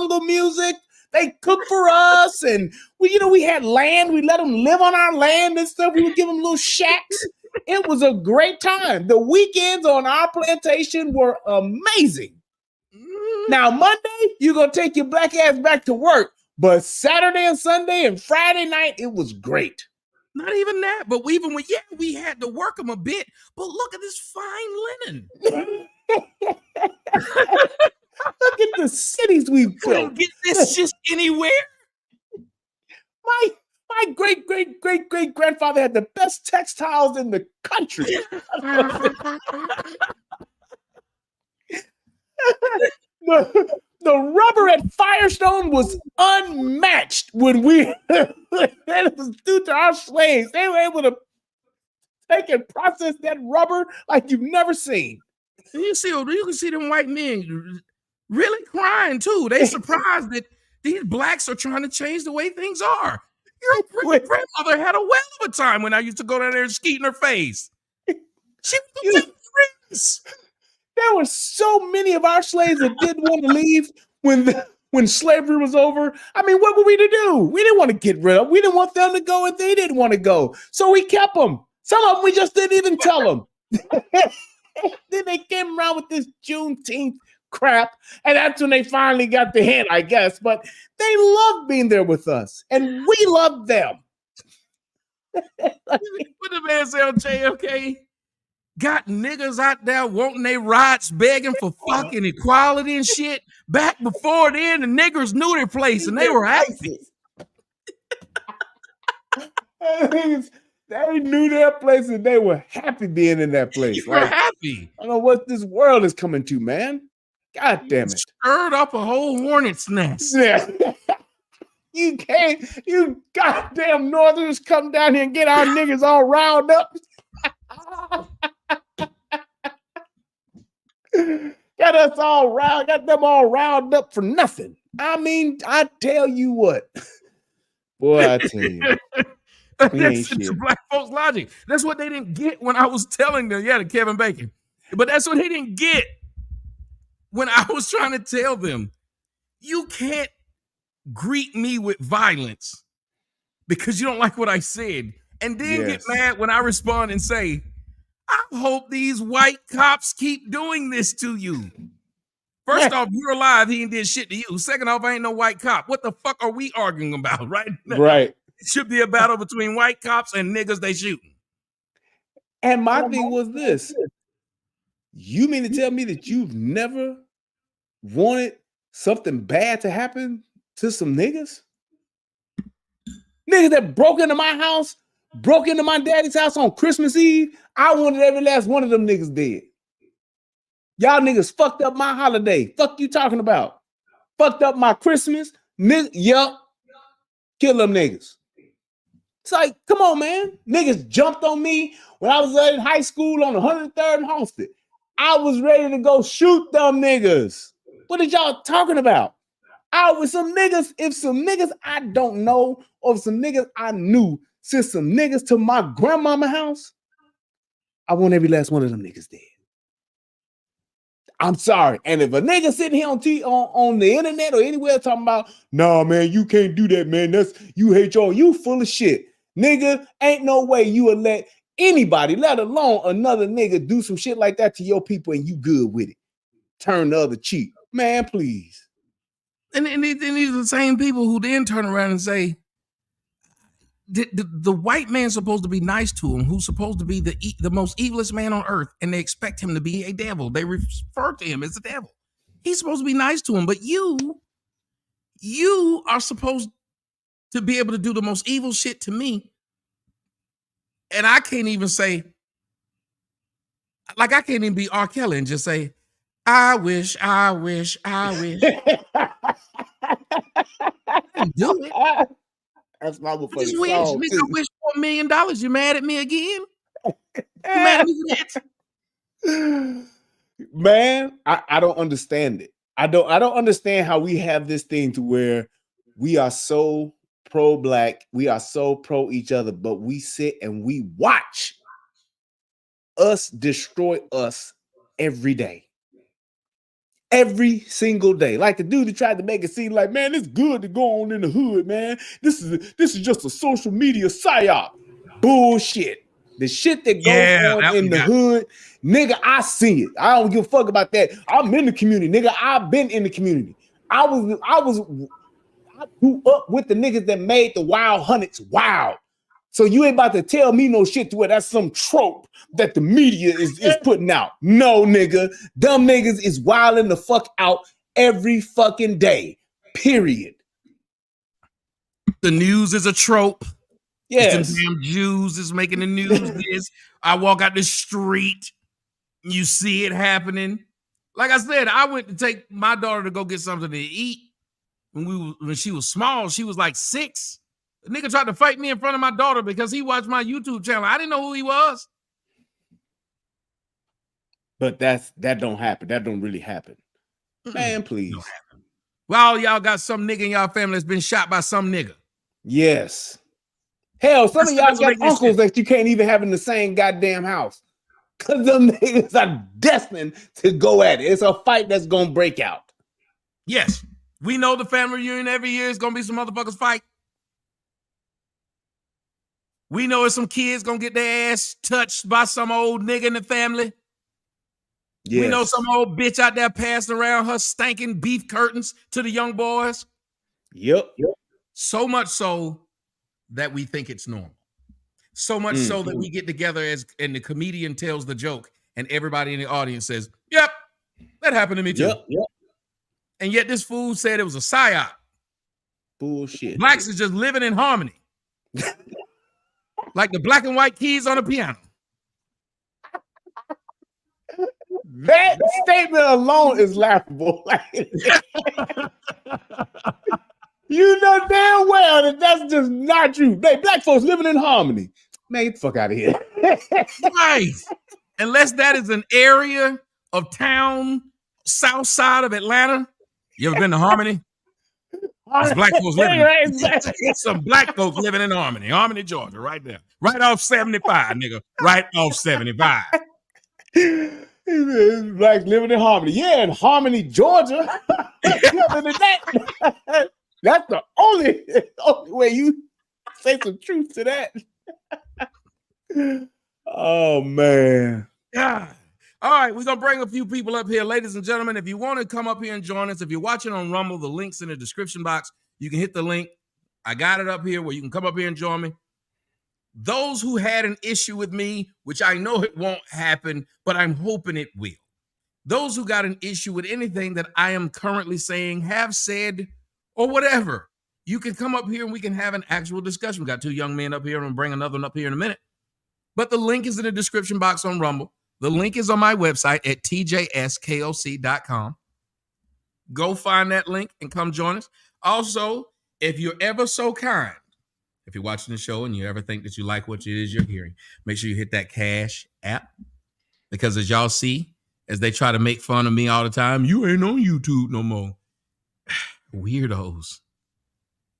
jungle music. They cooked for us, and we had land. We let them live on our land and stuff. We would give them little shacks. It was a great time. The weekends on our plantation were amazing. Now, Monday, you're going to take your black ass back to work. But Saturday and Sunday and Friday night, it was great. Not even that, but even when, we had to work them a bit. But look at this fine linen. Look at the cities we built. Couldn't get this just anywhere. My great grandfather had the best textiles in the country. The rubber at Firestone was unmatched when it was due to our slaves. They were able to take and process that rubber like you've never seen. And you can see them white men really crying too. They surprised that these blacks are trying to change the way things are. Your grandmother had a whale of a time when I used to go down there and skeet in her face. She was friends. There were so many of our slaves that didn't want to leave when slavery was over. I mean, what were we to do? We didn't want to get rid of. We didn't want them to go, and they didn't want to go. So we kept them. Some of them we just didn't even tell them. Then they came around with this Juneteenth crap, and that's when they finally got the hint, I guess. But they loved being there with us, and we loved them. What the man say on JFK? Got niggas out there wanting their rights, begging for fucking equality and shit. Back before then, the niggers knew their place and they were happy. They knew their place and they were happy being in that place. They were happy. I don't know what this world is coming to, man. God damn it. Stirred up a whole hornet's nest. Yeah. You goddamn Northerners come down here and get our niggas all riled up. Got them all riled up for nothing. I mean, I tell you what. Boy, I tell you. That's the black folks' logic. That's what they didn't get when I was telling them, to Kevin Bacon. But that's what they didn't get when I was trying to tell them, you can't greet me with violence because you don't like what I said. And then get mad when I respond and say, I hope these white cops keep doing this to you. First off, you're alive. He ain't did shit to you. Second off, I ain't no white cop. What the fuck are we arguing about right now? Right. It should be a battle between white cops and niggas they shooting. And my thing was this. You mean to tell me that you've never wanted something bad to happen to some niggas? Niggas that broke into my house, broke into my daddy's house on Christmas Eve. I wanted every last one of them niggas dead. Y'all niggas fucked up my holiday. Fuck you talking about? Fucked up my Christmas. Yup. Kill them niggas. It's like, come on, man. Niggas jumped on me when I was in high school on 103rd and Homestead. I was ready to go shoot them niggas. What are y'all talking about? If some niggas I don't know, or some niggas I knew, sent some niggas to my grandmama house, I want every last one of them niggas dead. I'm sorry. And if a nigga sitting here on the internet or anywhere talking about, nah, man, you can't do that, man. You hate y'all. You full of shit. Nigga, ain't no way you would let anybody, let alone another nigga, do some shit like that to your people and you good with it. Turn the other cheek. Man, please. And these are the same people who then turn around and say, the white man's supposed to be nice to him, who's supposed to be the most evilest man on earth, and they expect him to be a devil. They refer to him as the devil. He's supposed to be nice to him, but you are supposed to be able to do the most evil shit to me. And I can't even say, like, I can't even be R. Kelly and just say, I wish. Do it. That's my I just wish. Nigga, I wish for $1 million. You mad at me again? You mad at me for that? Man, I don't understand it. I don't understand how we have this thing to where we are so pro-black, we are so pro each other, but we sit and we watch us destroy us every day. Every single day. Like the dude that tried to make it seem like, man, it's good to go on in the hood, man. This is just a social media psyop. Bullshit. The shit that goes on in the hood, nigga, I see it. I don't give a fuck about that. I'm in the community, nigga. I've been in the community. I grew up with the niggas that made the wild hundreds wild. So you ain't about to tell me no shit to where that's some trope that the media is putting out. No, nigga. Dumb niggas is wilding the fuck out every fucking day. Period. The news is a trope. Yes. Some damn Jews is making the news. This. I walk out the street. You see it happening. Like I said, I went to take my daughter to go get something to eat. When she was small, she was like 6. The nigga tried to fight me in front of my daughter because he watched my YouTube channel. I didn't know who he was. But that don't happen. That don't really happen. Man, please. Well, y'all got some nigga in y'all family that's been shot by some nigga. Yes. Hell, some of y'all got uncles that you can't even have in the same goddamn house. Because them niggas are destined to go at it. It's a fight that's going to break out. Yes. We know the family reunion every year is going to be some motherfuckers fight. We know it's some kids going to get their ass touched by some old nigga in the family. Yes. We know some old bitch out there passing around her stinking beef curtains to the young boys. Yep. So much so that we think it's normal. So much so that we get together and the comedian tells the joke and everybody in the audience says, yep, that happened to me too. Yep. And yet this fool said it was a psyop. Bullshit. Blacks is just living in harmony. Like the black and white keys on a piano. That statement alone is laughable. You know damn well that that's just not true. Black folks living in harmony. Man, get the fuck out of here. Right. Unless that is an area of town, south side of Atlanta. You ever been to Harmony? It's black folks living. It's some black folks living in Harmony. Harmony, Georgia, right there. Right off 75, nigga. Right off 75. Blacks living in Harmony. Yeah, in Harmony, Georgia. That's the only way you say some truth to that. Oh, man. Yeah. All right, we're going to bring a few people up here. Ladies and gentlemen, if you want to come up here and join us, if you're watching on Rumble, the link's in the description box. You can hit the link. I got it up here where you can come up here and join me. Those who had an issue with me, which I know it won't happen, but I'm hoping it will. Those who got an issue with anything that I am currently saying, have said, or whatever, you can come up here and we can have an actual discussion. We got 2 young men up here, and I'll bring another one up here in a minute. But the link is in the description box on Rumble. The link is on my website at tjskoc.com. Go find that link and come join us. Also, if you're ever so kind, if you're watching the show and you ever think that you like what it is you're hearing, make sure you hit that Cash app. Because as y'all see, as they try to make fun of me all the time, you ain't on YouTube no more. Weirdos.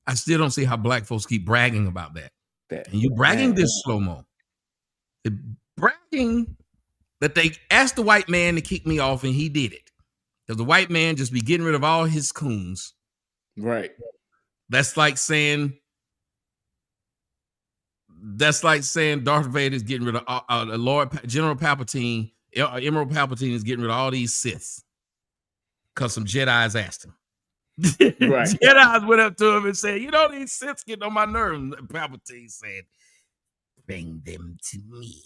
I still don't see how black folks keep bragging about that. And you bragging this slow-mo. Bragging that they asked the white man to kick me off and he did it. Because the white man just be getting rid of all his coons. Right. That's like saying Darth Vader is getting rid of General Palpatine. Emerald Palpatine is getting rid of all these Siths. Because some Jedis asked him. Right. Jedis went up to him and said, you know, these Siths getting on my nerves. And Palpatine said, bring them to me.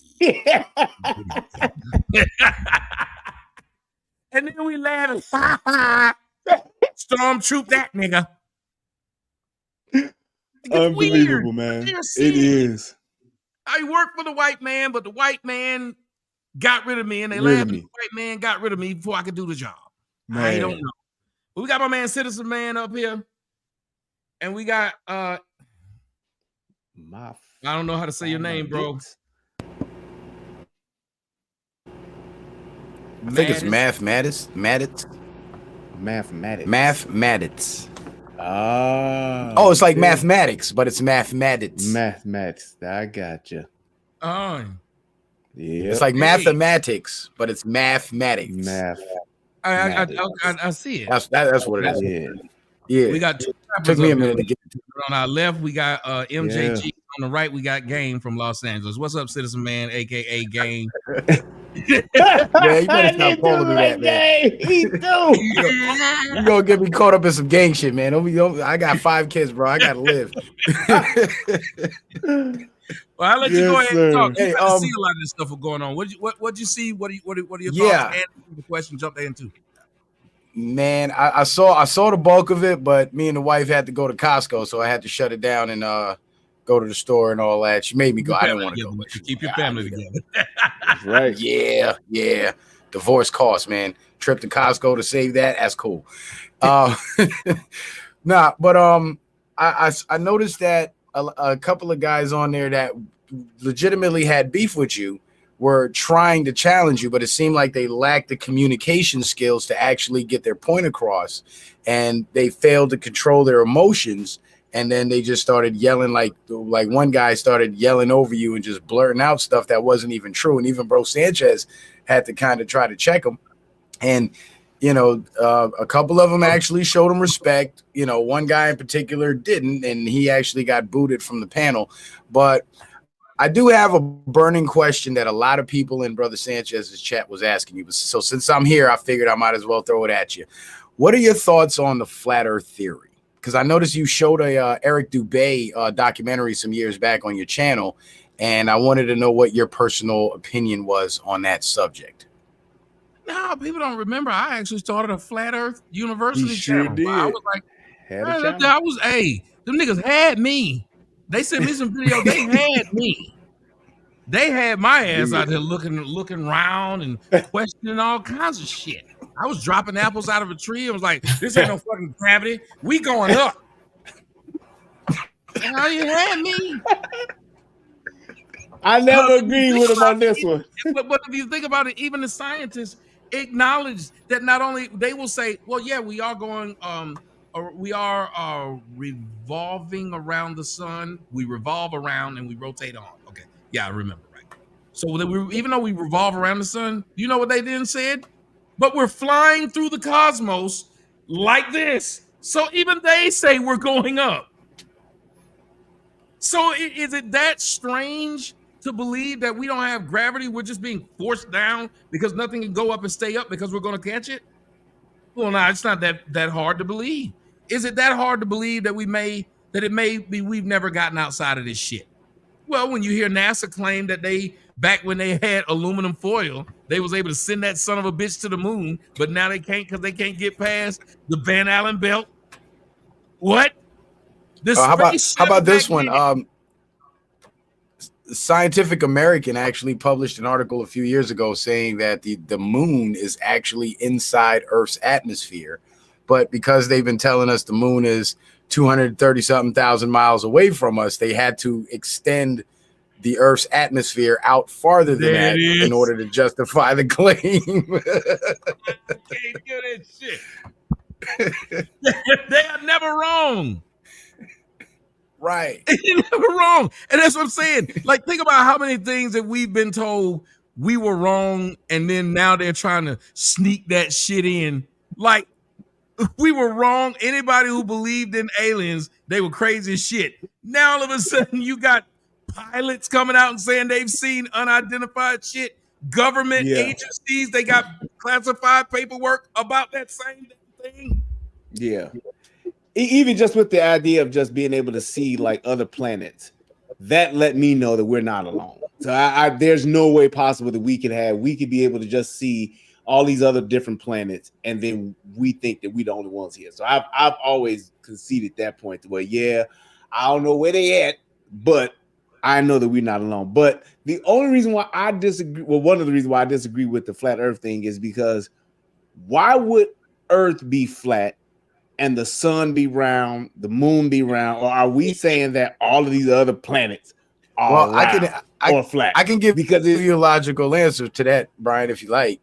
And then we laugh. Stormtroop that nigga. Unbelievable, man. It is. I worked for the white man, but the white man got rid of me, and they laughed. The white man got rid of me before I could do the job. Man. I don't know. But we got my man Citizen Man up here, and we got I don't know how to say your name, bro. I think it's Mathematics. Oh, it's like mathematics, but it's mathematics. Mathematics. I got you. Oh. Yeah. It's like mathematics, but it's mathematics. I see it. That's what it is. Yeah. We got two Took me a minute to get to. On our left, we got MJG. On the right, we got Game from Los Angeles. What's up, Citizen Man, aka Game? Yeah, you better stop calling me that, man. He do. You gonna get me caught up in some gang shit, man. I got 5 kids, bro. I gotta live. Well, I'll let you go ahead and talk. You Hey, see a lot of this stuff going on. What'd you see? What are your thoughts? And the question jump into. Man, I saw the bulk of it, but me and the wife had to go to Costco, so I had to shut it down and go to the store and all that. She made me go. I didn't want to go. Keep your family together. That's right. Yeah. Divorce costs, man. Trip to Costco to save that. That's cool. Nah, but I noticed that a couple of guys on there that legitimately had beef with you were trying to challenge you, but it seemed like they lacked the communication skills to actually get their point across, and they failed to control their emotions. And then they just started yelling, like one guy started yelling over you and just blurting out stuff that wasn't even true. And even Bro Sanchez had to kind of try to check him. And, a couple of them actually showed him respect. One guy in particular didn't, and he actually got booted from the panel. But I do have a burning question that a lot of people in Brother Sanchez's chat was asking you. So since I'm here, I figured I might as well throw it at you. What are your thoughts on the flat earth theory? Because I noticed you showed a Eric Dubé documentary some years back on your channel, and I wanted to know what your personal opinion was on that subject. No, people don't remember. I actually started a flat earth university channel. Did. I was like, them niggas had me. They sent me some videos. They had me. They had my ass out there looking around and questioning all kinds of shit. I was dropping apples out of a tree. I was like, this ain't no fucking gravity. We going up. How you had me? I never agreed with him on this one. But if you think about it, even the scientists acknowledge that not only they will say, well, yeah, we are going, we are revolving around the sun. We revolve around and we rotate on. Okay. Yeah, I remember, right? So even though we revolve around the sun, you know what they then said? But we're flying through the cosmos like this. So even they say we're going up. So is it that strange to believe that we don't have gravity? We're just being forced down because nothing can go up and stay up because we're going to catch it? Well, no, it's not that hard to believe. Is it that hard to believe that it may be we've never gotten outside of this shit? Well, when you hear NASA claim that back when they had aluminum foil, they was able to send that son of a bitch to the moon, but now they can't because they can't get past the Van Allen belt. What? How about this one? Scientific American actually published an article a few years ago saying that the moon is actually inside Earth's atmosphere, but because they've been telling us the moon is 230-something thousand miles away from us, they had to extend the Earth's atmosphere out farther than that in order to justify the claim. Can't do that shit. They are never wrong. Right. They're never wrong. And that's what I'm saying. Like, think about how many things that we've been told we were wrong, and then now they're trying to sneak that shit in. Like, we were wrong. Anybody who believed in aliens, they were crazy as shit. Now all of a sudden you got pilots coming out and saying they've seen unidentified shit. Government agencies, they got classified paperwork about that same thing. Yeah. Even just with the idea of just being able to see like other planets, that let me know that we're not alone. So there's no way possible that we could be able to just see all these other different planets, and then we think that we're the only ones here. So I've always conceded that point to where, I don't know where they at, but I know that we're not alone. But the only reason why I disagree, one of the reasons why I disagree with the flat Earth thing is because why would Earth be flat and the sun be round, the moon be round, or are we saying that all of these other planets are round or flat? I can give you a logical answer to that, Brian, if you like.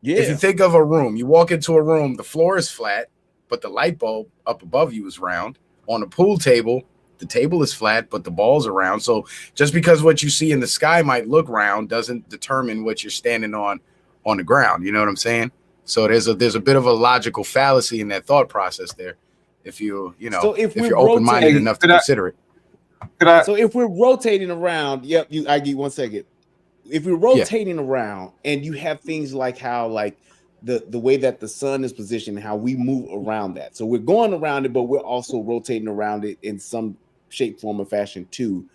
If you think of a room, you walk into a room, the floor is flat, but the light bulb up above you is round. On a pool table, the table is flat, but the balls are round. So just because what you see in the sky might look round doesn't determine what you're standing on the ground. You know what I'm saying? So there's a bit of a logical fallacy in that thought process there. If you're open-minded enough to consider it. So if we're rotating around, I give you 1 second. If we're rotating around and you have things like how like the way that the sun is positioned, how we move around that. So we're going around it, but we're also rotating around it in some shape, form, or fashion too.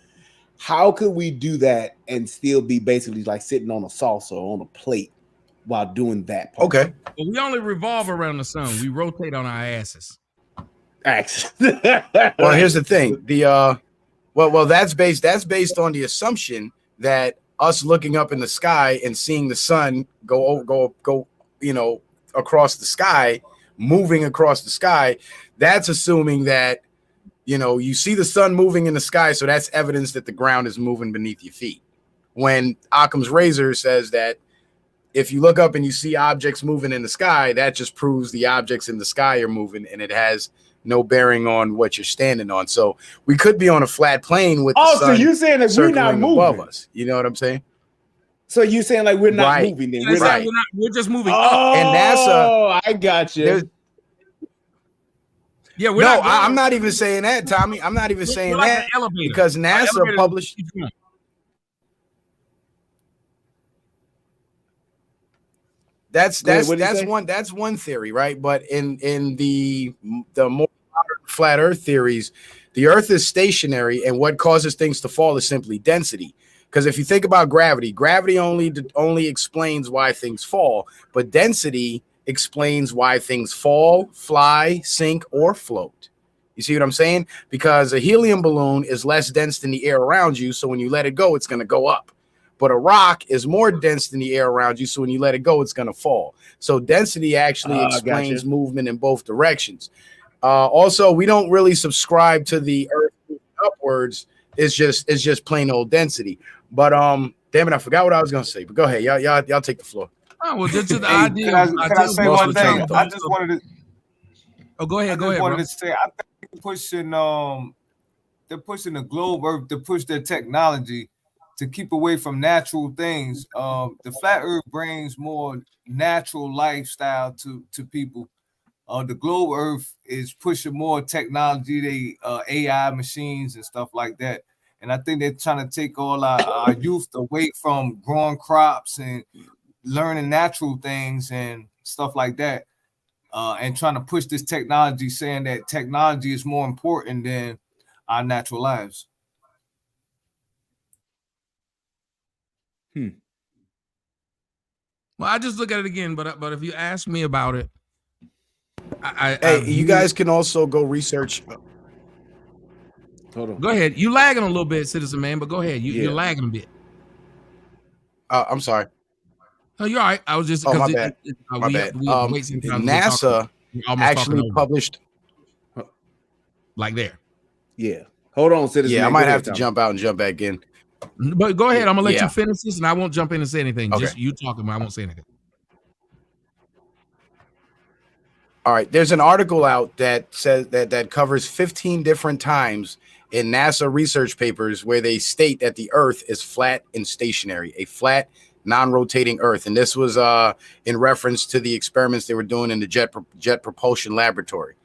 How could we do that and still be basically like sitting on a saucer or on a plate while doing that part? Okay. Well, we only revolve around the sun. We rotate on our asses. Well, here's the thing. Well, that's based on the assumption that us looking up in the sky and seeing the sun go, across the sky, moving across the sky. That's assuming that, you see the sun moving in the sky. So that's evidence that the ground is moving beneath your feet. When Occam's razor says that if you look up and you see objects moving in the sky, that just proves the objects in the sky are moving, and it has no bearing on what you're standing on. So we could be on a flat plane with the sun. So you saying that we're not moving above us? You know what I'm saying? So you saying like we're not moving? Then we're just moving up. And NASA, I got you. Yeah, I'm not even saying that, Tommy. I'm not even saying that because NASA published. That's one theory, right? But in the more modern flat Earth theories, the Earth is stationary, and what causes things to fall is simply density. Because if you think about gravity only explains why things fall, but density explains why things fall, fly, sink, or float. You see what I'm saying? Because a helium balloon is less dense than the air around you, so when you let it go, it's going to go up. But a rock is more dense than the air around you, so when you let it go, it's going to fall. So density actually explains movement in both directions. Also, we don't really subscribe to the Earth moving upwards. It's just plain old density. But damn it, I forgot what I was going to say. But go ahead, y'all take the floor. Oh, well, just the idea. Can I say one thing? I just wanted to. Oh, go ahead. I wanted to say, I think they're pushing the globe Earth to push their technology to keep away from natural things. The flat Earth brings more natural lifestyle to people. The globe Earth is pushing more technology, AI machines and stuff like that. And I think they're trying to take all our youth away from growing crops and learning natural things and stuff like that, and trying to push this technology, saying that technology is more important than our natural lives. Well, I just look at it again, but if you ask me about it, you guys can also go research. Hold on. Go ahead. You lagging a little bit, Citizen Man, but go ahead. You're lagging a bit. I'm sorry. Oh, you're all right. I was just my bad. My bad. NASA actually published like there. Yeah. Hold on, Citizen. Yeah, I might have to jump out and jump back in. But go ahead. I'm gonna let you finish this, and I won't jump in and say anything. Okay. Just you talking, but I won't say anything. All right. There's an article out that says that covers 15 different times in NASA research papers where they state that the Earth is flat and stationary, a flat, non-rotating Earth. And this was in reference to the experiments they were doing in the Jet Propulsion Laboratory.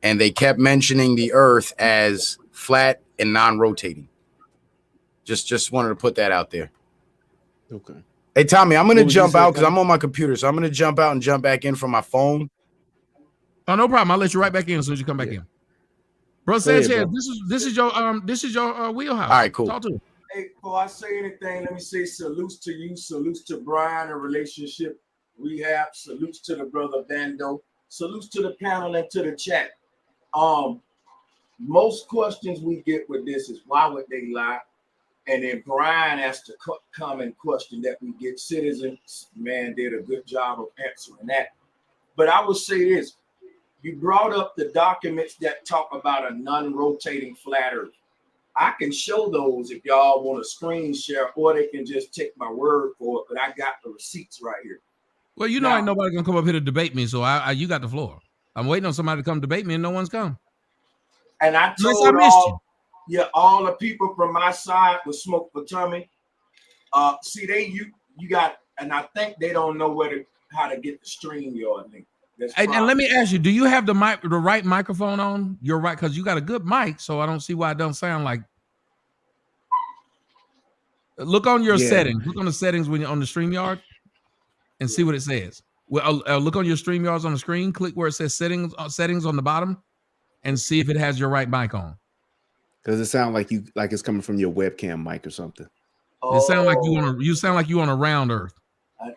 And they kept mentioning the Earth as flat and non-rotating. Just wanted to put that out there. Okay. Hey, Tommy, I'm going to jump out because I'm on my computer. So I'm going to jump out and jump back in from my phone. Oh, no problem. I'll let you right back in as soon as you come back in. Bro Sanchez, this is your wheelhouse. All right, cool. Talk to him. Hey, before I say anything, let me say salutes to you, salutes to Brian and Relationship Rehab, salutes to the brother Bando, salutes to the panel and to the chat. Most questions we get with this is why would they lie? And then Brian asked a common question that we get. Citizens, man, did a good job of answering that. But I would say this. You brought up the documents that talk about a non-rotating flat Earth. I can show those if y'all want to screen share, or they can just take my word for it. But I got the receipts right here. Well, you know, ain't nobody gonna come up here to debate me, so you got the floor. I'm waiting on somebody to come debate me, and no one's come. And I told all the people from my side with smoke for tummy. See, you got, and I think they don't know how to get the StreamYard link. And let me ask you, do you have the right microphone on? You're right, because you got a good mic, so I don't see why it don't sound like. Look on your settings. Look on the settings when you're on the StreamYard and see what it says. Well, look on your StreamYards on the screen. Click where it says settings on the bottom, and see if it has your right mic on. Because it sounds like it's coming from your webcam mic or something. It sounds like you sound like you on a round earth.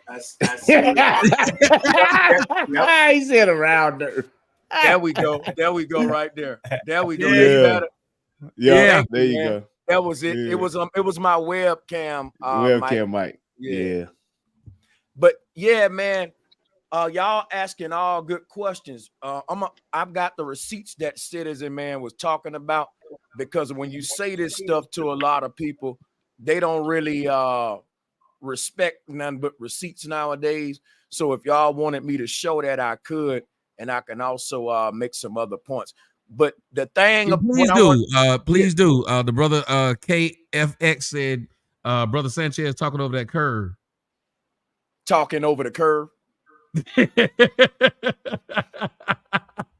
I see Yep. He said around earth. There we go. There we go. Right there. There we go. Yeah. Yeah. There you go. That was it. Yeah. It was my webcam. Webcam mic. Yeah. But yeah, man. Y'all asking all good questions. I've got the receipts that Citizen Man was talking about, because when you say this stuff to a lot of people, they don't really respect none but receipts nowadays. So if y'all wanted me to show that, I could, and I can also make some other points. But the thing, please do. The brother KFX said, Brother Sanchez talking over that curve. Talking over the curve.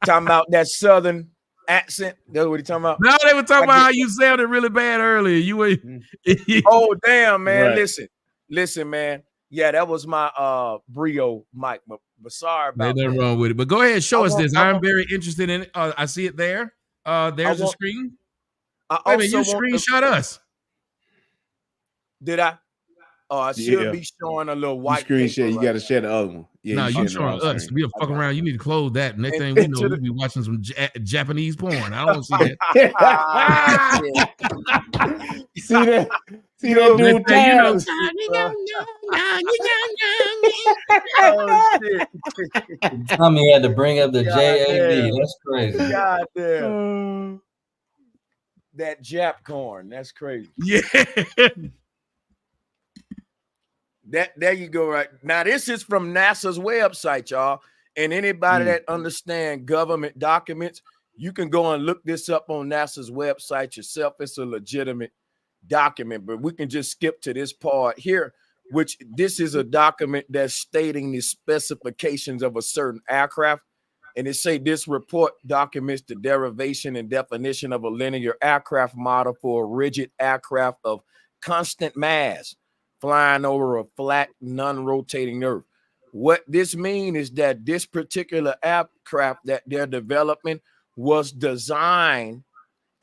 Talking about that southern accent. That's what he talking about. No, they were talking about how you sounded really bad earlier. You were. Oh damn, man! Right. Listen, man. Yeah, that was my Brio mic, but sorry about There's nothing wrong with it. But go ahead, show us this. I'm very interested in it. I see it there. There's the screen. Wait a minute, you screenshot us. Did I? Oh, I should be showing a little white. Screen share. You got to share the other one. Yeah, no, you showing us. We fucking around. You need to close that. Next thing we know, we'll be watching some Japanese porn. I don't see that. See that? See that dude? Oh shit! Tommy had to bring up the JAB. That's crazy. God damn. That Jap corn. That's crazy. Yeah. There you go. Right now, this is from NASA's website, y'all. And anybody that understand government documents, you can go and look this up on NASA's website yourself. It's a legitimate document, but we can just skip to this part here, which this is a document that's stating the specifications of a certain aircraft. And it say this report documents the derivation and definition of a linear aircraft model for a rigid aircraft of constant mass, flying over a flat, non-rotating Earth. What this means is that this particular aircraft that they're developing was designed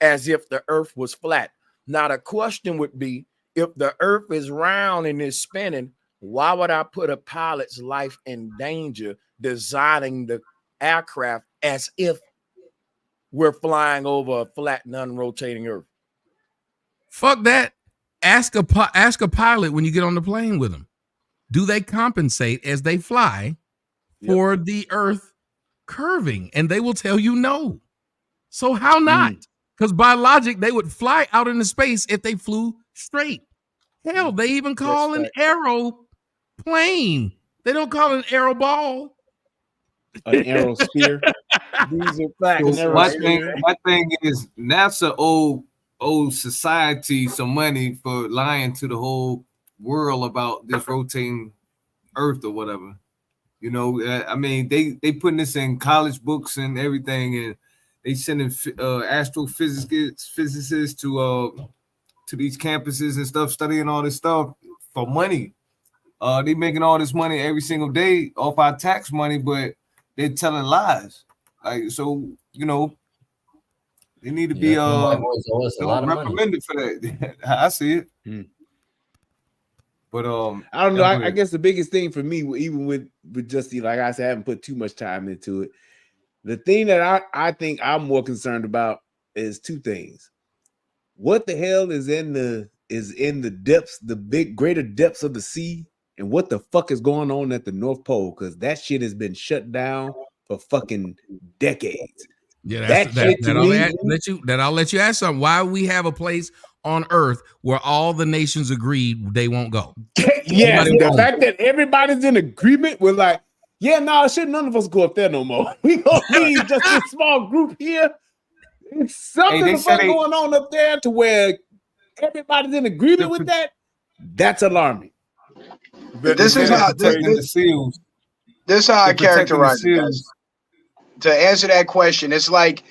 as if the Earth was flat. Now, the question would be, if the Earth is round and is spinning, why would I put a pilot's life in danger designing the aircraft as if we're flying over a flat, non-rotating Earth? Fuck that. Ask a pilot when you get on the plane with them. Do they compensate as they fly for the Earth curving? And they will tell you no. So how not? Because by logic, they would fly out into space if they flew straight. Hell, they even call an aeroplane. They don't call it an aero ball. An aerosphere. These are facts. My thing is NASA owe society some money for lying to the whole world about this rotating Earth or whatever. You know, I mean, they putting this in college books and everything, and they sending physicists to these campuses and stuff, studying all this stuff for money. They making all this money every single day off our tax money, but they're telling lies. Like, so, you know, they need to be reprimanded for that. I see it. But I don't know. I guess the biggest thing for me, even with just like I said, I haven't put too much time into it. The thing that I think I'm more concerned about is two things. What the hell is in the depths, the greater depths of the sea, and what the fuck is going on at the North Pole? Because that shit has been shut down for fucking decades. Yeah, I'll let you ask something. Why we have a place on Earth where all the nations agreed they won't go? Yeah, the fact that everybody's in agreement with like, yeah, no, shit, none of us go up there no more. We gonna leave just a small group here. It's something going on up there to where everybody's in agreement with that. That's alarming. This is how the SEALs. This is how I protecting the characterize it, guys. seals. To answer that question, it's like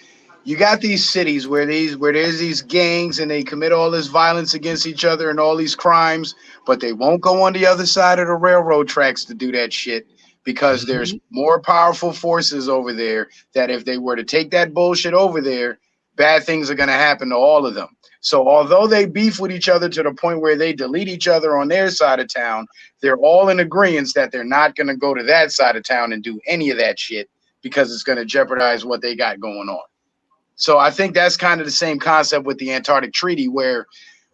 you got these cities where there's these gangs and they commit all this violence against each other and all these crimes, but they won't go on the other side of the railroad tracks to do that shit because there's more powerful forces over there that if they were to take that bullshit over there, bad things are going to happen to all of them. So although they beef with each other to the point where they delete each other on their side of town, they're all in agreement that they're not going to go to that side of town and do any of that shit because it's going to jeopardize what they got going on. So I think that's kind of the same concept with the Antarctic Treaty, where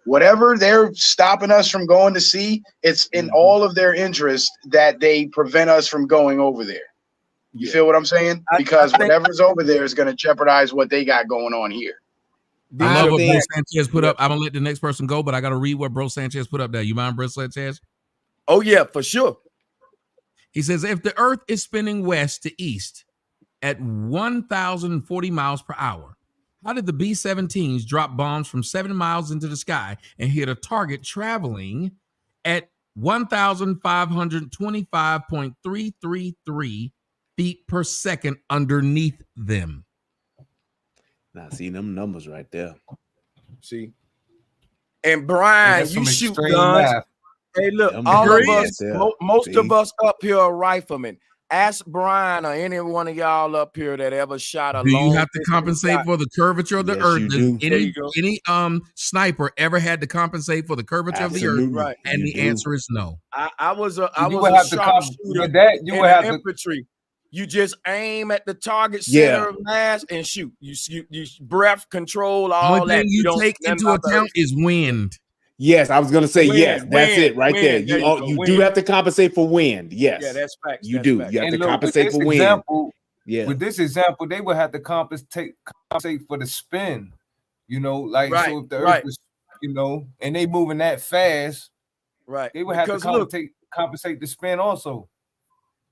whatever they're stopping us from going to sea, it's in all of their interest that they prevent us from going over there. You feel what I'm saying? Because whatever's over there is going to jeopardize what they got going on here. I love what Bro Sanchez put up. I'm gonna let the next person go, but I gotta read what Bro Sanchez put up there. You mind, Bro Sanchez? Oh yeah, for sure. He says if the Earth is spinning west to east at 1,040 miles per hour, how did the B-17s drop bombs from 7 miles into the sky and hit a target traveling at 1,525.333 feet per second underneath them? Now, see them numbers right there. See, and Brian, you shoot guns. Math. Hey, look, all of us, most of us up here are riflemen. Ask Brian or any one of y'all up here that ever shot a. Do you have to compensate for the curvature of the Earth? Does any sniper ever had to compensate for the curvature of the Earth? Right. And the answer is no. I was a sharpshooter in infantry. You just aim at the target center of mass and shoot. You breath control, all that. You don't take into account is wind. Yes, I was going to say yes. That's it right there. You do have to compensate for wind. Yes. Yeah, that's facts. You do. You have to compensate for wind. Yeah. With this example, they would have to compensate for the spin. You know, like so if the Earth is, you know, and they moving that fast, right? They would have to compensate the spin also.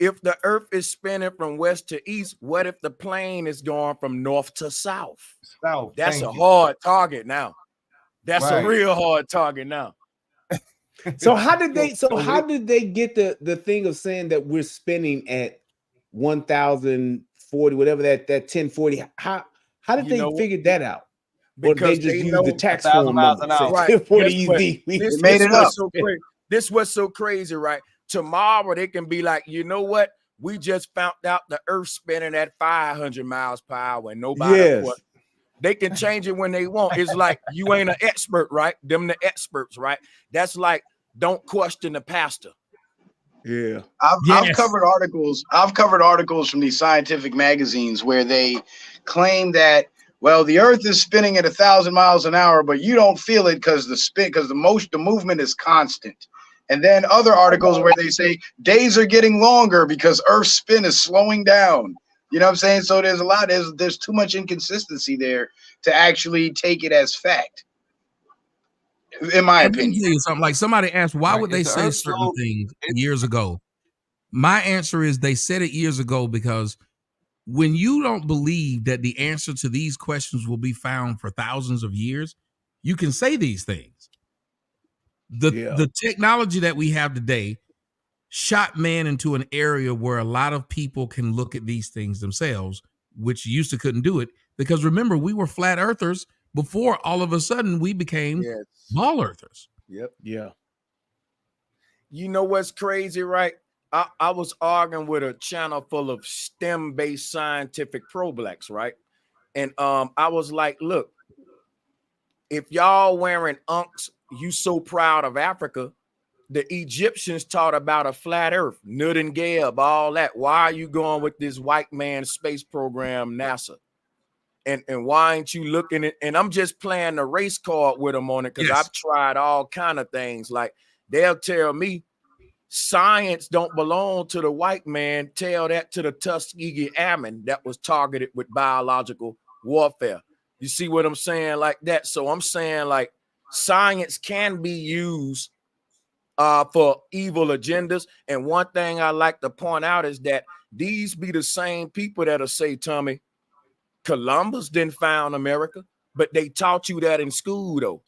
If the Earth is spinning from west to east, what if the plane is going from north to south? That's a hard target now. That's a real hard target now. So how did they get the thing of saying that we're spinning at 1,040, whatever that 1040? How did they figure that out? Or they just used the tax form number? Right. 1040 This made it up. This was so crazy, right? Tomorrow they can be like, you know what? We just found out the Earth spinning at 500 miles per hour, and nobody. They can change it when they want. It's like you ain't an expert, right? Them the experts, right? That's like don't question the pastor. Yeah, I've covered articles. I've covered articles from these scientific magazines where they claim that the Earth is spinning at 1,000 miles an hour, but you don't feel it because the movement is constant. And then other articles where they say days are getting longer because Earth's spin is slowing down. You know what I'm saying? So there's too much inconsistency there to actually take it as fact. In my opinion. Tell you something. Like somebody asked, why would they say certain things years ago? My answer is they said it years ago because when you don't believe that the answer to these questions will be found for thousands of years, you can say these things. The technology that we have today shot man into an area where a lot of people can look at these things themselves, which used to couldn't do it. Because remember, we were flat earthers before all of a sudden we became ball earthers. Yep. Yeah. You know what's crazy, right? I was arguing with a channel full of STEM-based scientific pro-blacks, right? And I was like, look, if y'all wearing unks, you so proud of Africa, the Egyptians taught about a flat earth, Nut and Geb, all that. Why are you going with this white man space program, NASA? And why ain't you looking at, and I'm just playing the race card with them on it because I've tried all kind of things. Like they'll tell me science don't belong to the white man. Tell that to the Tuskegee Airmen that was targeted with biological warfare. You see what I'm saying? Like that. So I'm saying like science can be used for evil agendas. And one thing I like to point out is that these be the same people that'll say, Tommy, Columbus didn't found America, but they taught you that in school, though.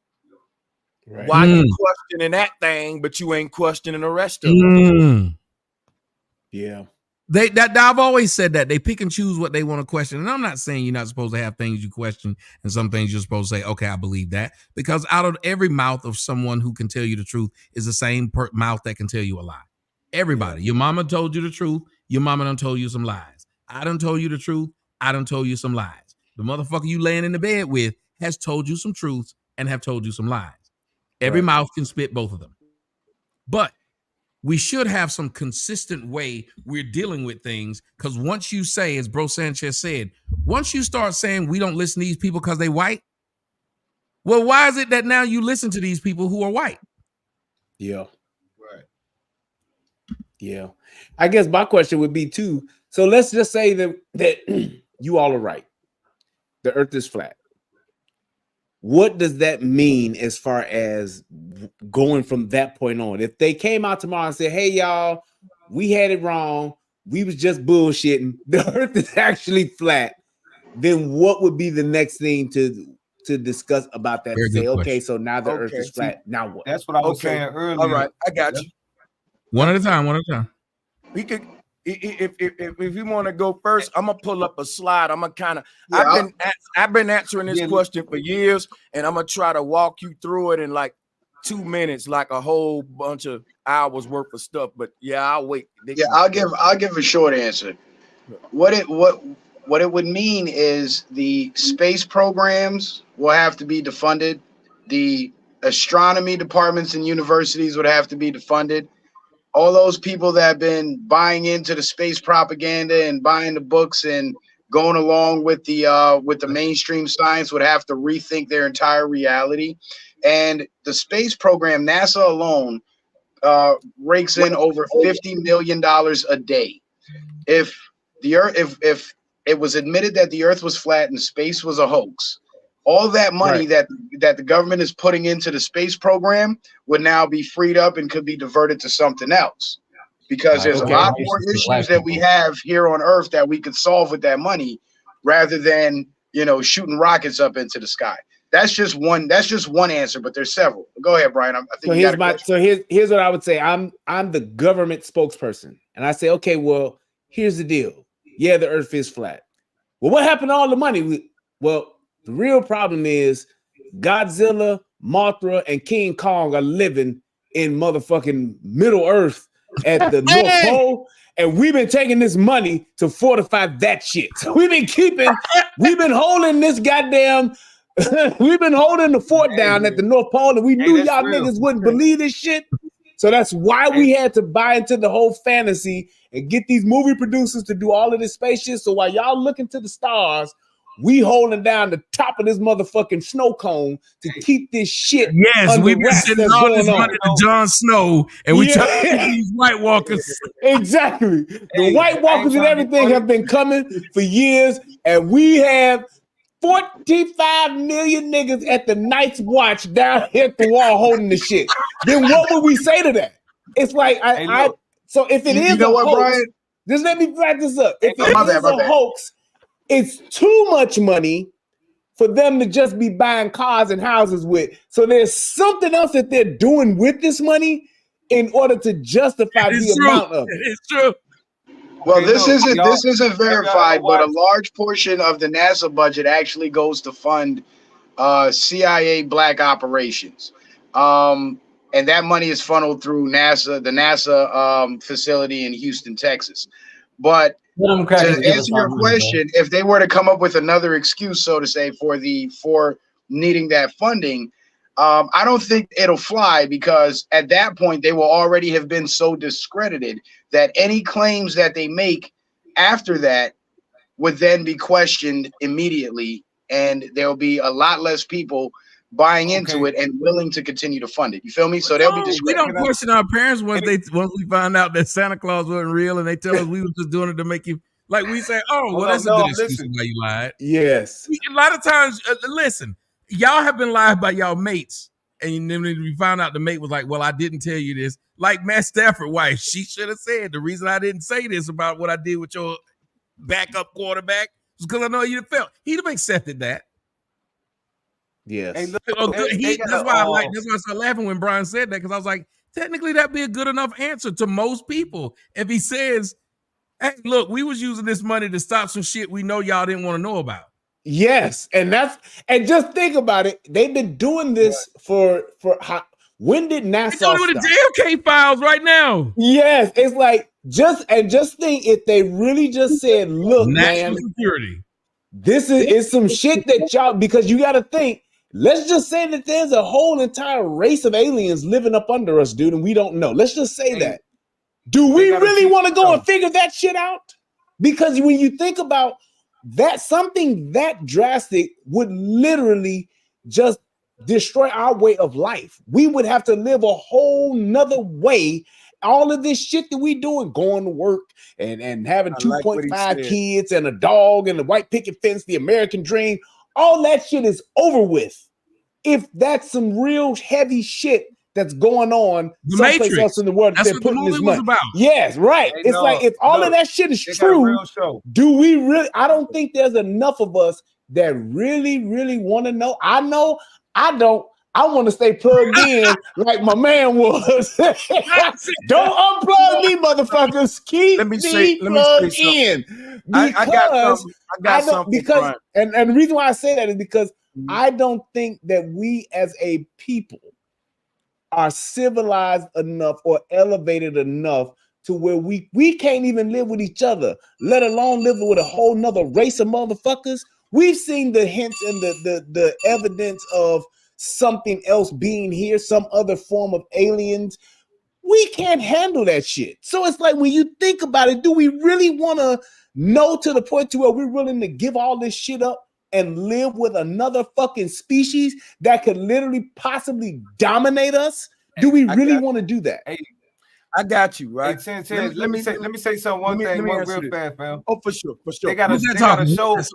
Right. Why you questioning that thing, but you ain't questioning the rest of it? Yeah. I've always said that they pick and choose what they want to question. And I'm not saying you're not supposed to have things you question and some things you're supposed to say, okay, I believe that. Because out of every mouth of someone who can tell you the truth is the same mouth that can tell you a lie. Everybody. Your mama told you the truth. Your mama done told you some lies. I done told you the truth. I done told you some lies. The motherfucker you laying in the bed with has told you some truths and have told you some lies. Every mouth can spit both of them. But we should have some consistent way we're dealing with things, because once you say, as Bro Sanchez said, once you start saying we don't listen to these people because they white, well, why is it that now you listen to these people who are white? Yeah. Right. Yeah. I guess my question would be too, so let's just say that you all are right. The earth is flat. What does that mean as far as going from that point on? If they came out tomorrow and said, hey, y'all, we had it wrong. We was just bullshitting. The earth is actually flat. Then what would be the next thing to discuss about that? Very to say, good okay, question. so now the earth is flat. Now what? That's what I was saying earlier. All right, I got you. One at a time. We could, if you want to go first, I'm gonna pull up a slide. I'm gonna kind of. Yeah, I've been answering this question for years, and I'm gonna try to walk you through it in like 2 minutes, like a whole bunch of hours worth of stuff. But yeah, I'll wait. I'll give a short answer. What it would mean is the space programs will have to be defunded. The astronomy departments and universities would have to be defunded. All those people that have been buying into the space propaganda and buying the books and going along with the mainstream science would have to rethink their entire reality. And the space program, NASA alone, rakes in over $50 million a day. If it was admitted that the Earth was flat and space was a hoax, all that money that the government is putting into the space program would now be freed up and could be diverted to something else. Because there's a lot more issues that we have here on Earth that we could solve with that money, rather than shooting rockets up into the sky. That's just one answer, but there's several. Go ahead, Brian. I think here's what I would say. I'm the government spokesperson, and I say, okay, well, here's the deal. Yeah, the Earth is flat. Well, what happened to all the money? Well, the real problem is Godzilla, Mothra, and King Kong are living in motherfucking Middle Earth at the North Pole, and we've been taking this money to fortify that shit. So we've been holding this goddamn, we've been holding the fort down at the North Pole, and we knew y'all niggas wouldn't believe this shit. So that's why we had to buy into the whole fantasy and get these movie producers to do all of this space shit. So while y'all looking to the stars, we holding down the top of this motherfucking snow cone to keep this shit. Yes, we've been sending all this money to Jon Snow, and we try to keep these White Walkers. Exactly. The White Walkers and everything have been coming for years, and we have 45 million niggas at the Night's Watch down here at the wall holding the shit. Then what would we say to that? It's like so if it is a hoax, Brian? Just let me back this up. If it is a hoax, it's too much money for them to just be buying cars and houses with. So there's something else that they're doing with this money in order to justify the amount of it. It's true. Well, this isn't verified, but a large portion of the NASA budget actually goes to fund CIA black operations. And that money is funneled through the NASA facility in Houston, Texas. But to answer your question, if they were to come up with another excuse, so to say, for needing that funding, I don't think it'll fly, because at that point they will already have been so discredited that any claims that they make after that would then be questioned immediately, and there will be a lot less people buying into it and willing to continue to fund it. You feel me? So they'll be discredited. We don't question our parents once we find out that Santa Claus wasn't real, and they tell us we was just doing it to make you, like we say, that's a good excuse why you lied. Yes. A lot of times, listen, y'all have been lied by y'all mates, and then we found out the mate was like, well, I didn't tell you this. Like Matt Stafford's wife, she should have said, the reason I didn't say this about what I did with your backup quarterback was because I know you'd have felt. He'd have accepted that. Yes. Hey, look, that's why I started laughing when Brian said that, because I was like, technically that'd be a good enough answer to most people. If he says Hey, look, we was using this money to stop some shit we know y'all didn't want to know about. Yes, and just think about it. They've been doing this for how, when did NASA They're doing stop? the JFK files right now. Yes, it's like just think if they really just said, "Look, National man, security. this is some shit that y'all," because you got to think. Let's just say that there's a whole entire race of aliens living up under us, dude, and we don't know. Let's just say that. Do we really want to go and figure that shit out? Because when you think about that, something that drastic would literally just destroy our way of life. We would have to live a whole nother way. All of this shit that we doing, going to work and having 2.5 kids and a dog and the white picket fence, the American dream, all that shit is over with. If that's some real heavy shit that's going on someplace else in the world, that's what the movie was about. Yes, right. Hey, it's like if all of that shit is true, do we really? I don't think there's enough of us that really, really want to know. I know. I don't. I want to stay plugged in like my man was. Don't unplug me, motherfuckers. Keep me plugged in. Because I don't. Because and the reason why I say that is because I don't think that we as a people are civilized enough or elevated enough to where we can't even live with each other, let alone live with a whole nother race of motherfuckers. We've seen the hints and the evidence of something else being here, some other form of aliens. We can't handle that shit. So it's like when you think about it, do we really want to know to the point to where we're willing to give all this shit up and live with another fucking species that could literally possibly dominate us? Do we really want to do that? Hey, I got you, right? Hey, let me say something. One thing, real fast, fam. Oh, for sure. They got a show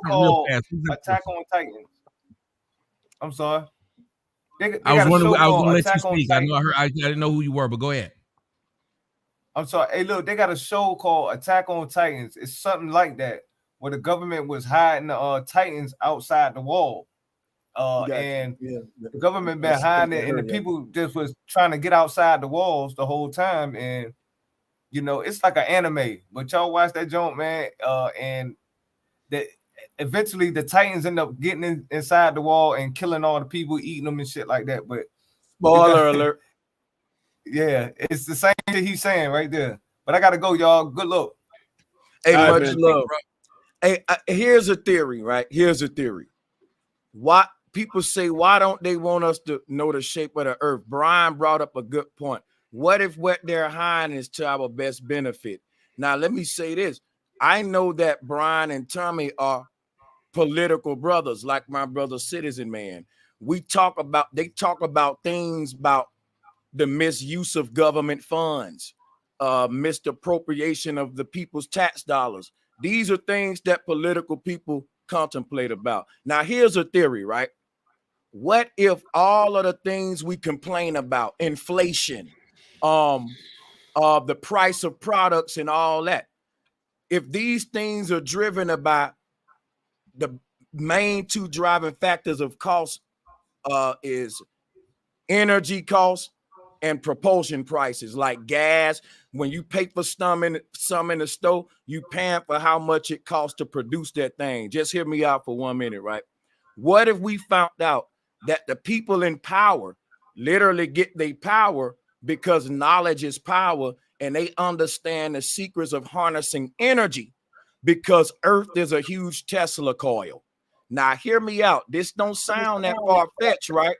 called Attack on Titans. I'm sorry. I was wondering. I was going to let you speak. I know. I didn't know who you were, but go ahead. I'm sorry. Hey, look, they got a show called Attack on Titans. It's something like that, where the government was hiding the Titans outside the wall. And the government been hiding it, and the people just was trying to get outside the walls the whole time. And you know, it's like an anime. But y'all watch that joint, man. And that eventually the Titans end up getting inside the wall and killing all the people, eating them and shit like that. But spoiler alert. Yeah, it's the same thing he's saying right there. But I gotta go, y'all. Good luck. Hey, much love. Hey, here's a theory, right? Here's a theory. Why people say, why don't they want us to know the shape of the earth? Brian brought up a good point. What if what they're hiding is to our best benefit? Now, let me say this. I know that Brian and Tommy are political brothers, like my brother Citizen Man. They talk about things about the misuse of government funds, misappropriation of the people's tax dollars. These are things that political people contemplate about. Now, here's a theory, right? What if all of the things we complain about, inflation, the price of products and all that, if these things are driven by the main two driving factors of cost is energy costs and propulsion prices, like gas. When you pay for some in the store, you paying for how much it costs to produce that thing. Just hear me out for 1 minute, right? What if we found out that the people in power literally get their power because knowledge is power, and they understand the secrets of harnessing energy, because Earth is a huge Tesla coil. Now, hear me out. This don't sound that far-fetched, right?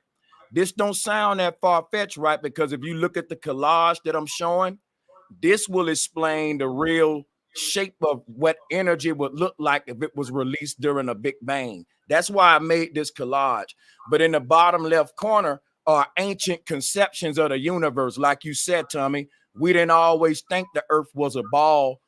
This don't sound that far-fetched, right? Because if you look at the collage that I'm showing, this will explain the real shape of what energy would look like if it was released during a Big Bang. That's why I made this collage. But in the bottom left corner are ancient conceptions of the universe. Like you said, Tommy, we didn't always think the earth was a ball.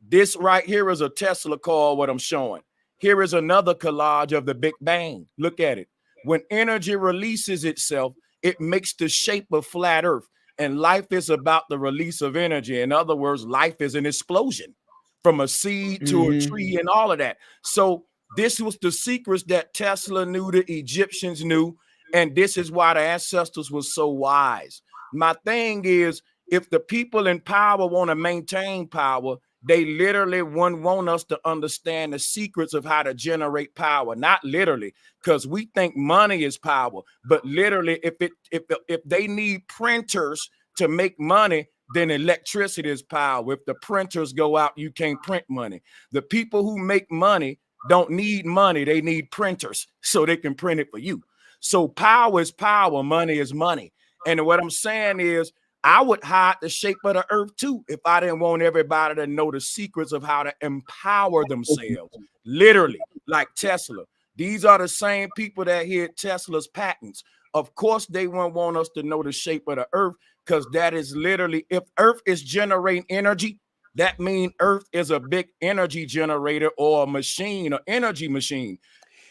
This right here is a Tesla coil, what I'm showing. Here is another collage of the Big Bang. Look at it. When energy releases itself, it makes the shape of flat earth. And life is about the release of energy. In other words, life is an explosion from a seed to a tree and all of that. So this was the secrets that Tesla knew, the Egyptians knew, and this is why the ancestors were so wise. My thing is, if the people in power want to maintain power, They literally want us to understand the secrets of how to generate power. Not literally, because we think money is power, but literally, if they need printers to make money, then electricity is power. If the printers go out, you can't print money. The people who make money don't need money. They need printers so they can print it for you. So power is power, money is money. And what I'm saying is, I would hide the shape of the earth too if I didn't want everybody to know the secrets of how to empower themselves. Literally, like Tesla. These are the same people that hid Tesla's patents. Of course, they won't want us to know the shape of the earth, because that is literally, if earth is generating energy, that means earth is a big energy generator or a machine, or energy machine.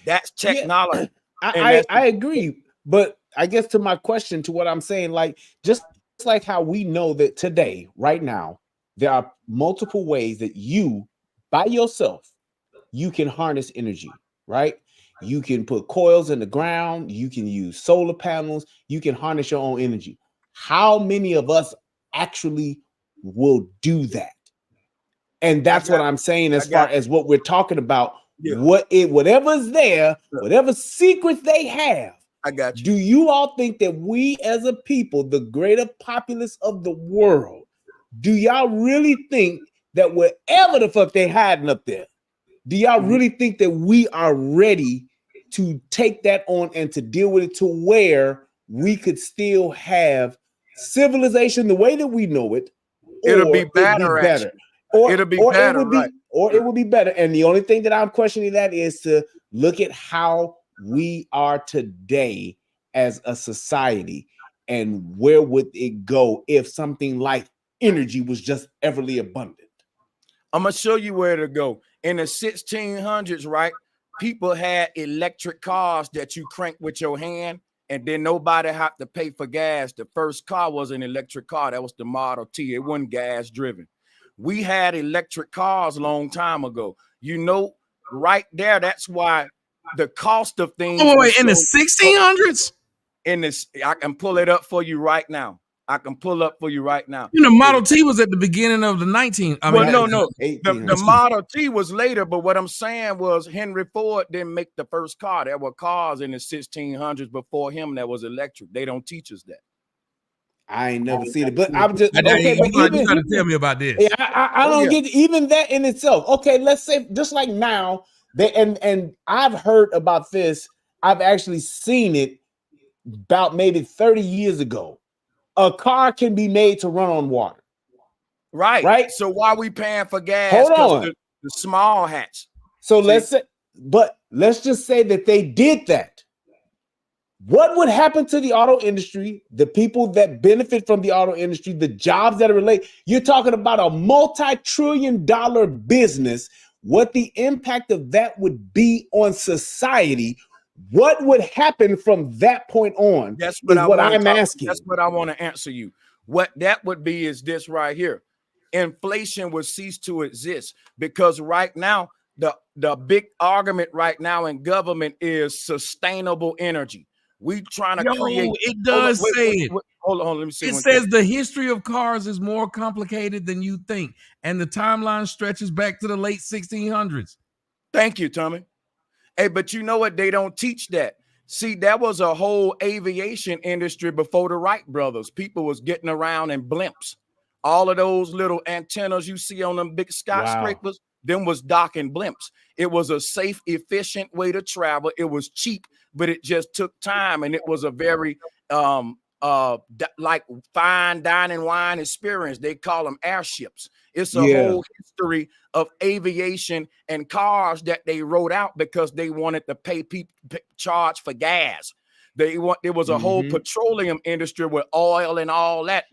That's technology. Yeah, I agree. But I guess to my question, to what I'm saying, like, just like how we know that today, right now, there are multiple ways that you, by yourself, you can harness energy, right? You can put coils in the ground, you can use solar panels, you can harness your own energy. How many of us actually will do that? And that's what I'm saying as far as what we're talking about. Yeah. Whatever's there, whatever secrets they have, I got you. do you all think that we as a people, the greater populace of the world, do y'all really think that whatever the fuck they hiding up there, do y'all really think that we are ready to take that on and to deal with it to where we could still have civilization the way that we know it? It'll be better. Or it'll be or better, it would be, or it would be better. And the only thing that I'm questioning that is to look at how we are today as a society, and where would it go if something like energy was just everly abundant. I'm gonna show you where to go. In the 1600s, right? People had electric cars that you crank with your hand, and then nobody had to pay for gas. The first car was an electric car. That was the Model T. It wasn't gas driven. We had electric cars a long time ago. You know, right there. That's why the cost of things. Oh, wait, in the 1600s? In this, I can pull it up for you right now. You know, Model T was at the beginning of the 19. I mean, no. The Model T was later, but what I'm saying was Henry Ford didn't make the first car. There were cars in the 1600s before him that was electric. They don't teach us that. I ain't never seen it, but I'm just okay. But you got to tell me about this. Yeah, I don't get even that in itself. Okay, let's say just like now, and I've heard about this. I've actually seen it about maybe 30 years ago. A car can be made to run on water. Right. So why are we paying for gas? Hold on. The small hats. So let's just say that they did that. What would happen to the auto industry, the people that benefit from the auto industry, the jobs that are related? You're talking about a multi-trillion-dollar business. What the impact of that would be on society? What would happen from that point on? That's what I'm asking. That's what I want to answer you. What that would be is this right here. Inflation would cease to exist, because right now, the big argument right now in government is sustainable energy. We trying to create. It does say it. Hold on, let me see. It says the history of cars is more complicated than you think, and the timeline stretches back to the late 1600s. Thank you, Tommy. Hey, but you know what? They don't teach that. See, there was a whole aviation industry before the Wright brothers. People was getting around in blimps. All of those little antennas you see on them big skyscrapers, them was docking blimps. It was a safe, efficient way to travel. It was cheap, but it just took time, and it was a very like fine dining wine experience. They call them airships. It's a whole history of aviation and cars that they wrote out because they wanted to pay people, charge for gas. There was a whole petroleum industry with oil and all that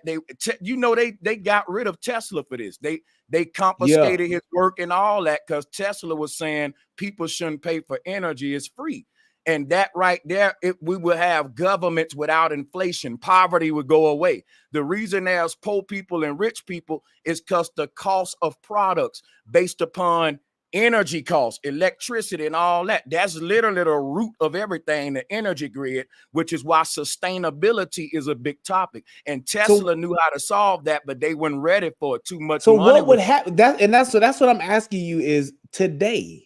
they got rid of Tesla for this. They confiscated his work and all that because Tesla was saying people shouldn't pay for energy. It's free. And that right there, we will have governments without inflation. Poverty would go away. The reason there's poor people and rich people is because the cost of products based upon energy costs, electricity, and all that. That's literally the root of everything, the energy grid, which is why sustainability is a big topic. And Tesla knew how to solve that, but they weren't ready for it. Too much so money. What would happen? That's what I'm asking you is today.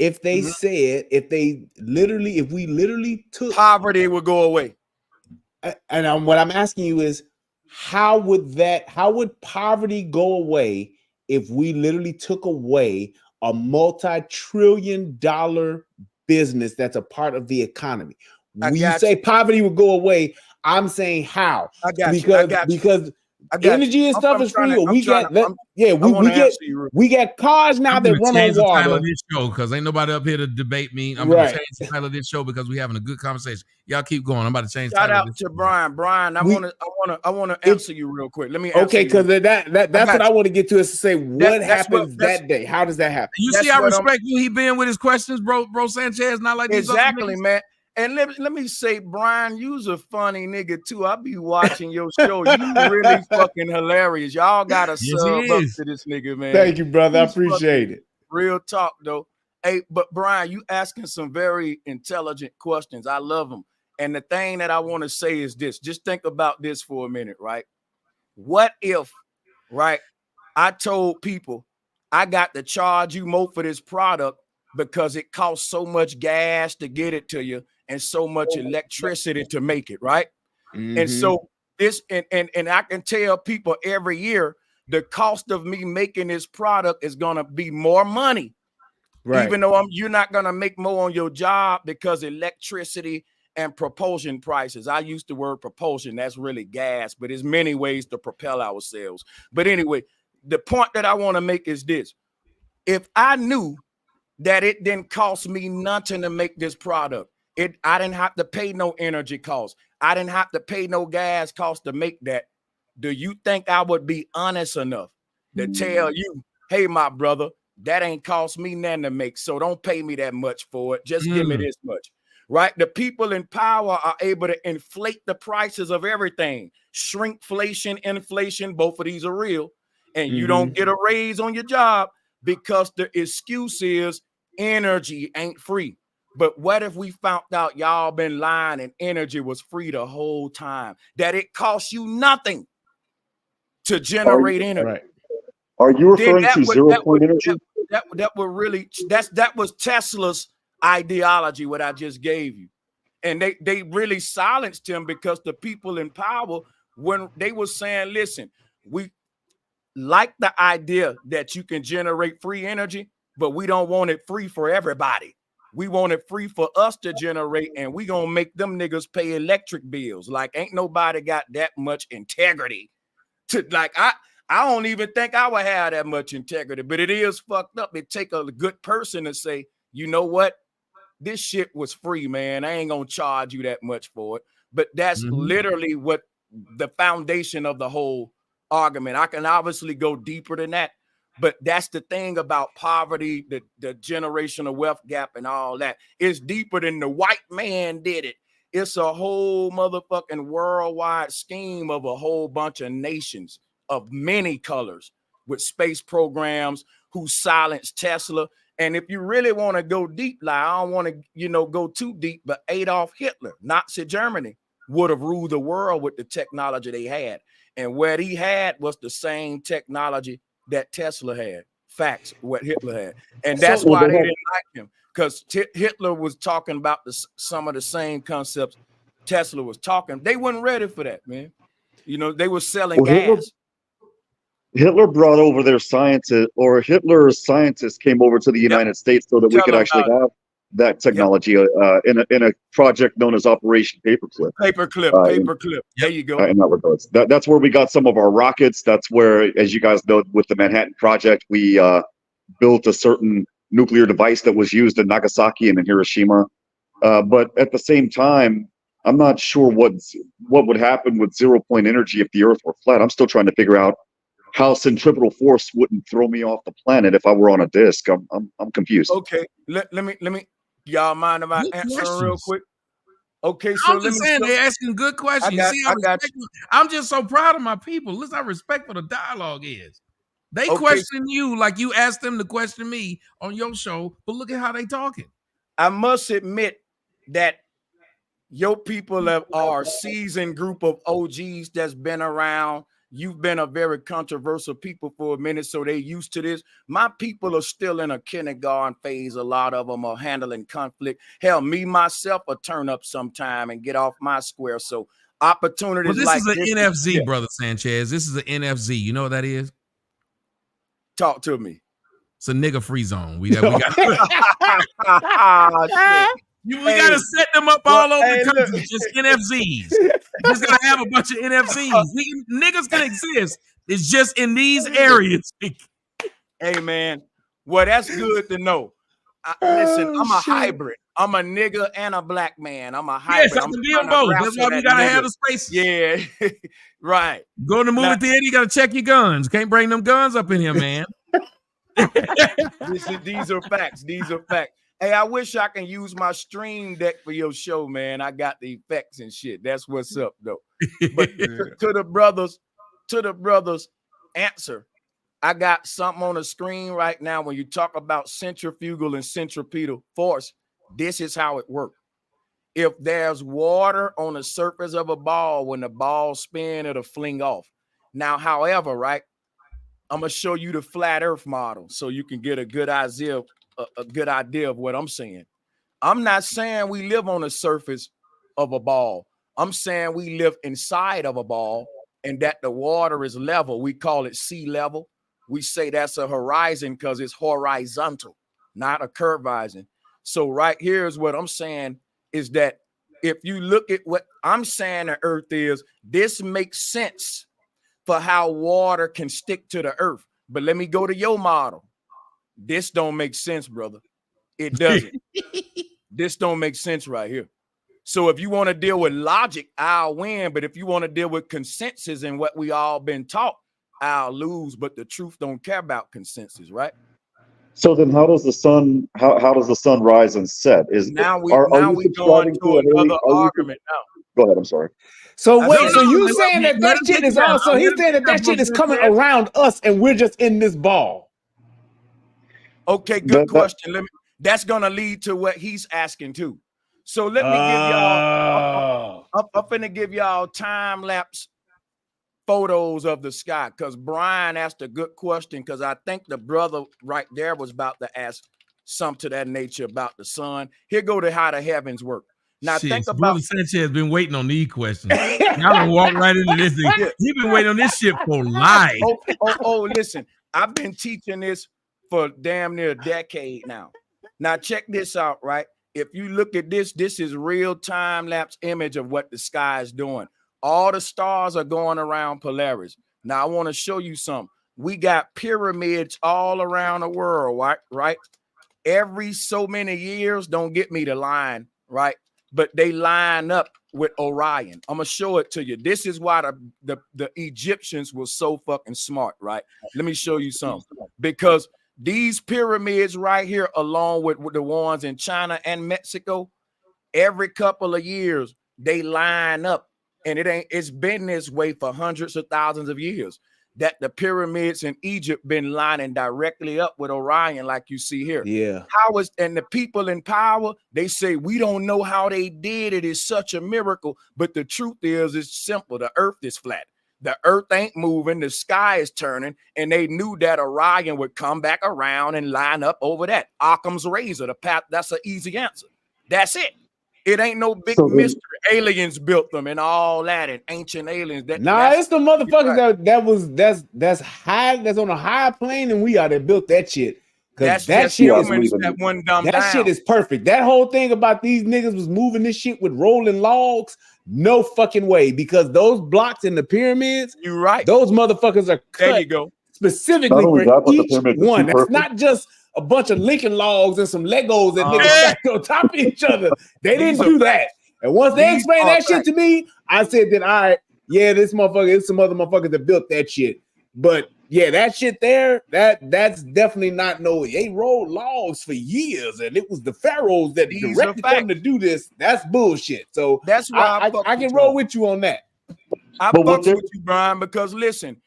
If they said, if we literally took poverty, would go away. And what I'm asking you is, how would poverty go away if we literally took away a multi-trillion-dollar business that's a part of the economy? You say poverty would go away. I'm saying how? Because energy and stuff is free. We get cars now that run on water. Title of this show because ain't nobody up here to debate me. I'm gonna change the title of this show because we're having a good conversation. Y'all keep going. I'm about to change. Shout out to Brian. Brian, I want to answer you real quick. Let me answer because that's what I want to get to is to say what happens that day. How does that happen? You see how respectful he been with his questions, bro Sanchez. Not like these exactly, man. And let me say, Brian, you's a funny nigga too. I be watching your show. You really fucking hilarious. Y'all gotta sub up to this nigga, man. Thank you, brother. I appreciate it. Real talk, though. Hey, but Brian, you asking some very intelligent questions. I love them. And the thing that I want to say is this. Just think about this for a minute, right? What if, right, I told people I got to charge you more for this product because it costs so much gas to get it to you and so much electricity to make it, right? And so this, and I can tell people every year the cost of me making this product is gonna be more money, right? Even though you're not gonna make more on your job because electricity and propulsion prices. I use the word propulsion, that's really gas, but there's many ways to propel ourselves. But anyway, the point that I want to make is this: if I knew that it didn't cost me nothing to make this product, I didn't have to pay no energy costs. I didn't have to pay no gas costs to make that. Do you think I would be honest enough to tell you, hey, my brother, that ain't cost me nothing to make, so don't pay me that much for it. Just give me this much, right? The people in power are able to inflate the prices of everything. Shrinkflation, inflation, both of these are real. And you don't get a raise on your job because the excuse is energy ain't free. But what if we found out y'all been lying and energy was free the whole time? That it costs you nothing to generate energy. Right. Are you referring to zero-point energy? That would really, that was Tesla's ideology, what I just gave you. And they really silenced him because the people in power, when they were saying, listen, we like the idea that you can generate free energy, but we don't want it free for everybody. We want it free for us to generate, and we gonna make them niggas pay electric bills. Like, ain't nobody got that much integrity to, like, I don't even think I would have that much integrity, but it is fucked up. It take a good person to say, you know what? This shit was free, man. I ain't gonna charge you that much for it. But that's literally what the foundation of the whole argument. I can obviously go deeper than that, but that's the thing about poverty, the generational wealth gap and all that. It's deeper than the white man did it. It's a whole motherfucking worldwide scheme of a whole bunch of nations of many colors with space programs who silenced Tesla. And if you really want to go deep, like, I don't want to, go too deep, but Adolf Hitler, Nazi Germany, would have ruled the world with the technology they had. And what he had was the same technology that Tesla had. Facts, what Hitler had. And that's why they didn't like him, because Hitler was talking about some of the same concepts Tesla was talking. They weren't ready for that, man. They were selling gas. Hitler brought over their scientists, or Hitler's scientists came over to the United States so that we could actually have that technology in a project known as Operation Paperclip. Paperclip. There you go. In that regards, that's where we got some of our rockets. That's where, as you guys know, with the Manhattan Project, we built a certain nuclear device that was used in Nagasaki and in Hiroshima. But at the same time, I'm not sure what would happen with zero-point energy if the Earth were flat. I'm still trying to figure out how centripetal force wouldn't throw me off the planet if I were on a disc. I'm confused. Okay, let me. Y'all mind if I answer real quick? Okay, so I'm just saying they're asking good questions. I'm just so proud of my people. Listen how respectful the dialogue is. They question you like you asked them to question me on your show, but look at how they talking. I must admit that your people are a seasoned group of OGs that's been around. You've been a very controversial people for a minute, so they used to this. My people are still in a kindergarten phase. A lot of them are handling conflict. Hell, me myself will turn up sometime and get off my square. So opportunities this like is an this NFZ, brother Sanchez. This is an NFZ. You know what that is? Talk to me. It's a nigga free zone. We got. We gotta set them up all over the country. Just NFZs. Just gotta have a bunch of NFZs. Niggas can exist. It's just in these areas. Hey man, well that's good to know. Listen, I'm a hybrid. I'm a nigga and a black man. I'm a hybrid. Yes, I can be them both. That's why we gotta have the space. Yeah, right. Go to the movie theater. You gotta check your guns. Can't bring them guns up in here, man. These are facts. These are facts. Hey, I wish I can use my stream deck for your show, man. I got the effects and shit. That's what's up, though. But to the brothers answer, I got something on the screen right now. When you talk about centrifugal and centripetal force, this is how it works. If there's water on the surface of a ball, when the ball spins, it'll fling off. Now, however, right, I'm gonna show you the flat Earth model so you can get a good idea of what I'm saying. I'm not saying we live on the surface of a ball. I'm saying we live inside of a ball and that the water is level. We call it sea level. We say that's a horizon because it's horizontal, not a curvaizing. So right here is what I'm saying is that if you look at what I'm saying the Earth is, this makes sense for how water can stick to the Earth. But let me go to your model. This don't make sense, brother. It doesn't. This don't make sense right here. So if you want to deal with logic, I'll win. But if you want to deal with consensus and what we all been taught, I'll lose. But the truth don't care about consensus, right? So then how does the sun rise and set? Now we going to another argument now. Go ahead, I'm sorry. So wait, so you saying that shit is also, he's saying that shit is coming around us and we're just in this ball. Okay, good question. That's gonna lead to what he's asking too. So let me give y'all. I'm finna give y'all time lapse photos of the sky because Brian asked a good question because I think the brother right there was about to ask something to that nature about the sun. Here go to how the heavens work. Now think about Brother Sanchez been waiting on these questions. Y'all done walk right into this thing. He been waiting on this shit for life. Listen, I've been teaching this for damn near a decade now. Now check this out, right? If you look at this, this is real time lapse image of what the sky is doing. All the stars are going around Polaris. Now I want to show you something. We got pyramids all around the world, right? Every so many years, don't get me the line, right? But they line up with Orion. I'm gonna show it to you. This is why the Egyptians were so fucking smart, right? Let me show you something. Because these pyramids right here, along with the ones in China and Mexico, every couple of years they line up, and it's been this way for hundreds of thousands of years. That the pyramids in Egypt been lining directly up with Orion, like you see here. Yeah. And the people in power, they say we don't know how they did it. It's such a miracle. But the truth is, it's simple. The earth is flat. The earth ain't moving. The sky is turning. And they knew that Orion would come back around and line up over that. Occam's razor, the path. That's an easy answer. That's it. It ain't no big mystery. Aliens built them and all that, and ancient aliens. It's the motherfuckers that's high, that's on a higher plane than we are that built that shit. Because that shit shit is perfect. That whole thing about these niggas was moving this shit with rolling logs. No fucking way, because those blocks in the pyramids, you're right. Those motherfuckers are cut there you go. Specifically for each one. That's not just a bunch of Lincoln logs and some Legos that niggas stacked on top of each other. They didn't do that. And once they explained that shit to me, I said that, all right, yeah, this motherfucker, it's some other motherfuckers that built that shit. But yeah, that shit there, that's definitely not they rolled logs for years, and it was the pharaohs that directed them to do this. That's bullshit. So that's why I can roll with you on that. I fucks with you, Brian, because listen,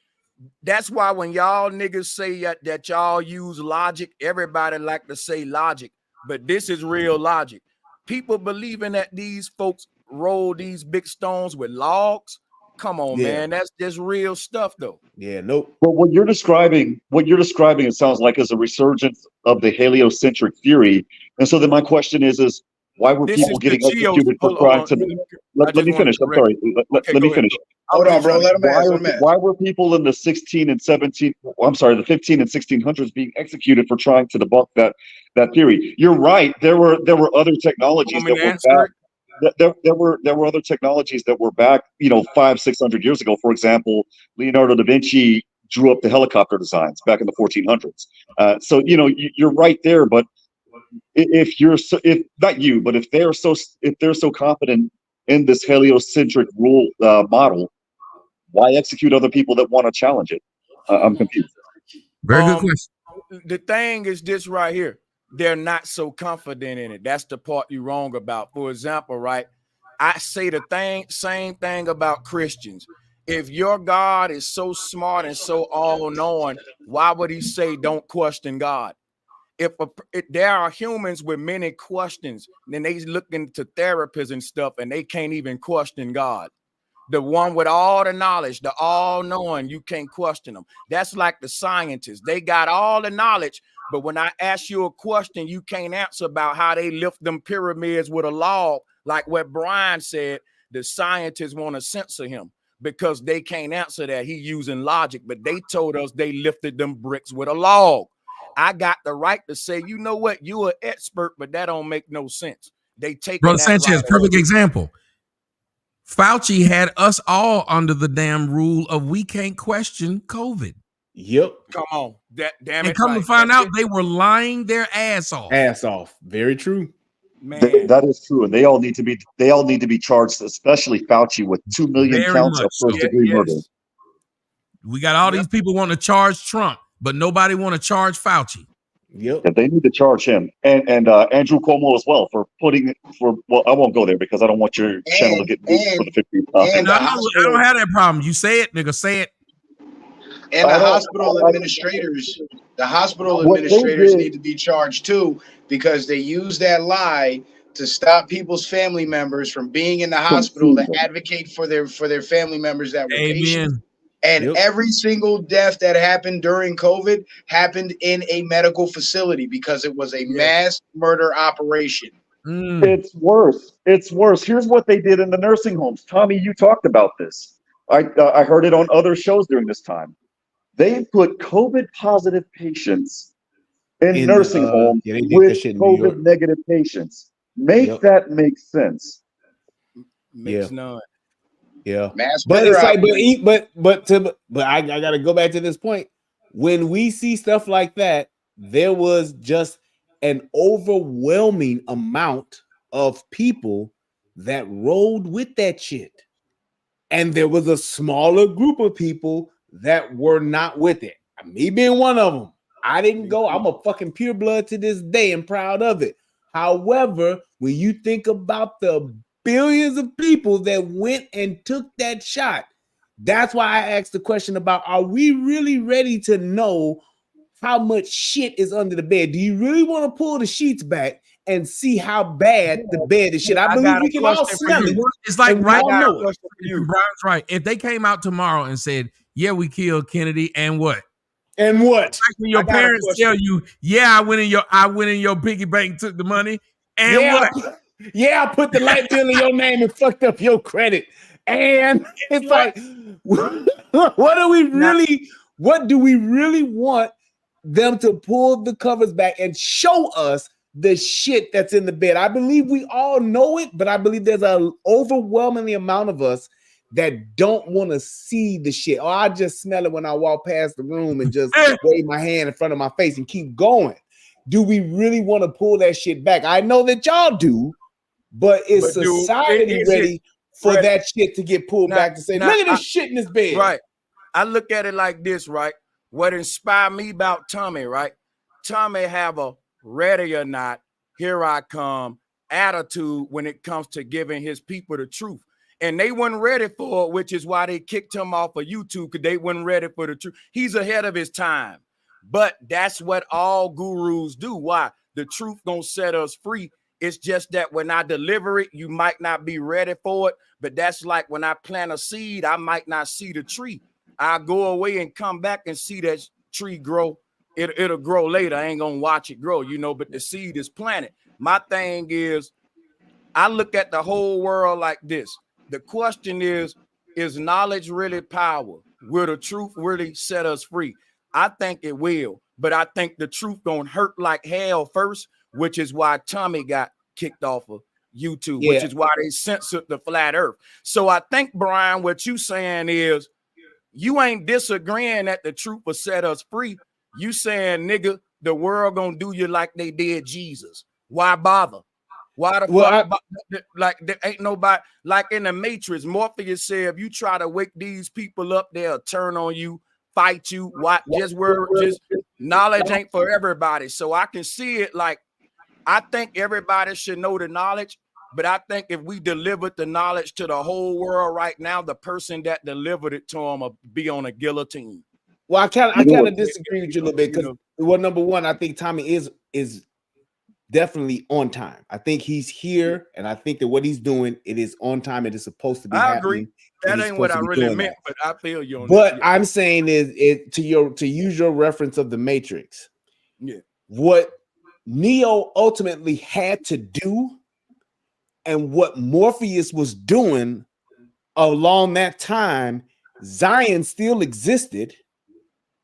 That's why when y'all niggas say that y'all use logic, everybody like to say logic, but this is real logic. People believing that these folks roll these big stones with logs. Come on, man. That's just real stuff, though. Yeah, nope. But what you're describing, it sounds like is a resurgence of the heliocentric theory. And so then my question is why were This people is the getting executed for hold trying on. to? Let me finish. I'm sorry. Okay, Let me go ahead. finish. Hold on, bro. Let him ask. Let him ask. Why were people in the 16 and 17? I'm sorry, the 15 and 1600s being executed for trying to debunk that theory? You're right. There were other technologies that were back. There were other technologies that were back, 500-600 years ago. For example, Leonardo da Vinci drew up the helicopter designs back in the 1400s. So you're right there. But if not you, but if they're so confident in this heliocentric rule model, why execute other people that want to challenge it? I'm confused. Very good question. The thing is this right here. They're not so confident in it. That's the part you're wrong about. For example, right? I say the same thing about Christians. If your God is so smart and so all-knowing, why would he say don't question God? If there are humans with many questions, then they look into therapists and stuff and they can't even question God. The one with all the knowledge, the all-knowing, you can't question them. That's like the scientists. They got all the knowledge, but when I ask you a question, you can't answer about how they lift them pyramids with a log, like what Brian said. The scientists want to censor him because they can't answer that. He using logic, but they told us they lifted them bricks with a log. I got the right to say, you know what, you're an expert, but that don't make no sense. They take Brother Sanchez, perfect example. Fauci had us all under the damn rule of we can't question COVID. Yep. Come on. Damn and come to find out they were lying their ass off. Very true. Man. That is true, and they all need to be charged, especially Fauci, with 2 million counts of first-degree murder. We got all these people wanting to charge Trump, but nobody want to charge Fauci. Yep. Yeah, they need to charge him and Andrew Cuomo as well for putting it well, I won't go there because I don't want your channel to get moved for the 15th time. No, I don't have that problem. You say it, nigga, say it. And the hospital administrators need to be charged too, because they use that lie to stop people's family members from being in the hospital to advocate for their family members that were patients. And every single death that happened during COVID happened in a medical facility because it was a mass murder operation. It's worse. It's worse. Here's what they did in the nursing homes. Tommy, you talked about this. I heard it on other shows during this time. They put COVID positive patients in nursing homes with COVID negative patients. That make sense. Makes none. Yeah, but it's like, but I gotta go back to this point. When we see stuff like that, there was just an overwhelming amount of people that rolled with that shit, and there was a smaller group of people that were not with it. Me being one of them. I didn't go. I'm a fucking pure blood to this day and proud of it. However, when you think about the billions of people that went and took that shot, that's why I asked the question about, are we really ready to know how much shit is under the bed? Do you really want to pull the sheets back and see how bad the bed is shit? I believe we can all smell it. It's like right now, Brian's right. If they came out tomorrow and said, yeah, we killed Kennedy, and what? And what? Like when your parents tell you, yeah, I went in your piggy bank and took the money, and what? I put the light bill in your name and fucked up your credit. And it's like, what do we really want them to pull the covers back and show us the shit that's in the bed? I believe we all know it, but I believe there's an overwhelming amount of us that don't want to see the shit. Or I just smell it when I walk past the room and just wave my hand in front of my face and keep going. Do we really want to pull that shit back? I know that y'all do, but is society ready for that shit to get pulled back to say, look at this shit in this bed? Right. I look at it like this, right? What inspired me about Tommy, right? Tommy have a ready or not, here I come attitude when it comes to giving his people the truth. and they weren't ready for it, which is why they kicked him off of YouTube, because they weren't ready for the truth. He's ahead of his time. But that's what all gurus do. Why? The truth gonna set us free. It's just that when I deliver it, you might not be ready for it. But that's like when I plant a seed, I might not see the tree. I'll go away and come back and see that tree grow. It'll grow later. I ain't gonna watch it grow, you know, but the seed is planted. My thing is, I look at the whole world like this. The question is knowledge really power? Will the truth really set us free? I think it will, but I think the truth gonna hurt like hell first, which is why Tommy got kicked off of YouTube, which is why they censored the flat earth. So I think, Brian, what you saying is you ain't disagreeing that the truth will set us free. You saying, nigga, the world gonna do you like they did Jesus. Why bother? Why the fuck? Like there ain't nobody, like in the Matrix, Morpheus said, if you try to wake these people up, they'll turn on you, fight you. What? Just knowledge ain't for everybody. So I can see it like, I think everybody should know the knowledge, but I think if we delivered the knowledge to the whole world right now, the person that delivered it to them will be on a guillotine. Well, I kind of disagree with you a little bit, because well, number one, I think Tommy is definitely on time. I think he's here, and I think that what he's doing, it is on time. It is supposed to be happening. Agree. That ain't what I really meant, but I feel you on that. But yeah. I'm saying is it to use your reference of the Matrix. Yeah. What Neo ultimately had to do, and what Morpheus was doing along that time, Zion still existed.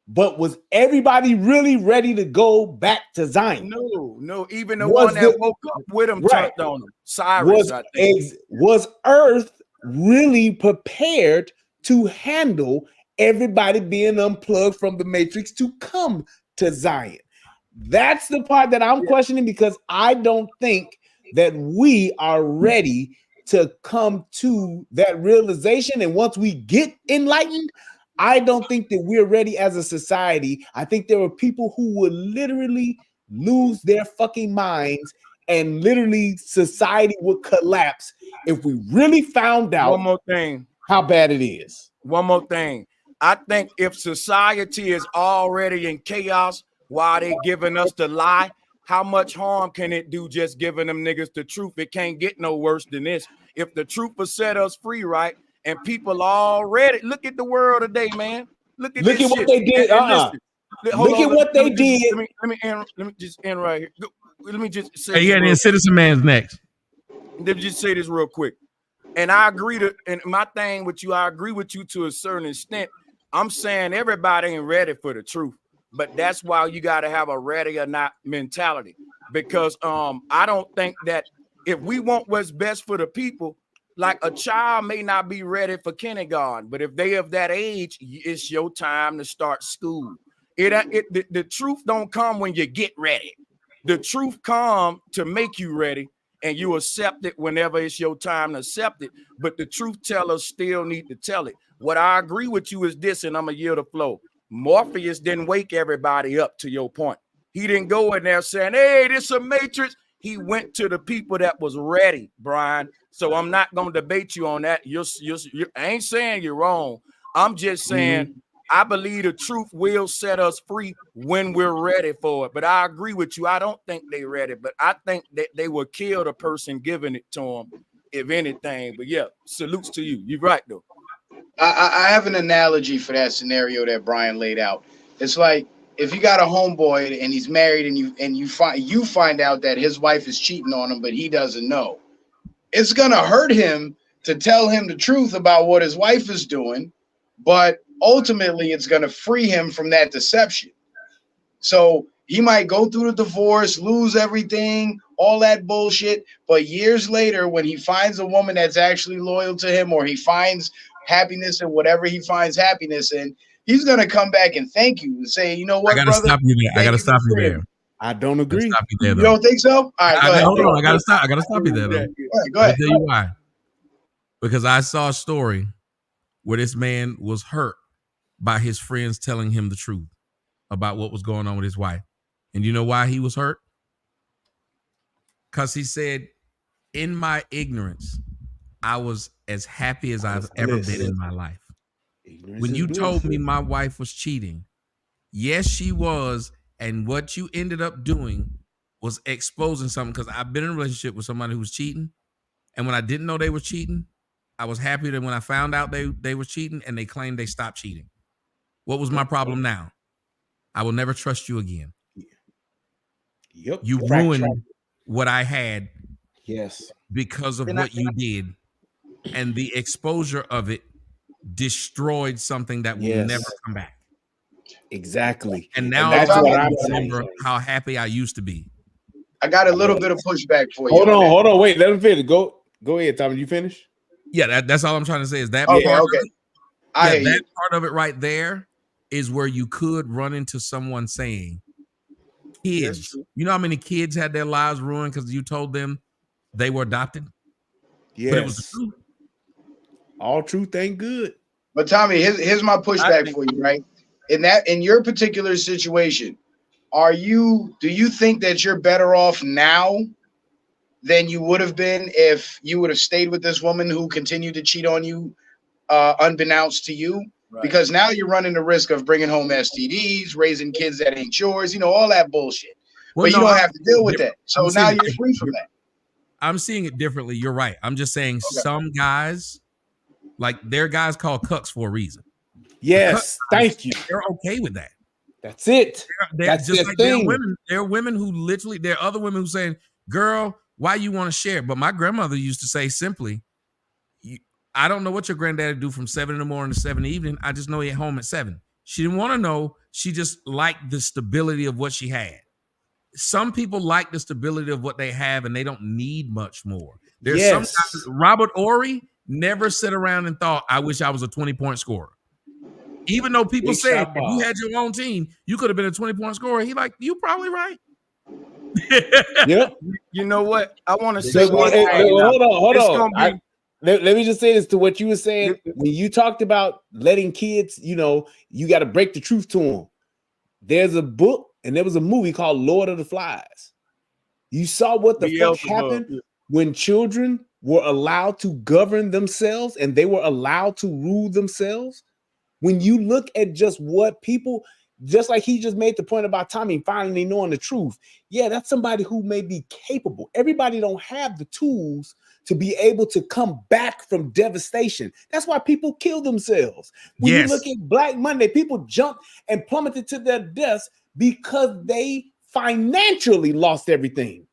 But was everybody really ready to go back to Zion? No. Even the one that woke up with him turned on him. Cyrus, I think. Was Earth really prepared to handle everybody being unplugged from the Matrix to come to Zion? That's the part that I'm questioning, because I don't think that we are ready to come to that realization. And once we get enlightened, I don't think that we're ready as a society. I think there are people who would literally lose their fucking minds, and literally society would collapse if we really found out one more thing how bad it is. One more thing. I think if society is already in chaos while they giving us the lie, how much harm can it do just giving them niggas the truth? It can't get no worse than this. If the truth will set us free, right? And people already look at the world today, man. Look at what they did. Look at what they did. Let me just end right here. Let me just say. Hey, then Citizen Man's next. Let me just say this real quick. And I agree and my thing with you, I agree with you to a certain extent. I'm saying everybody ain't ready for the truth, but that's why you got to have a ready or not mentality. Because I don't think that if we want what's best for the people, like a child may not be ready for kindergarten, but if they of that age, it's your time to start school. The truth don't come when you get ready. The truth come to make you ready, and you accept it whenever it's your time to accept it. But the truth tellers still need to tell it. What I agree with you is this, and I'm going to yield the flow. Morpheus didn't wake everybody up, to your point. He didn't go in there saying, hey, this is a matrix. He went to the people that was ready, Brian. So I'm not going to debate you on that. I ain't saying you're wrong. I'm just saying I believe the truth will set us free when we're ready for it. But I agree with you. I don't think they're ready, but I think that they will kill the person giving it to them, if anything. But yeah, salutes to you. You're right, though. I have an analogy for that scenario that Brian laid out. It's like if you got a homeboy and he's married, and you find out that his wife is cheating on him, but he doesn't know. It's gonna hurt him to tell him the truth about what his wife is doing, but ultimately it's gonna free him from that deception. So he might go through the divorce, lose everything, all that bullshit, but years later, when he finds a woman that's actually loyal to him, or he finds happiness in whatever he finds happiness in, he's gonna come back and thank you and say, you know what, I gotta brother? stop you there. I gotta stop you there. I don't agree. Stop you there, you don't think so? All right, go ahead. Hold on. I gotta stop you there, though. All right, go ahead. I'll tell you why. Because I saw a story where this man was hurt by his friends telling him the truth about what was going on with his wife. And you know why he was hurt? Because he said, in my ignorance, I was as happy as I've ever been in my life. Ignorance When is you bliss. told me my wife was cheating, yes, she was. And what you ended up doing was exposing something, because I've been in a relationship with somebody who was cheating. And when I didn't know they were cheating, I was happy that when I found out they were cheating and they claimed they stopped cheating. What was my problem now? I will never trust you again. Yep. You ruined what I had. Yes. Because of what you did. And the exposure of it destroyed something that will never come back. Exactly. And now that's I what I'm remember how happy I used to be. I got a little bit of pushback for you. Hold on, wait, let him finish. Go ahead, Tommy. You finish? Yeah, that's all I'm trying to say is that Okay, part okay. of it. I Yeah, hear that you. part of it right there is where you could run into someone saying, kids, you know how many kids had their lives ruined because you told them they were adopted? Yes. But it was the truth. All truth ain't good. But Tommy, here's my pushback for you, right? In your particular situation, do you think that you're better off now than you would have been if you would have stayed with this woman who continued to cheat on you, unbeknownst to you? Right. Because now you're running the risk of bringing home STDs, raising kids that ain't yours, all that bullshit. Well, but you don't have to deal with that. So now you're free from that. I'm seeing it differently. You're right. I'm just saying some guys, like they're guys called cucks for a reason. Yes, thank you. They're okay with that. That's it. That's just like thing. There are women who literally, there are other women who saying, girl, why you want to share? But my grandmother used to say simply, I don't know what your granddaddy do from 7 in the morning to 7 in the evening. I just know he at home at 7. She didn't want to know. She just liked the stability of what she had. Some people like the stability of what they have and they don't need much more. There's some guys, Robert Ory never sat around and thought, I wish I was a 20-point scorer. Even though people said if you had your own team, you could have been a 20-point scorer. He like, you probably right. Yep. You know what? I want to say one thing. Hold on. Let me just say this to what you were saying. When you talked about letting kids, you got to break the truth to them. There's a book and there was a movie called Lord of the Flies. You saw what the fuck happened when children were allowed to govern themselves and they were allowed to rule themselves. When you look at just what people, just like he just made the point about Tommy finally knowing the truth. Yeah, that's somebody who may be capable. Everybody don't have the tools to be able to come back from devastation. That's why people kill themselves. When you look at Black Monday, people jumped and plummeted to their deaths because they financially lost everything.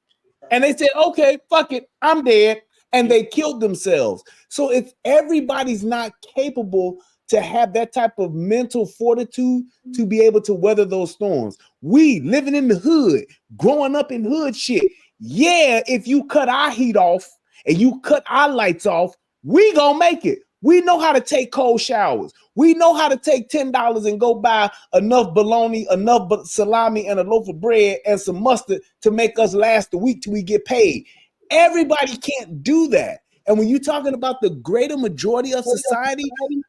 And they said, okay, fuck it, I'm dead. And they killed themselves. So it's everybody's not capable to have that type of mental fortitude to be able to weather those storms. We living in the hood, growing up in hood shit. Yeah, if you cut our heat off and you cut our lights off, we gonna make it. We know how to take cold showers. We know how to take $10 and go buy enough bologna, enough salami, and a loaf of bread and some mustard to make us last a week till we get paid. Everybody can't do that. And when you're talking about the greater majority of society,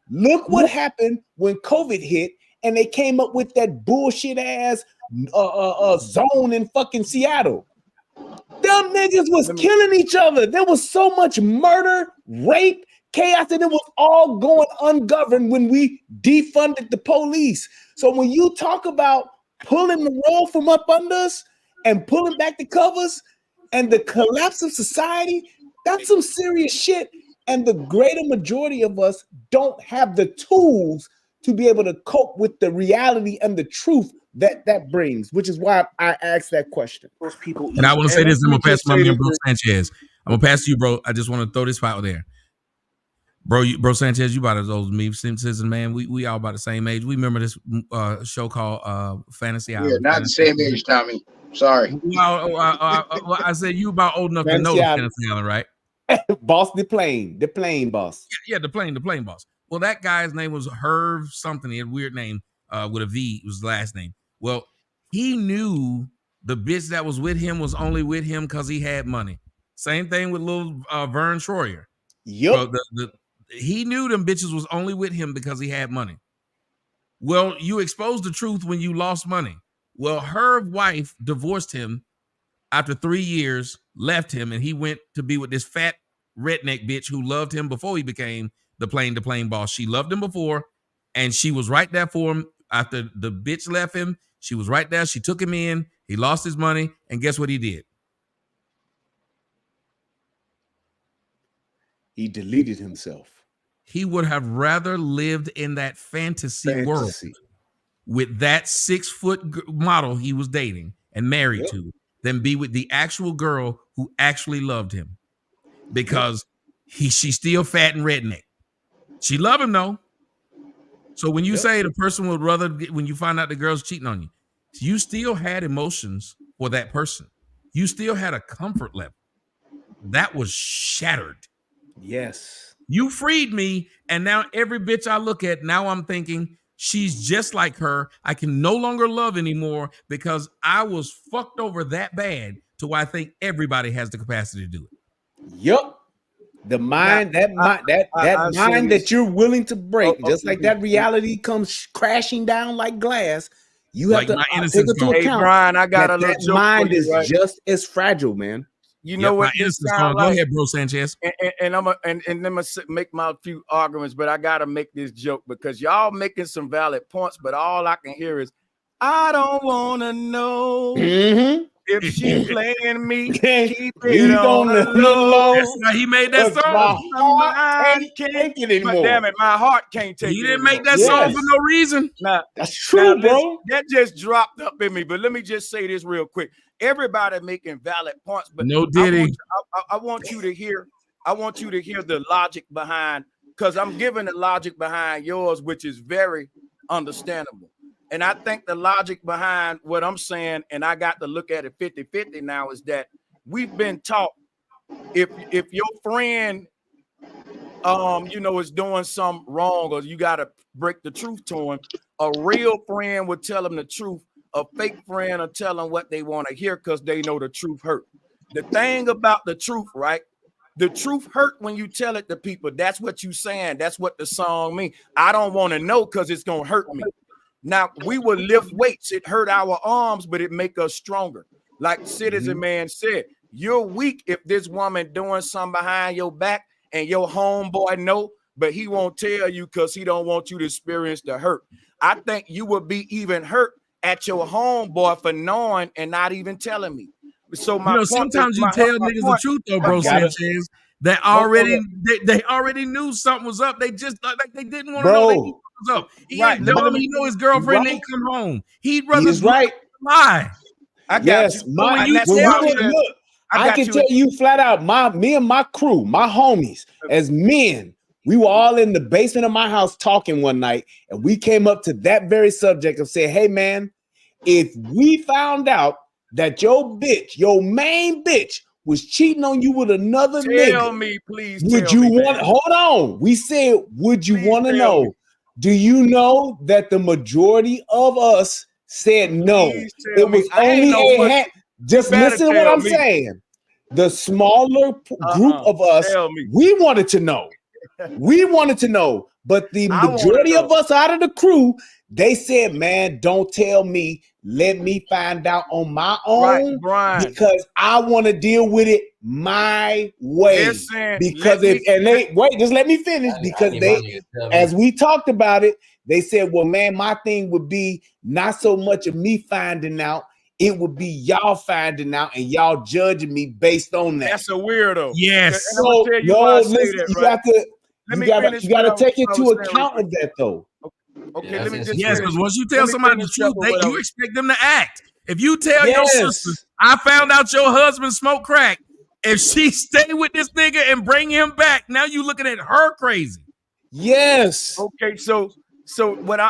look what happened when COVID hit and they came up with that bullshit ass zone in fucking Seattle. Them niggas was killing each other. There was so much murder, rape, chaos, and it was all going ungoverned when we defunded the police. So when you talk about pulling the rug from up under us and pulling back the covers and the collapse of society, that's some serious shit. And the greater majority of us don't have the tools to be able to cope with the reality and the truth that brings, which is why I asked that question. Those people, and I want to say this, I'm going to pass my man, Bro Sanchez. I'm going to pass to you, bro. I just want to throw this out there. Bro Sanchez, you about as old as me. Skepticism, man. We all about the same age. We remember this show called Fantasy Island. Yeah, not the same age, Tommy. Sorry. I said you about old enough Fantasy to know Island. Fantasy Island, right? Boss the plane boss. Yeah, the plane boss. Well, that guy's name was Herb something. He had a weird name with a V. It was his last name. Well, he knew the bitch that was with him was only with him because he had money. Same thing with little Vern Troyer. Yep. Well, he knew them bitches was only with him because he had money. Well, you exposed the truth when you lost money. Well, her wife divorced him after 3 years, left him, and he went to be with this fat redneck bitch who loved him before he became the plane boss. She loved him before, and she was right there for him after the bitch left him. She was right there. She took him in. He lost his money, and guess what he did? He deleted himself. He would have rather lived in that fantasy world with that 6-foot model he was dating and married to than be with the actual girl who actually loved him, because she's still fat and redneck. She loved him though. So when you say the person would rather, when you find out the girl's cheating on you, you still had emotions for that person. You still had a comfort level. That was shattered. Yes. You freed me, and now every bitch I look at, now I'm thinking she's just like her. I can no longer love anymore because I was fucked over that bad to where I think everybody has the capacity to do it. Yup. The mind, that mind that you're willing to break, just like that reality comes crashing down like glass. You have to take into account. Hey, Brian, I got that mind is just as fragile, man. You know what this sound like? Go ahead, bro Sanchez. And I'm gonna make my few arguments, but I gotta make this joke because y'all making some valid points, but all I can hear is, I don't wanna know if she playing me. Keep it on the low. That's why he made that song. My heart can't take it anymore. Damn it, my heart can't take it. He didn't make that song for no reason. Nah, that's true, bro. That just dropped up in me. But let me just say this real quick. Everybody making valid points, but no Diddy. I want you to hear. I want you to hear the logic behind, because I'm giving the logic behind yours, which is very understandable. And I think the logic behind what I'm saying, and I got to look at it 50-50 now, is that we've been taught if your friend is doing something wrong, or you got to break the truth to him, a real friend would tell him the truth. A fake friend will tell them what they want to hear because they know the truth hurt. The thing about the truth, right? The truth hurt when you tell it to people. That's what you saying. That's what the song means. I don't want to know because it's going to hurt me. Now, we would lift weights. It hurt our arms, but it make us stronger. Like Citizen Man said, you're weak if this woman doing something behind your back and your homeboy know, but he won't tell you because he don't want you to experience the hurt. I think you would be even hurt at your homeboy for knowing and not even telling me. So sometimes you tell niggas the truth though, bro Sanchez. They already knew something was up. They just like they didn't want to know they knew something was up. He ain't telling me his girlfriend didn't come home. He'd rather lie. I got you. I can tell you flat out, me and my crew, my homies, as men, we were all in the basement of my house talking one night, and we came up to that very subject of saying, hey, man, if we found out that your main bitch, was cheating on you with another nigga. Tell me, please. Would you want? Hold on. We said, would you want to know? Do you know that the majority of us said no? It was only just listen to what I'm saying. The smaller group of us, we wanted to know. We wanted to know, but the majority of us out of the crew, they said, man, don't tell me. Let me find out on my own, because I want to deal with it my way. Just let me finish, because as we talked about it, they said, well, man, my thing would be not so much of me finding out. It would be y'all finding out and y'all judging me based on that. That's a weirdo. Yes. So, you got to take into account of that, though. Okay, let me just because once you tell somebody the truth, you expect them to act. If you tell your sister, I found out your husband smoked crack, if she stay with this nigga and bring him back, now you looking at her crazy. Yes. Okay, so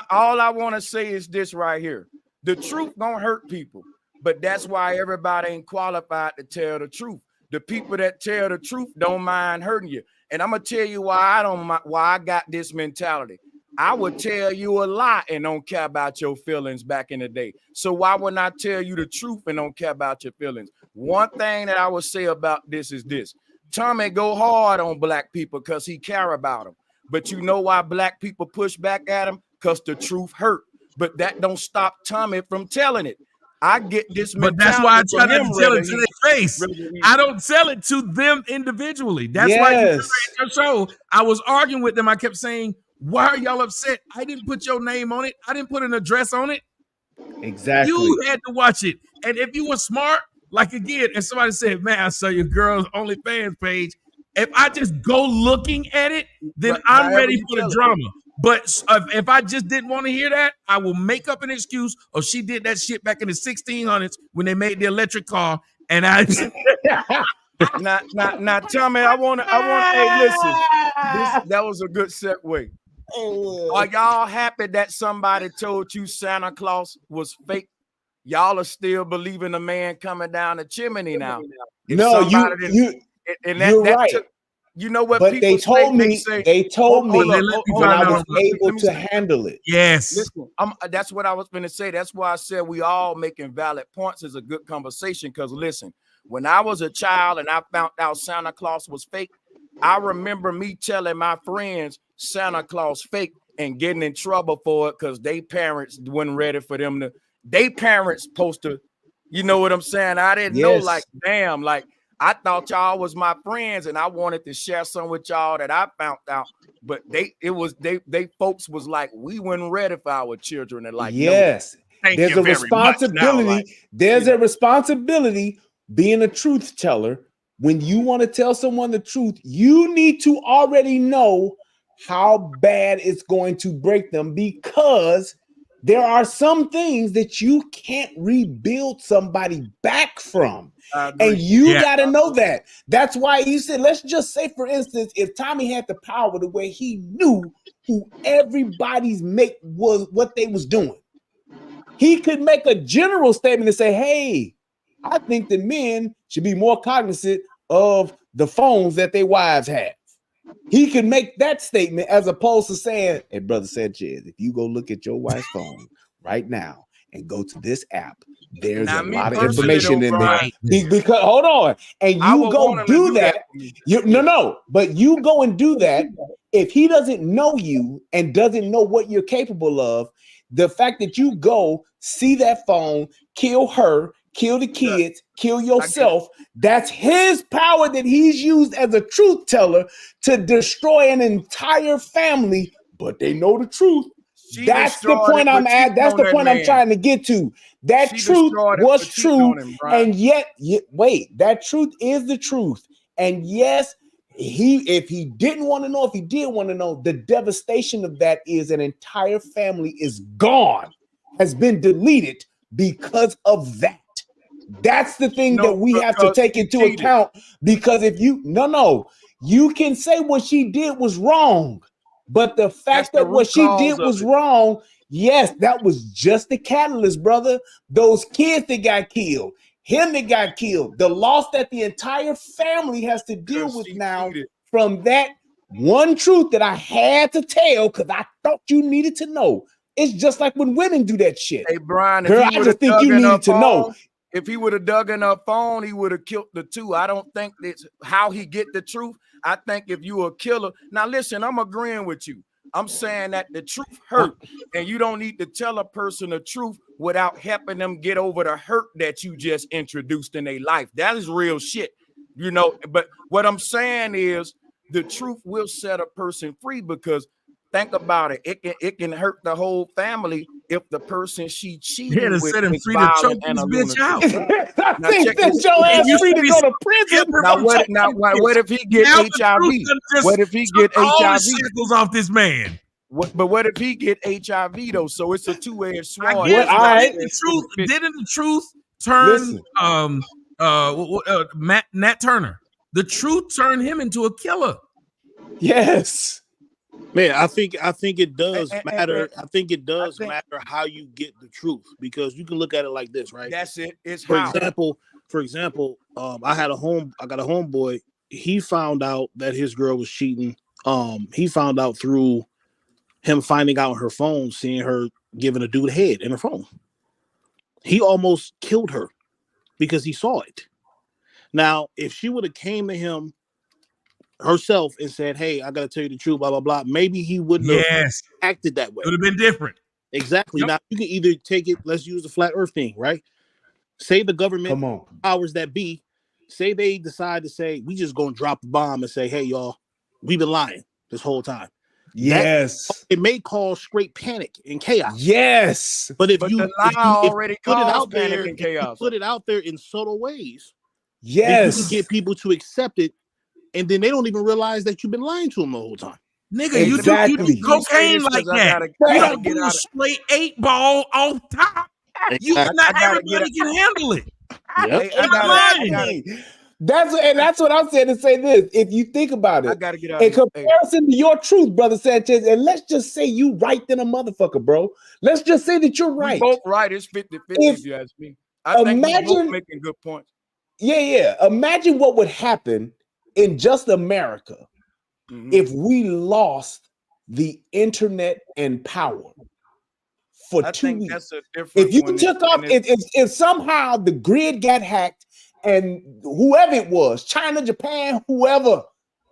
all I want to say is this right here. The truth don't hurt people, but that's why everybody ain't qualified to tell the truth. The people that tell the truth don't mind hurting you. And I'm gonna tell you why I got this mentality. I would tell you a lie and don't care about your feelings back in the day. So why would I tell you the truth and don't care about your feelings? One thing that I would say about this is this. Tommy go hard on black people because he care about them. But you know why black people push back at him? Because the truth hurt. But that don't stop Tommy from telling it. I get this But mentality. that's why I try from not him, to tell it whether to he- their face. whether he- I don't tell it to them individually. That's why you Yes. your show. I was arguing with them. I kept saying, "Why are y'all upset? I didn't put your name on it. I didn't put an address on it. Exactly. You had to watch it. And if you were smart, like again, and somebody said, man, I saw your girl's OnlyFans page. If I just go looking at it, then Right, I'm however ready you for the tell it. drama. But if I just didn't want to hear that, I will make up an excuse. Or she did that shit back in the 1600s when they made the electric car. And I Now, Tommy, I want. Hey, listen, that was a good segue. Are y'all happy that somebody told you Santa Claus was fake? Y'all are still believing a man coming down the chimney now. If No, somebody didn't- and you're that right. took- you know what But people they told me, say, they told hold me up, let me when find I out was on- able let me to say- handle it. yes. Listen, that's what I was going to say. That's why I said we all making valid points is a good conversation. Because listen, when I was a child and I found out Santa Claus was fake, I remember me telling my friends Santa Claus fake and getting in trouble for it because they parents wasn't ready for them to. They parents supposed to, you know what I'm saying? I didn't know, Yes. like, damn, like I thought y'all was my friends and I wanted to share some with y'all that I found out. But they folks was like, we weren't ready for our children. And like, no, Yes. thank There's you a very much responsibility. now, like, There's you a responsibility being a truth teller. When you want to tell someone the truth, you need to already know how bad it's going to break them, because there are some things that you can't rebuild somebody back from. I agree. And you Yeah. got to know that. That's why you said, let's just say, for instance, if Tommy had the power the way he knew who everybody's mate was, what they was doing, he could make a general statement and say, hey, I think that men should be more cognizant of the phones that their wives have. He could make that statement as opposed to saying, hey, Brother Sanchez, if you go look at your wife's phone right now and go to this app, there's Now, a me lot of personally, information though, in Brian, there. Because hold on, and I you would go want him to do that. for me. No, but you go and do that. If he doesn't know you and doesn't know what you're capable of, the fact that you go see that phone, kill her, kill the kids, kill yourself, that's his power that he's used as a truth teller to destroy an entire family, but they know the truth. She That's the destroyed point it for I'm at. cheating That's on the that point I'm man. trying to get to. That She truth destroyed it was for cheating true, on him, Brian. and yet, wait, that truth is the truth. And yes, if he didn't want to know, if he did want to know, the devastation of that is an entire family is gone, has been deleted because of that. That's the thing No, that we have to because take she into cheated. account, because if you you can say what she did was wrong, but the That's fact the that what root she cause did of was it. wrong, yes, that was just the catalyst, brother. Those kids that got killed, him that got killed, the loss that the entire family has to deal Because with she now cheated. from that one truth that I had to tell because I thought you needed to know. It's just like when women do that shit. Hey, Brian, Girl, I just think you needed to know. If he would have dug in her phone, he would have killed the two. I don't think that's how he get the truth. I think if you a killer, now listen, I'm agreeing with you. I'm saying that the truth hurt, and you don't need to tell a person the truth without helping them get over the hurt that you just introduced in their life. That is real shit, you know. But what I'm saying is the truth will set a person free, because think about it. It can hurt the whole family if the person she cheating to with set him is free to choke violent and this a bitch lunatic. out. I think check that this. your It ass used free to to be go so to prison. What if he get Now the HIV? truth done just What if he took get all the HIV? shackles off this man? But what if he get HIV though? So it's a two-edged sword. I guess What? All right. didn't the truth turn Listen. Nat Turner? The truth turned him into a killer. Yes. Man, I think it does matter. and I think it does think- matter how you get the truth, because you can look at it like this, right? That's it. It's For how. example, I got a homeboy. He found out that his girl was cheating. He found out through him finding out on her phone, seeing her giving a dude head in her phone. He almost killed her because he saw it. Now, if she would have came to him herself and said, "Hey, I gotta tell you the truth," blah blah blah, maybe he wouldn't have acted that way. It would have been different. Exactly. Yep. Now you can either take it. Let's use the flat Earth thing, right? Say the government powers that be, say they decide to say, we just gonna drop a bomb and say, hey, y'all, we've been lying this whole time. Yes. It may cause great panic and chaos. Yes. But if But you the lie already put it caused out panic there, and chaos. put it out there in subtle ways, yes, then you can get people to accept it, and then they don't even realize that you've been lying to them the whole time. Nigga, you do cocaine like that. You don't do a straight 8-ball off top. You not everybody can handle it. Hey, That's what I'm saying to say this. If you think about it, I gotta get out in comparison to your truth, brother Sanchez, and let's just say you right than a motherfucker, bro. Let's just say that you're right. We both right. It's 50-50 if you ask me. I think we both making good points. Yeah. Imagine what would happen in just America if we lost the internet and power for 2 weeks. That's a different if you took off, if somehow the grid got hacked and whoever it was, China, Japan, whoever,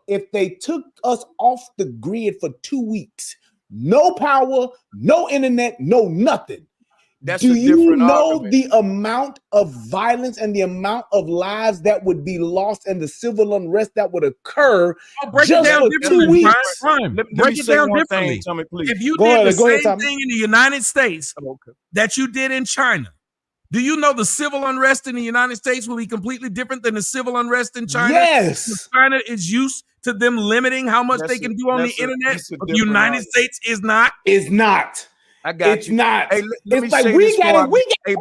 if they took us off the grid for 2 weeks, no power, no internet, no nothing. Do you know the amount of violence and the amount of lives that would be lost and the civil unrest that would occur just for 2 weeks? Break it down differently. If you did the same thing in the United States that you did in China, do you know the civil unrest in the United States will be completely different than the civil unrest in China? Yes. Because China is used to them limiting how much they can do on the internet. But the United States is not. Is not. I got it's not. Hey, it's like we got it. Hey,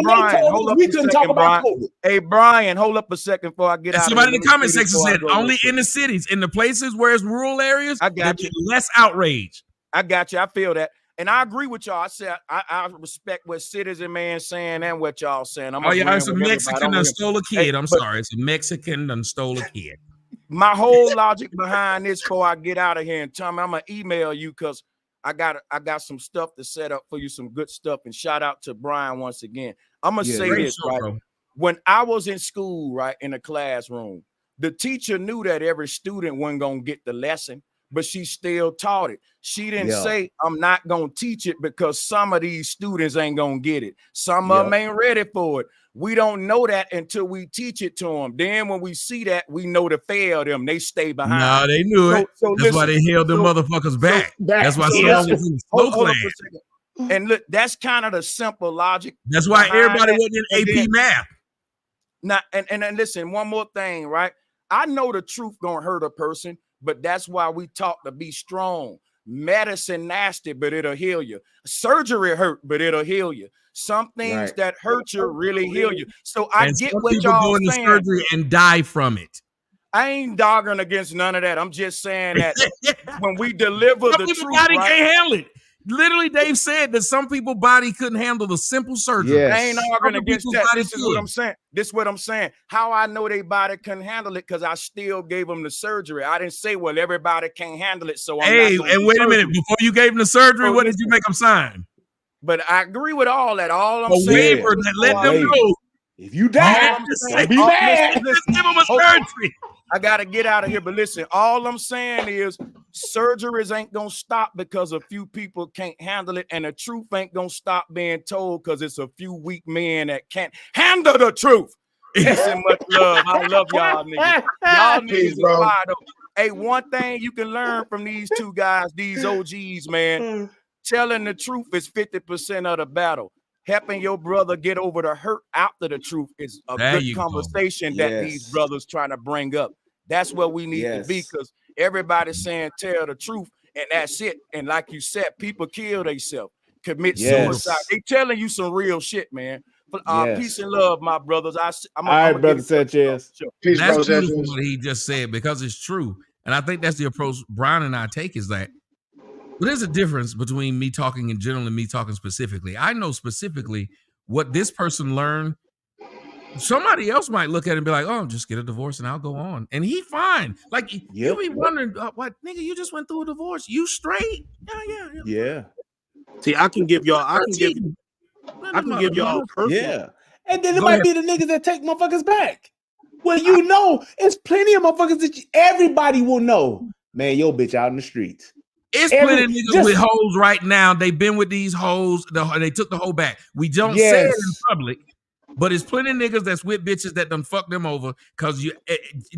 Brian, hold up we a couldn't second, talk about Brian. Hey, Brian, hold up a second before I get out. Somebody in the comment section said only in the cities, in the places where it's rural areas, I got you. Less outrage. I got you. I feel that. And I agree with y'all. I said I respect what Citizen Man saying and what y'all saying. It's a Mexican that stole a kid. I'm sorry. It's a Mexican that stole a kid. My whole logic behind this before I get out of here, and Tommy, I'm gonna email you because I got some stuff to set up for you, some good stuff. And shout out to Brian once again. I'm gonna say this, right? Bro. When I was in school, right, in the classroom, the teacher knew that every student wasn't gonna get the lesson, but she still taught it. She didn't say, I'm not gonna teach it because some of these students ain't gonna get it. Some of them ain't ready for it. We don't know that until we teach it to them. Then when we see that, we know to fail them. They stay behind. No, they knew it. That's why they held them motherfuckers back. That's why some of them was in the slow class. And look, that's kind of the simple logic. That's why everybody wasn't in AP math. Now, and listen, one more thing, right? I know the truth gonna hurt a person, but that's why we taught to be strong. Medicine nasty, but it'll heal you. Surgery hurt, but it'll heal you. Some things that hurt you really heal you. So I get what y'all saying. Doing the surgery and die from it. I ain't dogging against none of that. I'm just saying that when we deliver the truth, body can't handle it. Literally, Dave said that some people's body couldn't handle the simple surgery. Yes. I ain't arguing against that. This is what I'm saying. This is what I'm saying. How I know their body couldn't handle it because I still gave them the surgery. I didn't say, well, everybody can't handle it. So I'm not and wait a minute. Before you gave them the surgery, what did you make them sign? But I agree with all that. All I'm saying, waiver that let them know if you die, don't be mad. Let's give them a surgery. I gotta get out of here. But listen, all I'm saying is surgeries ain't gonna stop because a few people can't handle it, and the truth ain't gonna stop being told because it's a few weak men that can't handle the truth. Listen, much love. I love y'all niggas. Y'all niggas are wide open. Hey, one thing you can learn from these two guys, these OGs, man. Telling the truth is 50% of the battle. Helping your brother get over the hurt after the truth is a good conversation that these brothers trying to bring up. That's where we need to be because everybody's saying tell the truth and that's it. And like you said, people kill themselves, commit suicide. They telling you some real shit, man. But peace and love, my brothers. I'm all right, brother Sanchez. Peace, that's beautiful what he just said because it's true. And I think that's the approach Brian and I take is that but there's a difference between me talking in general and me talking specifically. I know specifically what this person learned. Somebody else might look at it and be like, oh, just get a divorce and I'll go on. And he fine. Like, you'll be wondering, what, nigga, you just went through a divorce. You straight? Yeah. See, I can give y'all personal. Yeah. And then it might be the niggas that take motherfuckers back. Well, you know, it's plenty of motherfuckers that everybody will know. Man, your bitch out in the streets. It's plenty of niggas with hoes right now. They've been with these hoes. They took the hoe back. We don't say it in public. But it's plenty of niggas that's with bitches that done fuck them over. Cause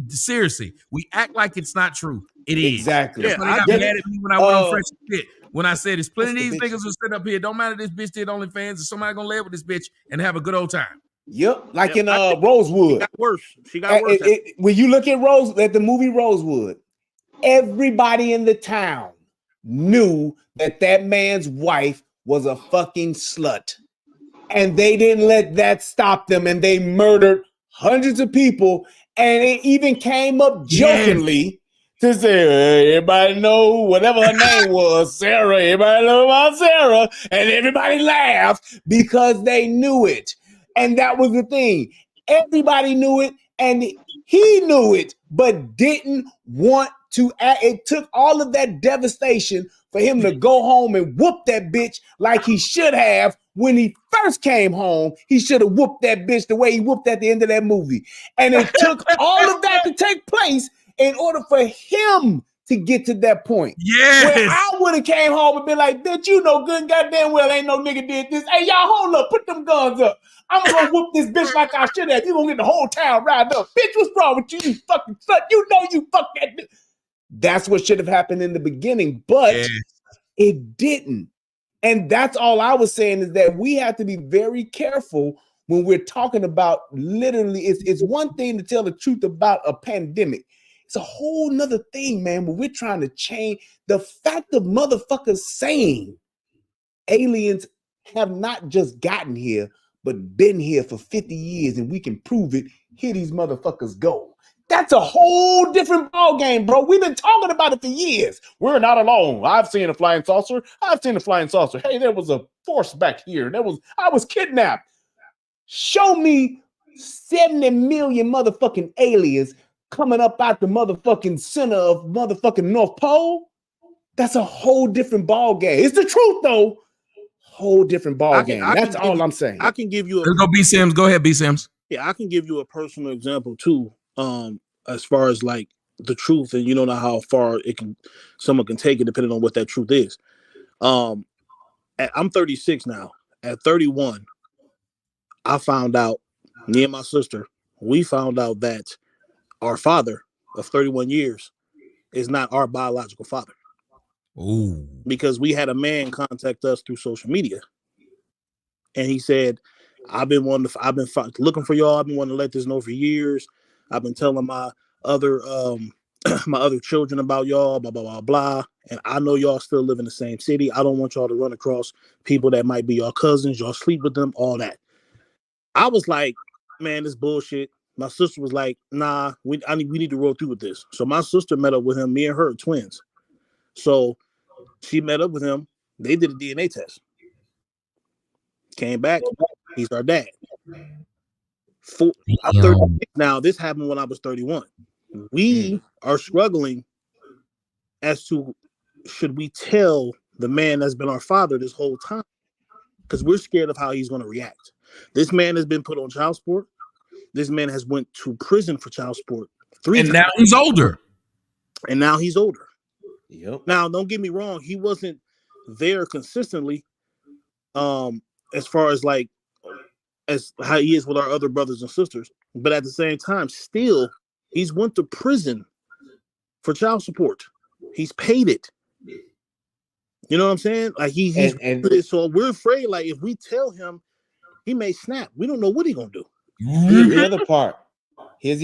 seriously, we act like it's not true. It is. Exactly. That's why they got mad at me when I went on Fresh Fit. When I said it's plenty of these niggas who sit up here. Don't matter this bitch did OnlyFans, and somebody gonna live with this bitch and have a good old time. Yep, like in Rosewood. She got worse. She got worse. When you look at the movie Rosewood, everybody in the town knew that man's wife was a fucking slut. And they didn't let that stop them, and they murdered hundreds of people. And it even came up jokingly to say, everybody know whatever her name was, Sarah. Everybody know about Sarah. And everybody laughed because they knew it. And that was the thing. Everybody knew it, and he knew it, but didn't want to act. It took all of that devastation for him to go home and whoop that bitch like he should have when he first came home. He should have whooped that bitch the way he whooped at the end of that movie. And it took all of that to take place in order for him to get to that point. Yes. When I would have came home and been like, bitch, you know good goddamn well ain't no nigga did this. Hey, y'all, hold up, put them guns up. I'm gonna whoop this bitch like I should have. You gonna get the whole town riled up. Bitch, what's wrong with you, you fucking slut? You know you fucked that bitch. That's what should have happened in the beginning, but it didn't. And that's all I was saying, is that we have to be very careful when we're talking about literally, it's one thing to tell the truth about a pandemic. It's a whole nother thing, man, when we're trying to change the fact of motherfuckers saying aliens have not just gotten here, but been here for 50 years and we can prove it. Here these motherfuckers go. That's a whole different ballgame, bro. We've been talking about it for years. We're not alone. I've seen a flying saucer. I've seen a flying saucer. Hey, there was a force back here. I was kidnapped. Show me 70 million motherfucking aliens coming up out the motherfucking center of motherfucking North Pole. That's a whole different ballgame. It's the truth, though. Whole different ballgame. That's all I'm saying. I can give you Let's go B Sims. Go ahead, B Sims. Yeah, I can give you a personal example too. As far as like the truth, and you don't know how far someone can take it depending on what that truth is. I'm 36 now. At 31, I found out, me and my sister, we found out that our father of 31 years is not our biological father. Ooh. Because we had a man contact us through social media, and he said, I've been looking for y'all. I've been wanting to let this know for years. I've been telling my other my other children about y'all, blah blah blah blah. And I know y'all still live in the same city. I don't want y'all to run across people that might be your cousins. Y'all sleep with them, all that. I was like, man, this bullshit. My sister was like, nah, we need to roll through with this. So my sister met up with him. Me and her are twins. So she met up with him. They did a DNA test. Came back. He's our dad. I'm 36 now. This happened when I was 31. We are struggling as to should we tell the man that's been our father this whole time, because we're scared of how he's going to react. This man has been put on child support. This man has went to prison for child support 3 times. And now he's older. Yep. Now, don't get me wrong. He wasn't there consistently. As far as like as how he is with our other brothers and sisters, but at the same time, still he's went to prison for child support. He's paid it. You know what I'm saying? Like he's so we're afraid. Like if we tell him, he may snap. We don't know what he's gonna do. Here's the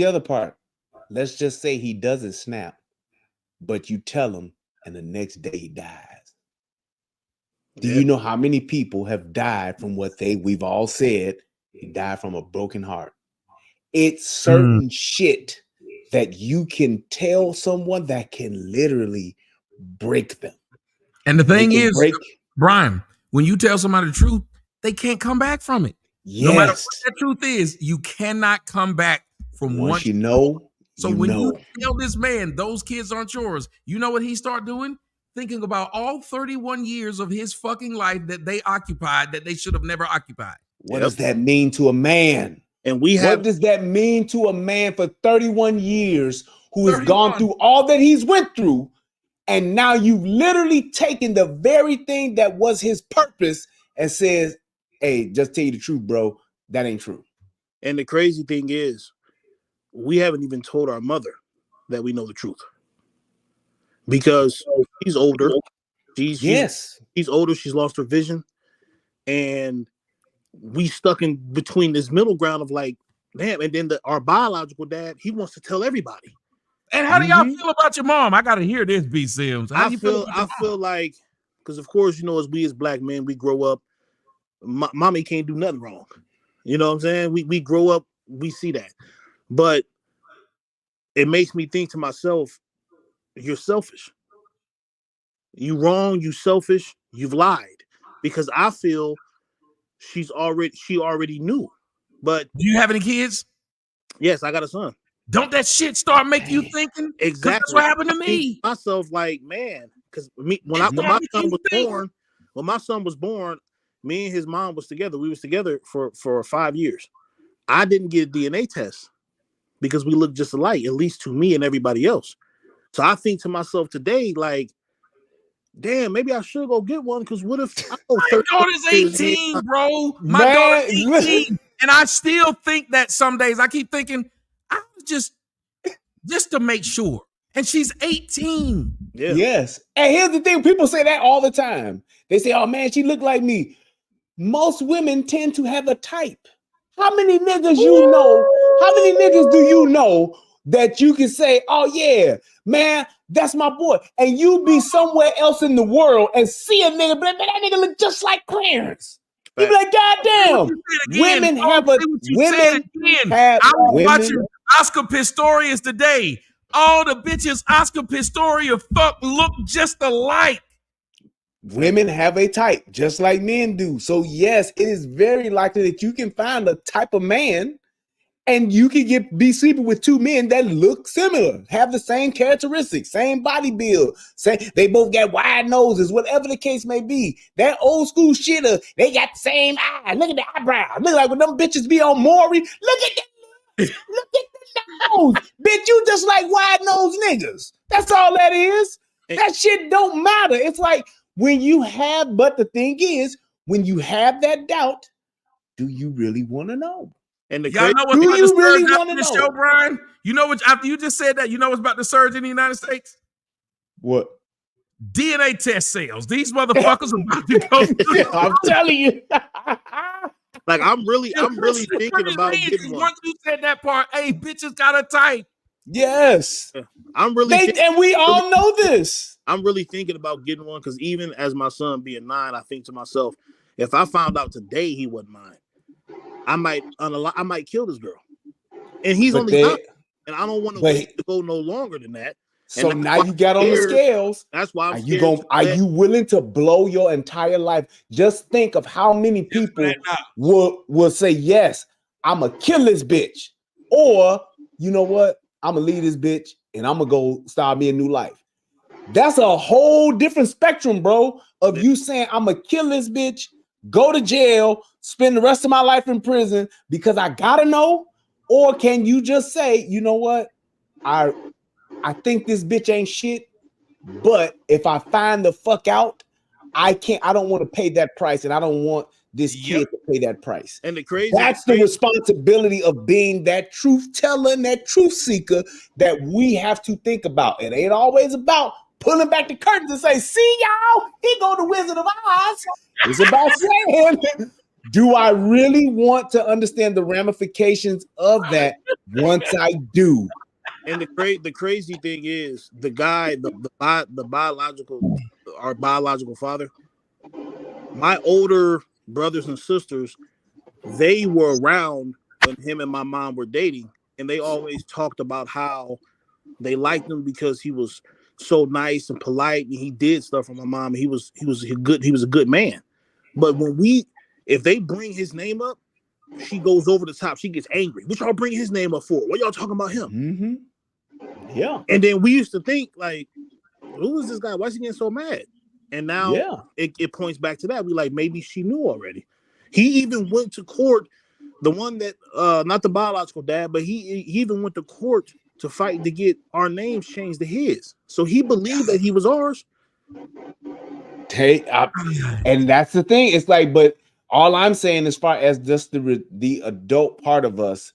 other part. Let's just say he doesn't snap, but you tell him, and the next day he dies. Do you know how many people have died from what we've all said? He died from a broken heart. It's certain shit that you can tell someone that can literally break them. And the thing is, Brian, when you tell somebody the truth, they can't come back from it. Yes. No matter what that truth is, you cannot come back from once you know. So when you tell this man those kids aren't yours, you know what he start doing? Thinking about all 31 years of his fucking life that they occupied that they should have never occupied. What does that mean to a man? And what does that mean to a man for 31 years who has gone through all that he's went through, and now you've literally taken the very thing that was his purpose and says, hey, just tell you the truth, bro, that ain't true. And the crazy thing is, we haven't even told our mother that we know the truth because she's older. She's older. She's lost her vision, and we stuck in between this middle ground of like, damn. And then our biological dad, he wants to tell everybody. And how do y'all feel about your mom? I gotta hear this, B. Sims. How do you feel? I feel like, because of course, as we as black men, we grow up. Mommy can't do nothing wrong. You know what I'm saying? We grow up, we see that, but it makes me think to myself, you're selfish. You wrong. You selfish. You've lied, because I feel she already knew. But do you have any kids? Yes, I got a son. Don't that shit start making you thinking? Exactly. That's what happened to me. Myself, like, man, because when my son was born, me and his mom was together. We was together for 5 years. I didn't get a DNA test because we look just alike, at least to me and everybody else. So I think to myself today, like, damn, maybe I should go get one, because what if my daughter's 18, bro? My daughter's 18, and I still think that some days I keep thinking, I just to make sure. And she's 18. Yeah. Yes. And here's the thing, people say that all the time. They say, oh man, she looked like me. Most women tend to have a type. How many niggas you know? How many niggas do you know that you can say, oh yeah, man, that's my boy, and you be somewhere else in the world and see a nigga, but that nigga look just like Clarence. You be like, God damn, women have a I was watching Oscar Pistorius today. All the bitches Oscar Pistorius look just alike. Women have a type, just like men do. So yes, it is very likely that you can find a type of man, and you can be sleeping with two men that look similar, have the same characteristics, same body build, they both got wide noses, whatever the case may be. That old school shit, they got the same eye. Look at the eyebrow. Look like when them bitches be on Maury. Look at that. Look at the nose. Bitch, you just like wide nose niggas. That's all that is. That shit don't matter. It's like when you have, but the thing is, when you have that doubt, do you really want to know? And y'all know what's about to surge after this show, Brian? You know what? After you just said that, you know what's about to surge in the United States? What? DNA test sales. These motherfuckers are about to go. I'm telling you. Like, I'm really thinking about getting one. Once you said that part, hey, bitches got a type. Yes. I'm really and we all know this. I'm really thinking about getting one, because even as my son being 9, I think to myself, if I found out today he wasn't mine, I might kill this girl. And he's only 9, and I don't want to go no longer than that. So now you got on the scales. That's why are you willing to blow your entire life? Just think of how many people will say, yes, I'm going to kill this bitch. Or, you know what? I'm going to leave this bitch and I'm going to go start me a new life. That's a whole different spectrum, bro, of you saying, I'm going to kill this bitch, go to jail, spend the rest of my life in prison because I gotta know. Or can you just say, you know what? I think this bitch ain't shit, but if I find the fuck out, I don't want to pay that price, and I don't want this kid to pay that price. And that's the responsibility of being that truth teller and that truth seeker that we have to think about. It ain't always about pulling back the curtains and say, see y'all, here go the Wizard of Oz. It's about saying, do I really want to understand the ramifications of that once I do? And the crazy thing is, the guy, our biological father, my older brothers and sisters, they were around when him and my mom were dating, and they always talked about how they liked him because he was so nice and polite, and he did stuff for my mom. He was a good man. But if they bring his name up, she goes over the top. She gets angry. What y'all bring his name up for? What y'all talking about him? Mm-hmm. Yeah. And then we used to think, like, who is this guy? Why is he getting so mad? And now it points back to that. We like, maybe she knew already. He even went to court. The one that, not the biological dad, but he even went to court to fight to get our names changed to his. So he believed that he was ours. And that's the thing. It's like, but All I'm saying, as far as just the adult part of us,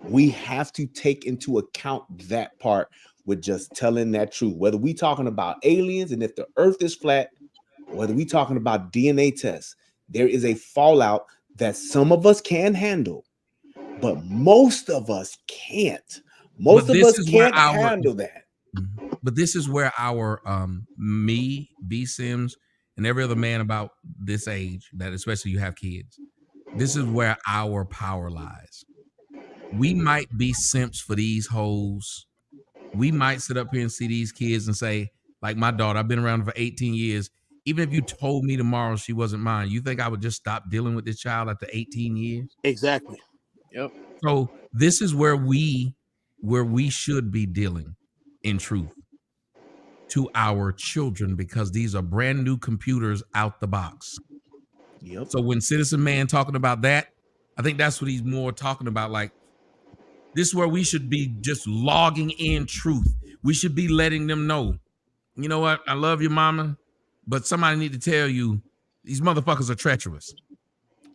we have to take into account that part with just telling that truth. Whether we talking about aliens and if the earth is flat, or whether we talking about DNA tests, there is a fallout that some of us can handle, but most of us can't. Most of us can't handle that. But this is where our me, B Sims, and every other man about this age, that especially you have kids, this is where our power lies. We might be simps for these hoes. We might sit up here and see these kids and say, like my daughter, I've been around for 18 years. Even if you told me tomorrow she wasn't mine, you think I would just stop dealing with this child after 18 years? Exactly. Yep. So this is where we should be dealing in truth to our children, because these are brand new computers out the box. Yep. So when Citizen Man talking about that, I think that's what he's more talking about. Like, this is where we should be just logging in truth. We should be letting them know, you know what? I love your mama, but somebody need to tell you these motherfuckers are treacherous.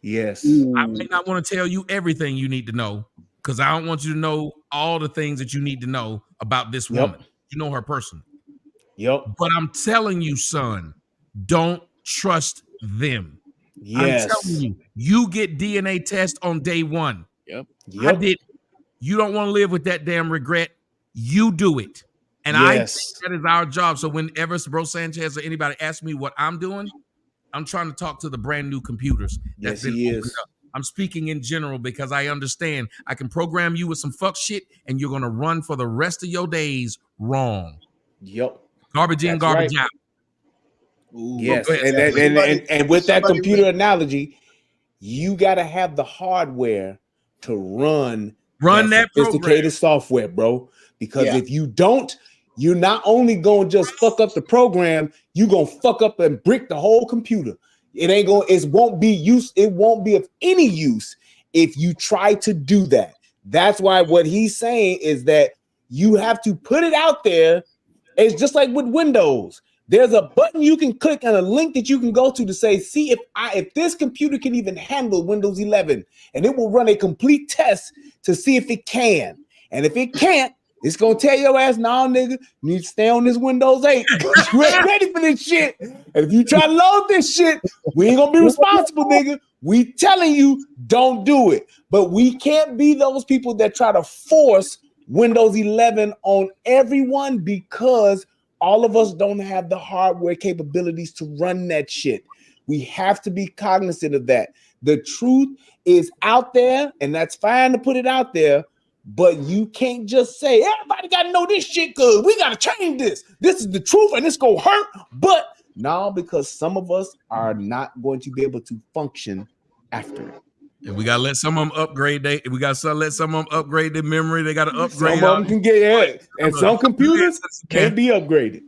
Yes. I may not want to tell you everything you need to know, because I don't want you to know all the things that you need to know about this woman. You know her personally. Yep. But I'm telling you, son, don't trust them. Yes. I'm telling you, you get DNA test on day one. Yep. I did. You don't want to live with that damn regret. You do it. And I think that is our job. So whenever Bro Sanchez or anybody asks me what I'm doing, I'm trying to talk to the brand new computers that's been opened up. I'm speaking in general because I understand I can program you with some fuck shit and you're going to run for the rest of your days wrong. Yep. Garbage in, garbage out. Ooh. Yes. And with that computer analogy, you got to have the hardware to run that sophisticated software, bro. Because if you don't, you're not only going to just fuck up the program, you're going to fuck up and brick the whole computer. It won't be of any use if you try to do that. That's why what he's saying is that you have to put it out there. It's just like with Windows. There's a button you can click and a link that you can go to say, see if this computer can even handle Windows 11, and it will run a complete test to see if it can. And if it can't, it's gonna tell your ass, nah, nigga, you need to stay on this Windows 8. You ain't ready for this shit. And if you try to load this shit, we ain't gonna be responsible, nigga. We telling you, don't do it. But we can't be those people that try to force Windows 11 on everyone, because all of us don't have the hardware capabilities to run that shit. We have to be cognizant of that. The truth is out there, and that's fine to put it out there, but you can't just say, everybody got to know this shit because we got to change this. This is the truth, and it's going to hurt. But no, because some of us are not going to be able to function after it. And we gotta let some of them upgrade. We gotta let some of them upgrade their memory. They gotta upgrade. Some of them can get and some computers can't be upgraded.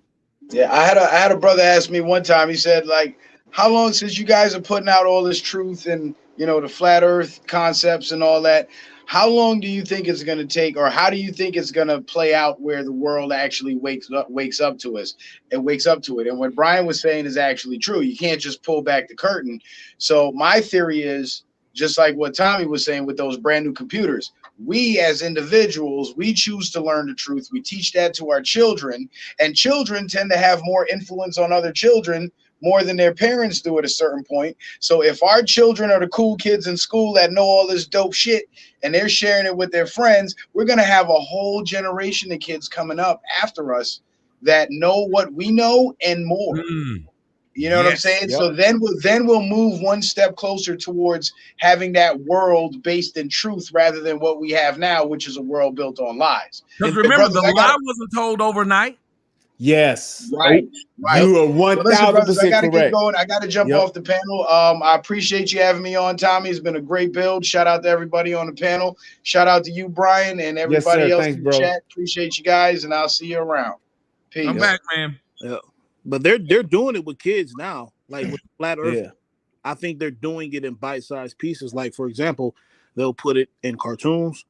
Yeah, I had a brother ask me one time. He said, like, how long since you guys are putting out all this truth and the flat Earth concepts and all that? How long do you think it's going to take, or how do you think it's going to play out where the world actually wakes up to us and wakes up to it? And what Brian was saying is actually true. You can't just pull back the curtain. So my theory is, just like what Tommy was saying with those brand new computers, we as individuals, we choose to learn the truth. We teach that to our children, and children tend to have more influence on other children more than their parents do at a certain point. So if our children are the cool kids in school that know all this dope shit and they're sharing it with their friends, we're going to have a whole generation of kids coming up after us that know what we know and more. You know what I'm saying? Yep. So then we'll move one step closer towards having that world based in truth rather than what we have now, which is a world built on lies. Because remember, the lie wasn't told overnight. Yes. Right. You are 1,000% I gotta correct. get going. I gotta jump off the panel. I appreciate you having me on, Tommy. It's been a great build. Shout out to everybody on the panel. Shout out to you, Brian, and everybody else in the chat. Appreciate you guys, and I'll see you around. Peace. I'm back, man. Yeah. But they're doing it with kids now, like with Flat Earth. Yeah. I think they're doing it in bite-sized pieces. Like, for example, they'll put it in cartoons.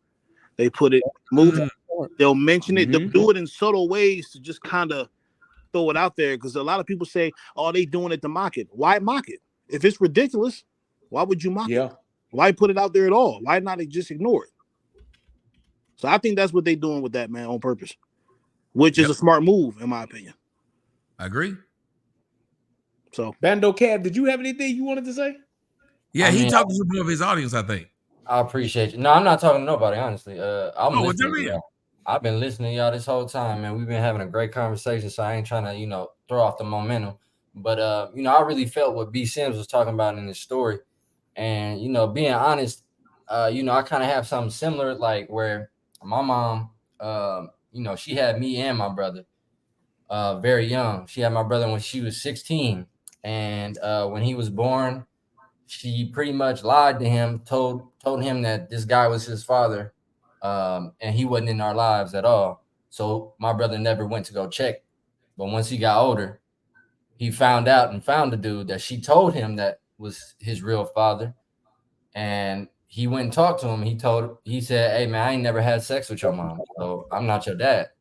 They put it moving. They'll mention it. They'll do it in subtle ways to just kind of throw it out there. Because a lot of people say, "Oh, they doing it to mock it." Why mock it? If it's ridiculous, Why would you mock Yeah. it? Why put it out there at all? Why not just ignore it? So I think that's what they're doing with that, man, on purpose, which is a smart move, in my opinion. I agree. So, Bando Cab, did you have anything you wanted to say? Yeah, I he mean, talked to more of his audience, I think. I appreciate you. No, I'm not talking to nobody, honestly. I'm Oh, well, listening jump to in. y'all. I've been listening to y'all this whole time, man. We've been having a great conversation, so I ain't trying to, throw off the momentum. But I really felt what B Sims was talking about in his story. And, being honest, I kind of have something similar, like where my mom, she had me and my brother very young. She had my brother when she was 16. And when he was born, she pretty much lied to him, told him that this guy was his father, and he wasn't in our lives at all. So my brother never went to go check. But once he got older, he found out and found the dude that she told him that was his real father. And he went and talked to him. He said, "Hey man, I ain't never had sex with your mom, so I'm not your dad."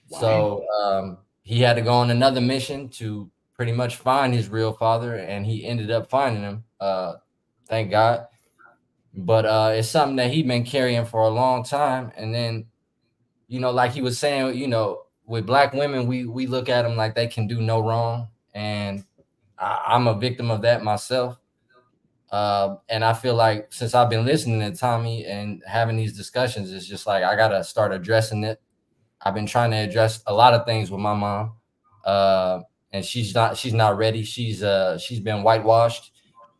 Wow. So he had to go on another mission to pretty much find his real father, and he ended up finding him. Thank God. But it's something that he'd been carrying for a long time. And then, like he was saying, with black women, we look at them like they can do no wrong. And I'm a victim of that myself. And I feel like since I've been listening to Tommy and having these discussions, it's just like I gotta start addressing it. I've been trying to address a lot of things with my mom, and she's not ready. She's been whitewashed.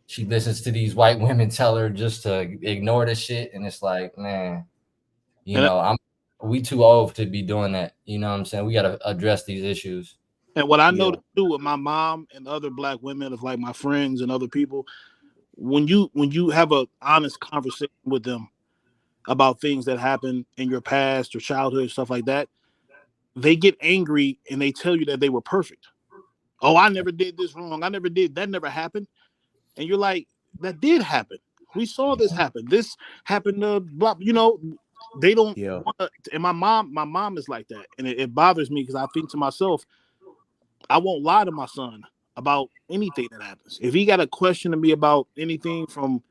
She listens to these white women tell her just to ignore the shit, and it's like, man, we too old to be doing that. You know what I'm saying? We got to address these issues. and what I noticed too with my mom and other black women, of like my friends and other people, when you have a honest conversation with them about things that happened in your past or childhood, stuff like that, they get angry and they tell you that they were perfect. Oh, I never did this wrong. I never did. That never happened. And you're like, that did happen. We saw this happen. This happened to blah, they don't want to, and my mom is like that. And it bothers me because I think to myself, I won't lie to my son about anything that happens. If he got a question to me about anything from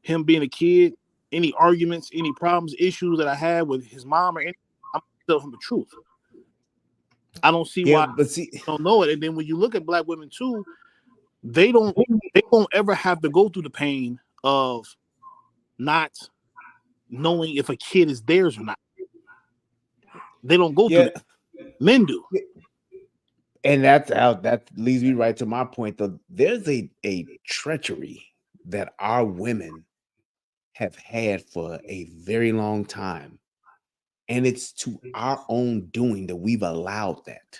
him being a kid, any arguments, any problems, issues that I had with his mom or anything, I'm gonna tell him the truth. I don't see why I don't know it. And then when you look at black women too, they won't ever have to go through the pain of not knowing if a kid is theirs or not. They don't go through that. Men do. And that leads me right to my point, though. There's a treachery that our women have had for a very long time. And it's to our own doing that we've allowed that.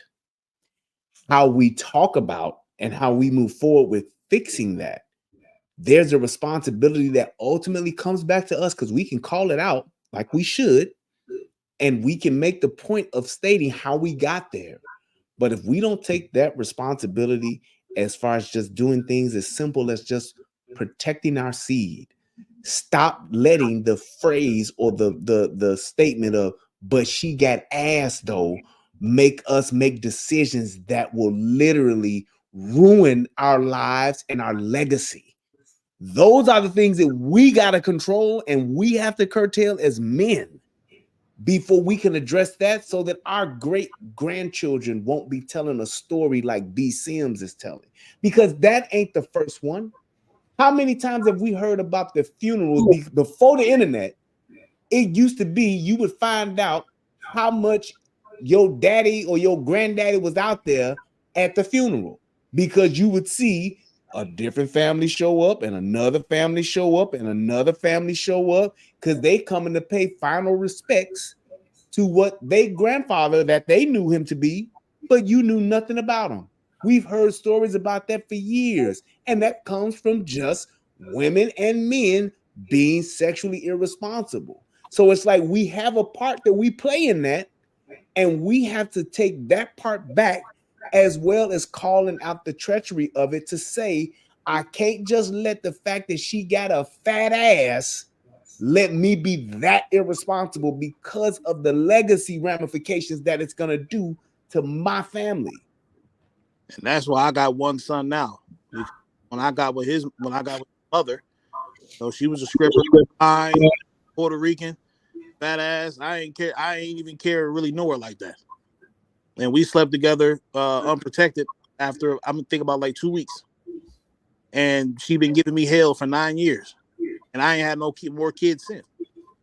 How we talk about and how we move forward with fixing that, there's a responsibility that ultimately comes back to us because we can call it out like we should, and we can make the point of stating how we got there. But if we don't take that responsibility as far as just doing things as simple as just protecting our seed, stop letting the phrase or the statement of "but she got ass though" make us make decisions that will literally ruin our lives and our legacy. Those are the things that we got to control and we have to curtail as men before we can address that, so that our great grandchildren won't be telling a story like B. Sims is telling, because that ain't the first one. How many times have we heard about the funerals before the internet? It used to be you would find out how much your daddy or your granddaddy was out there at the funeral, because you would see a different family show up and another family show up and another family show up, because they coming to pay final respects to what they grandfather that they knew him to be, but you knew nothing about him. We've heard stories about that for years, and that comes from just women and men being sexually irresponsible. So it's like we have a part that we play in that, and we have to take that part back, as well as calling out the treachery of it, to say, I can't just let the fact that she got a fat ass let me be that irresponsible because of the legacy ramifications that it's going to do to my family. And that's why I got one son now. When I got with mother. So she was a scripper, Puerto Rican, fat ass. I ain't even care to really know her like that. And we slept together unprotected after I'm thinking about like 2 weeks. And she been giving me hell for 9 years. And I ain't had no more kids since.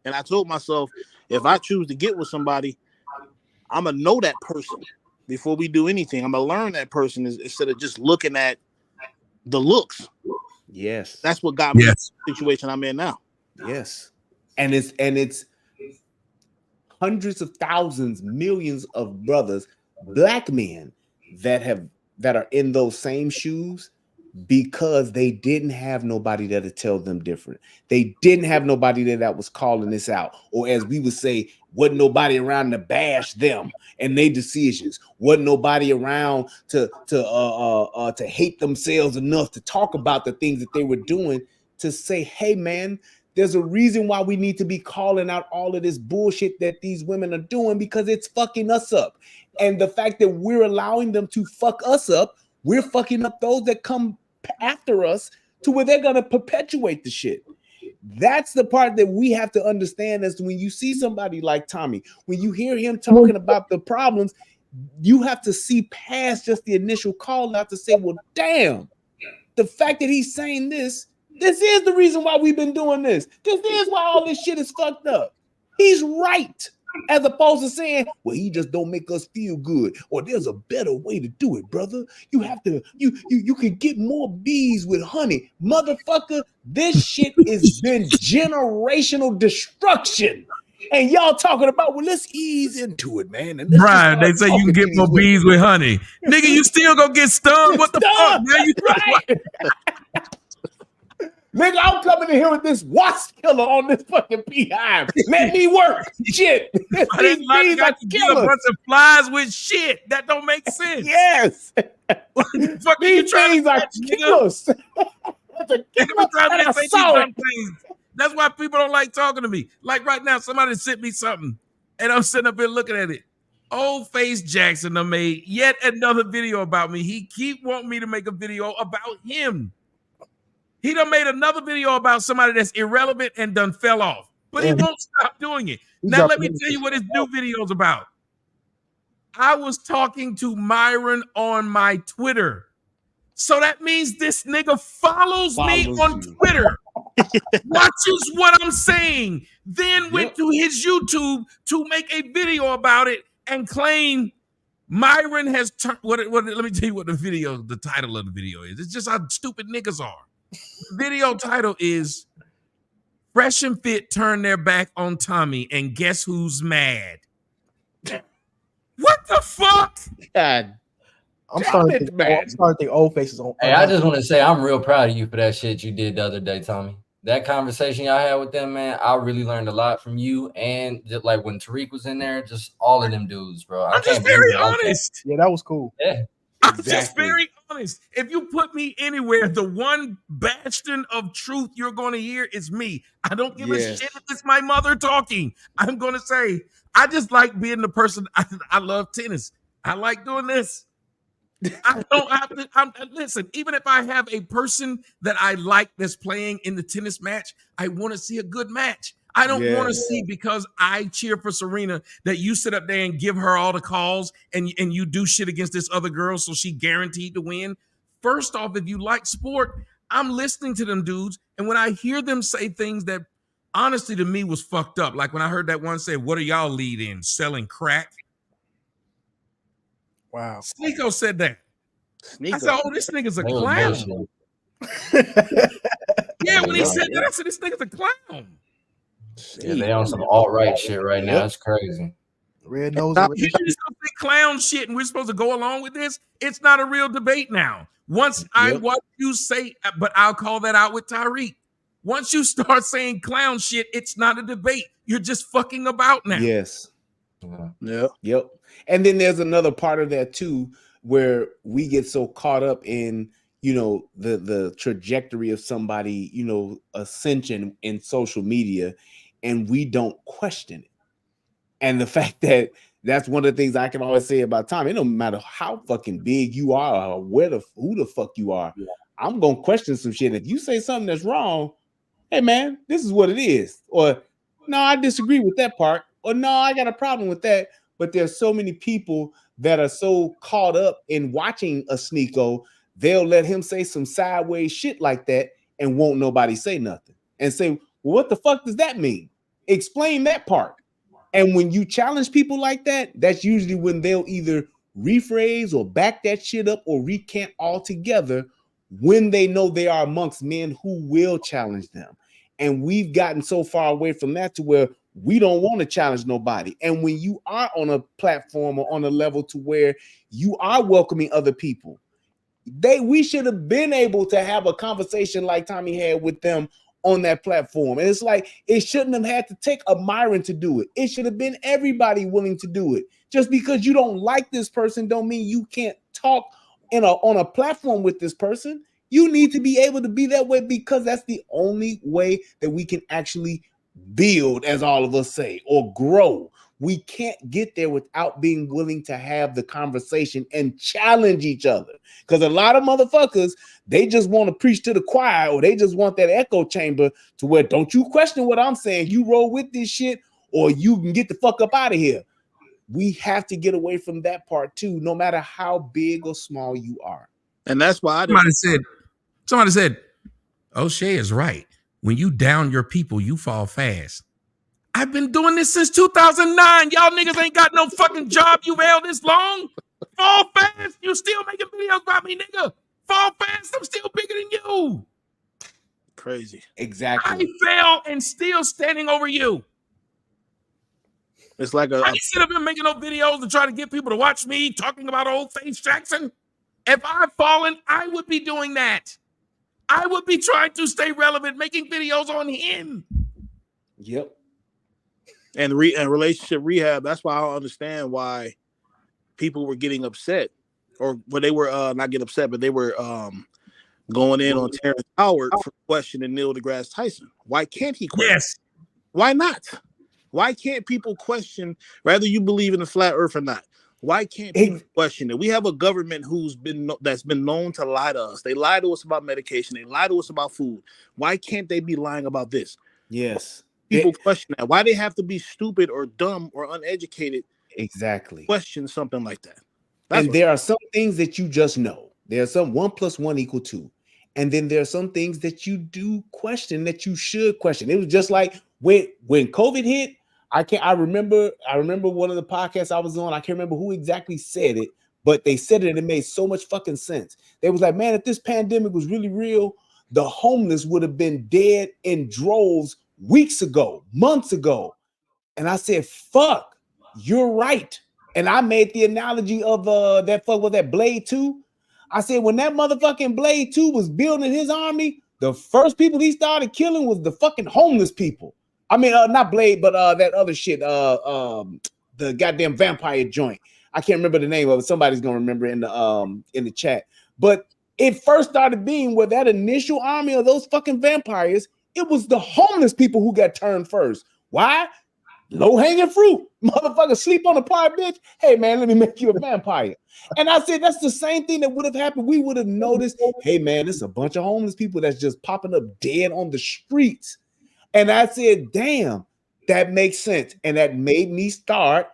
And I told myself, if I choose to get with somebody, I'm going to know that person before we do anything. I'm going to learn that person instead of just looking at the looks. Yes. That's what got me in the situation I'm in now. Yes. And it's hundreds of thousands, millions of brothers, black men that are in those same shoes because they didn't have nobody that'll tell them different. They didn't have nobody that was calling this out, or as we would say, wasn't nobody around to bash them and their decisions. Wasn't nobody around to hate themselves enough to talk about the things that they were doing, to say, hey man, there's a reason why we need to be calling out all of this bullshit that these women are doing, because it's fucking us up. And the fact that we're allowing them to fuck us up, we're fucking up those that come after us to where they're going to perpetuate the shit. That's the part that we have to understand, as to when you see somebody like Tommy, when you hear him talking about the problems, you have to see past just the initial call out to say, well, damn, the fact that he's saying this is the reason why we've been doing this. This is why all this shit is fucked up. He's right. As opposed to saying, well, he just don't make us feel good, or there's a better way to do it, brother. You have to, you can get more bees with honey. Motherfucker, this shit has been generational destruction. And y'all talking about, well, let's ease into it, man. And Brian, they say you can get more bees with honey. Nigga, you still gonna get stung? What the fuck, man? You right? Nigga, I'm coming in here with this wasp killer on this fucking beehive. Let me work. Shit. These bees are kill a bunch of flies with shit. That don't make sense. Yes. These bees are killers. That's why people don't like talking to me. Like right now, somebody sent me something, and I'm sitting up here looking at it. Old Face Jackson done made yet another video about me. He keep wanting me to make a video about him. He done made another video about somebody that's irrelevant and done fell off, but he won't stop doing it. Now let me tell you what his new video is about. I was talking to Myron on my Twitter. So that means this nigga follows me on Twitter, watches what I'm saying, then went to his YouTube to make a video about it and claim Myron has turned. Let me tell you what the title of the video is. It's just how stupid niggas are. The video title is Fresh and Fit Turn Their Back on Tommy, and guess who's mad? What the fuck? God. I'm starting to think Old Face is on. Hey, I just want to say I'm real proud of you for that shit you did the other day, Tommy. That conversation y'all had with them, man, I really learned a lot from you. And just like when Tariq was in there, just all of them dudes, bro. I'm just very honest. Yeah, that was cool. Yeah. I'm just very honest. If you put me anywhere, the one bastion of truth you're going to hear is me. I don't give a shit if it's my mother talking. I'm going to say, I just like being the person. I love tennis. I like doing this. I don't have to. Listen, even if I have a person that I like that's playing in the tennis match, I want to see a good match. I don't want to see, because I cheer for Serena, that you sit up there and give her all the calls and you do shit against this other girl so she guaranteed to win. First off, if you like sport, I'm listening to them dudes. And when I hear them say things that honestly to me was fucked up, like when I heard that one say, what are y'all lead in? Selling crack? Wow. Sneeko said that. I said, oh, this nigga's a clown. Yeah, when he said that, I said, this nigga's a clown. Yeah, they on some alt-right shit right now. It's crazy. Red nose. You just gonna say clown shit and we're supposed to go along with this? It's not a real debate now. Once I watch you say, but I'll call that out with Tyreek. Once you start saying clown shit, it's not a debate. You're just fucking about now. Yes. Yeah. Yep. And then there's another part of that too, where we get so caught up in, you know, the trajectory of somebody, you know, ascension in social media, and we don't question it. And the fact that that's one of the things I can always say about Tom. It don't matter how fucking big you are or who the fuck you are. I'm gonna question some shit. If you say something that's wrong, hey man, this is what it is. Or no, I disagree with that part. Or no, I got a problem with that. But there's so many people that are so caught up in watching a Sneeko, they'll let him say some sideways shit like that and won't nobody say nothing. And say, well, what the fuck does that mean? Explain that part. And when you challenge people like that, that's usually when they'll either rephrase or back that shit up or recant altogether when they know they are amongst men who will challenge them. And we've gotten so far away from that to where we don't want to challenge nobody. And when you are on a platform or on a level to where you are welcoming other people, we should have been able to have a conversation like Tommy had with them on that platform. And it's like, it shouldn't have had to take a Myron to do it. It should have been everybody willing to do it. Just because you don't like this person don't mean you can't talk on a platform with this person. You need to be able to be that way, because that's the only way that we can actually build, as all of us say, or grow. We can't get there without being willing to have the conversation and challenge each other. Because a lot of motherfuckers, they just want to preach to the choir, or they just want that echo chamber to where, don't you question what I'm saying. You roll with this shit, or you can get the fuck up out of here. We have to get away from that part too, no matter how big or small you are. And that's why somebody said, O'Shea is right. When you down your people, you fall fast. I've been doing this since 2009. Y'all niggas ain't got no fucking job. You've held this long. Fall fast. You still making videos about me, nigga. Fall fast. I'm still bigger than you. Crazy. Exactly. I fell and still standing over you. It's like I sit up here making no videos to try to get people to watch me talking about old Face Jackson. If I've fallen, I would be doing that. I would be trying to stay relevant, making videos on him. Yep. And relationship rehab, that's why I don't understand why people were getting upset. Or when they were not getting upset, but they were going in on Terrence Howard for questioning Neil deGrasse Tyson. Why can't he question? Yes. Why not? Why can't people question, whether you believe in the flat earth or not? Why can't people question it? We have a government that's been known to lie to us. They lie to us about medication. They lie to us about food. Why can't they be lying about this? Yes. People question that. Why they have to be stupid or dumb or uneducated? Exactly. Question something like that. And there are some things that you just know. There's some 1 + 1 = 2. And then there are some things that you do question that you should question. It was just like when COVID hit. I remember one of the podcasts I was on. I can't remember who exactly said it, but they said it and it made so much fucking sense. They was like, man, if this pandemic was really real, the homeless would have been dead in droves weeks ago, months ago. And I said, fuck, you're right. And I made the analogy of that Blade 2. I said, when that motherfucking Blade 2 was building his army, the first people he started killing was the fucking homeless people. I mean, not Blade, but that other shit, the goddamn vampire joint. I can't remember the name of it. Somebody's gonna remember in the chat. But it first started being where that initial army of those fucking vampires, it was the homeless people who got turned first. Why? Low-hanging fruit. Motherfucker sleep on a pie, bitch. Hey, man, let me make you a vampire. And I said, that's the same thing that would have happened. We would have noticed, hey, man, there's a bunch of homeless people that's just popping up dead on the streets. And I said, damn, that makes sense. And that made me start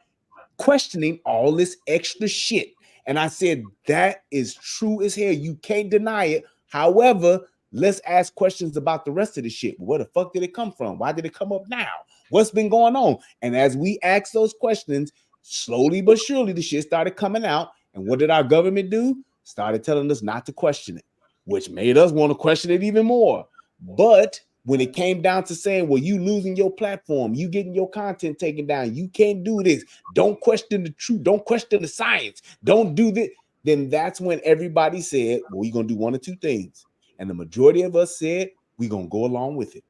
questioning all this extra shit. And I said, that is true as hell. You can't deny it. However, let's ask questions about the rest of the shit. Where the fuck did it come from? Why did it come up now? What's been going on? And as we ask those questions, slowly but surely, the shit started coming out. And what did our government do? Started telling us not to question it, which made us want to question it even more. But when it came down to saying, well, you losing your platform, you getting your content taken down, you can't do this, don't question the truth, don't question the science, don't do this, then that's when everybody said, well, we're going to do one of two things. And the majority of us said, we're going to go along with it.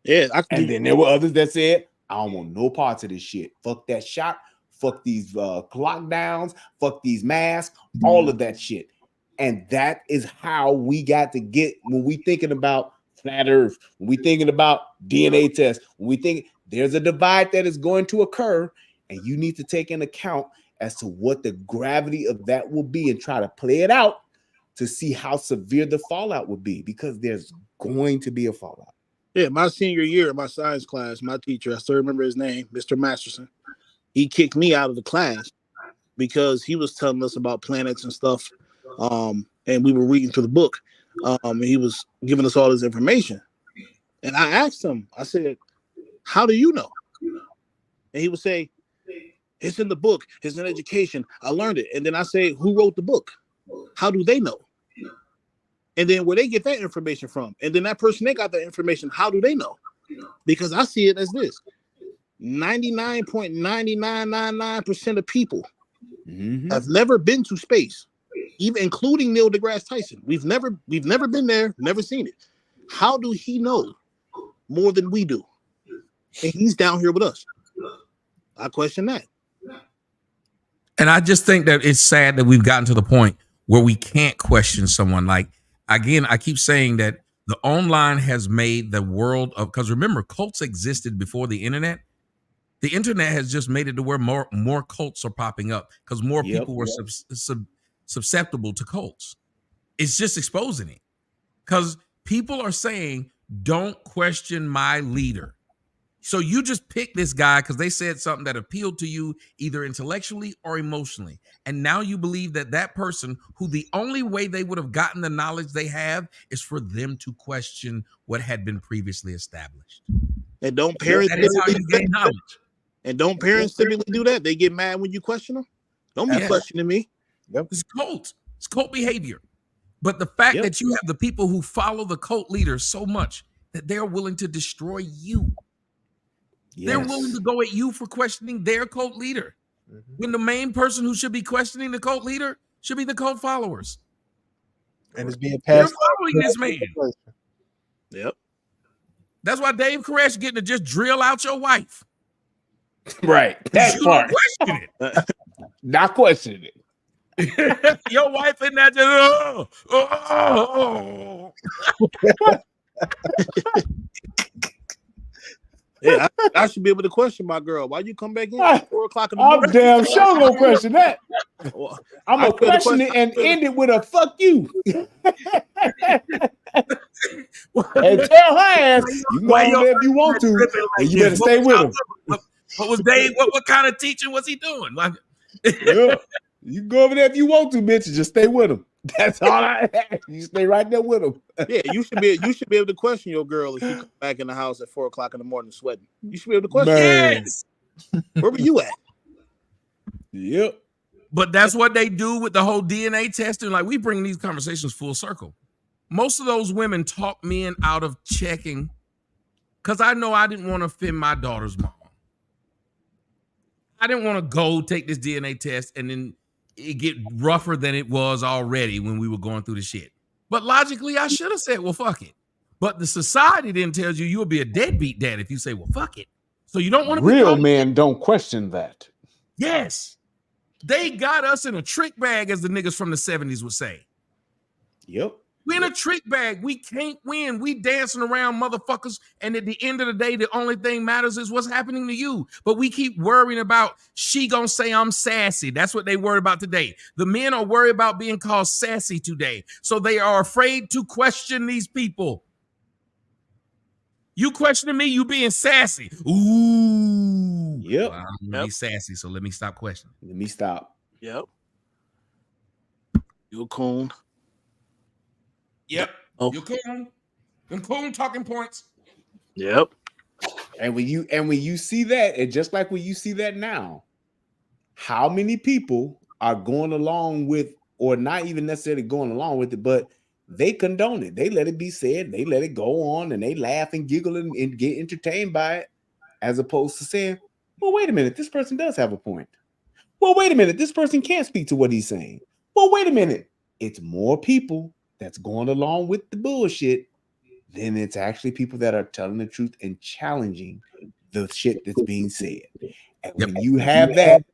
Yeah. And then there were others that said, I don't want no parts of this shit. Fuck that shot. Fuck these lockdowns. Fuck these masks. All of that shit. And that is how we got to get, when we thinking about flat earth, when we thinking about DNA tests, when we think there's a divide that is going to occur, and you need to take into account as to what the gravity of that will be and try to play it out to see how severe the fallout would be, because there's going to be a fallout. Yeah, my senior year in my science class, my teacher, I still remember his name, Mr. Masterson. He kicked me out of the class because he was telling us about planets and stuff. And we were reading through the book. And he was giving us all this information. And I asked him, I said, how do you know? And he would say, it's in the book. It's in education. I learned it. And then I say, who wrote the book? How do they know? And then where they get that information from? And then that person they got that information, how do they know? Because I see it as this. 99.9999% of people have never been to space, even including Neil deGrasse Tyson. We've never been there, never seen it. How do he know more than we do? And he's down here with us. I question that. And I just think that it's sad that we've gotten to the point where we can't question someone. Like, again, I keep saying that the online has made the world of, because remember, cults existed before the internet. The internet has just made it to where more cults are popping up because more people were susceptible to cults. It's just exposing it because people are saying, don't question my leader. So you just pick this guy because they said something that appealed to you either intellectually or emotionally. And now you believe that that person who the only way they would have gotten the knowledge they have is for them to question what had been previously established. And don't parents that is how you gain knowledge. And don't parents typically do that? They get mad when you question them? Don't be questioning me. It's cult. It's cult behavior. But the fact that you have the people who follow the cult leaders so much that they're willing to destroy you. They're willing to go at you for questioning their cult leader. When the main person who should be questioning the cult leader should be the cult followers. And it's being passed. You're following this man. Yep. That's why Dave Koresh getting to just drill out your wife. Right. That you part. Don't question it. Not questioning it. Your wife in that Yeah, I should be able to question my girl. Why you come back in at 4 o'clock in the morning? I'm damn sure gonna question that. I'm gonna question it and end it with a fuck you. And tell her ass, you can go over there if you want to, and you better stay with him. What was Dave? What kind of teaching was he doing? Like, yeah. You can go over there if you want to, bitch, and just stay with him. That's all I ask. You stay right there with him. Yeah, you should be able to question your girl if she come back in the house at 4 o'clock in the morning sweating. You should be able to question. Yes. Where were you at? Yep. But that's what they do with the whole DNA testing. Like, we bring these conversations full circle. Most of those women talk men out of checking because I know I didn't want to offend my daughter's mom. I didn't want to go take this DNA test and then it get rougher than it was already when we were going through the shit. But logically, I should have said, well, fuck it. But the society then tells you you'll be a deadbeat dad if you say, well, fuck it. So you don't want to real men don't question that. Yes. They got us in a trick bag, as the niggas from the 70s would say. Yep. We're in a trick bag. We can't win. We dancing around, motherfuckers. And at the end of the day, the only thing matters is what's happening to you. But we keep worrying about, she gonna say I'm sassy. That's what they worry about today. The men are worried about being called sassy today. So they are afraid to question these people. You questioning me, you being sassy. Ooh. Yep. Well, I'm gonna be sassy, so let me stop questioning. Let me stop. Yep. You a coon. Yep. Oh. You coon. Them coon talking points. Yep. And when you see that, and just like when you see that now, how many people are going along with, or not even necessarily going along with it, but they condone it. They let it be said. They let it go on, and they laugh and giggle and get entertained by it, as opposed to saying, well, wait a minute, this person does have a point. Well, wait a minute, this person can't speak to what he's saying. Well, wait a minute. It's more people that's going along with the bullshit than it's actually people that are telling the truth and challenging the shit that's being said. And when you have that,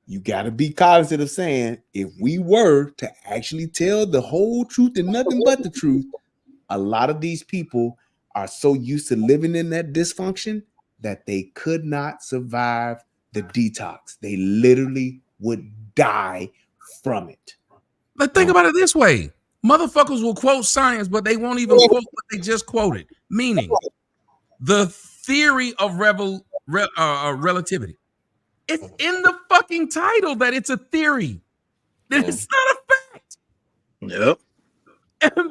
you got to be cognizant of saying, if we were to actually tell the whole truth and nothing but the truth, a lot of these people are so used to living in that dysfunction that they could not survive the detox. They literally would die from it. But think about it this way. Motherfuckers will quote science, but they won't even quote what they just quoted. Meaning, the theory of relativity. It's in the fucking title that it's a theory. It's not a fact. Yep.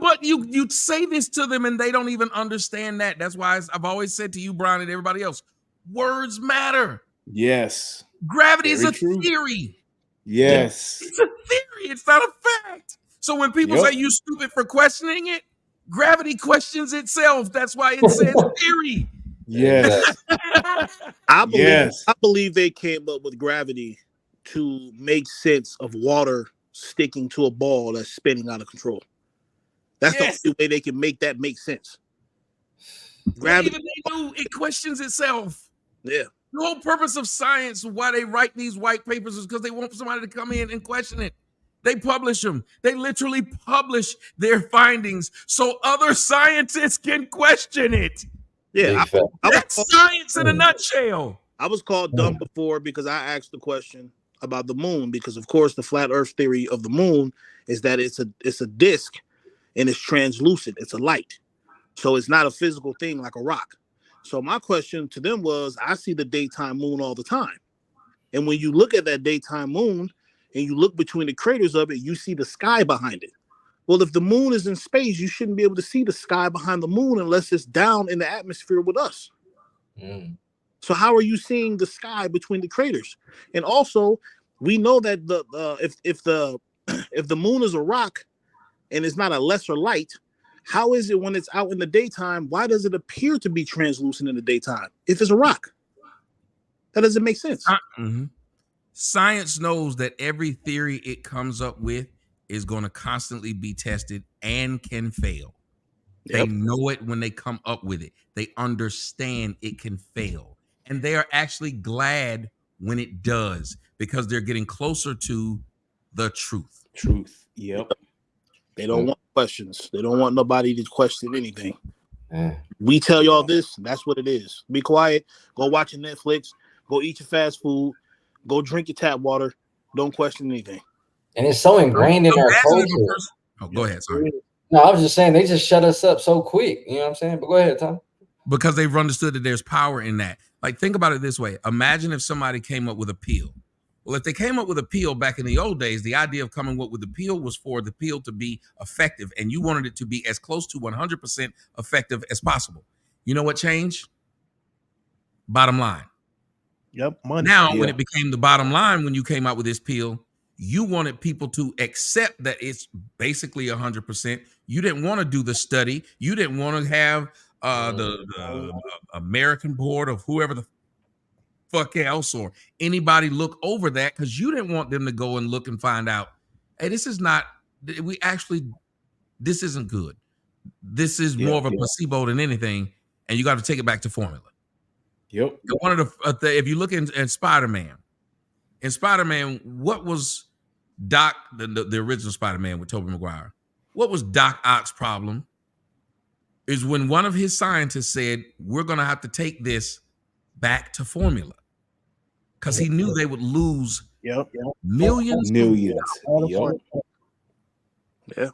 But you say this to them and they don't even understand that. That's why I've always said to you, Brian, and everybody else, words matter. Yes. Gravity Very is a true. theory. Yes. It's a theory. It's not a fact. So when people say you stupid for questioning it, gravity questions itself. That's why it says theory. Yes. I believe they came up with gravity to make sense of water sticking to a ball that's spinning out of control. That's the only way they can make that make sense. Gravity. Even they knew it questions itself. Yeah. The whole purpose of science, why they write these white papers, is because they want somebody to come in and question it. They publish them. They literally publish their findings so other scientists can question it. Yeah, that's science in a nutshell. I was called dumb before because I asked the question about the moon, because of course the flat earth theory of the moon is that it's a disc and it's translucent. It's a light. So it's not a physical thing like a rock. So my question to them was, I see the daytime moon all the time. And when you look at that daytime moon and you look between the craters of it, you see the sky behind it. Well, if the moon is in space, you shouldn't be able to see the sky behind the moon unless it's down in the atmosphere with us. So how are you seeing the sky between the craters? And also, we know that if the moon is a rock and it's not a lesser light, how is it when it's out in the daytime? Why does it appear to be translucent in the daytime if it's a rock? That doesn't make sense. Science knows that every theory it comes up with is going to constantly be tested and can fail. They know it when they come up with it. They understand it can fail. And they are actually glad when it does, because they're getting closer to the truth. Yep. They don't want questions. They don't want nobody to question anything. We tell y'all this, that's what it is. Be quiet. Go watch your Netflix. Go eat your fast food. Go drink your tap water. Don't question anything. And it's so ingrained in our culture. Go ahead. Sorry. No, I was just saying they just shut us up so quick. You know what I'm saying? But go ahead, Tom. Because they've understood that there's power in that. Like, think about it this way. Imagine if somebody came up with a pill. Well, if they came up with a pill back in the old days, the idea of coming up with the pill was for the pill to be effective, and you wanted it to be as close to 100% effective as possible. You know what changed? Bottom line. Yep. Money. Now, when it became the bottom line, when you came out with this pill, you wanted people to accept that it's basically 100%. You didn't want to do the study. You didn't want to have the American board of whoever the fuck else or anybody look over that, because you didn't want them to go and look and find out, hey, this isn't good. This is more of a placebo than anything, and you got to take it back to formula. Yep. One of if you look in Spider-Man, what was Doc, the original Spider-Man with Tobey Maguire, what was Doc Ock's problem? Is when one of his scientists said, we're going to have to take this back to formula, because he knew they would lose millions.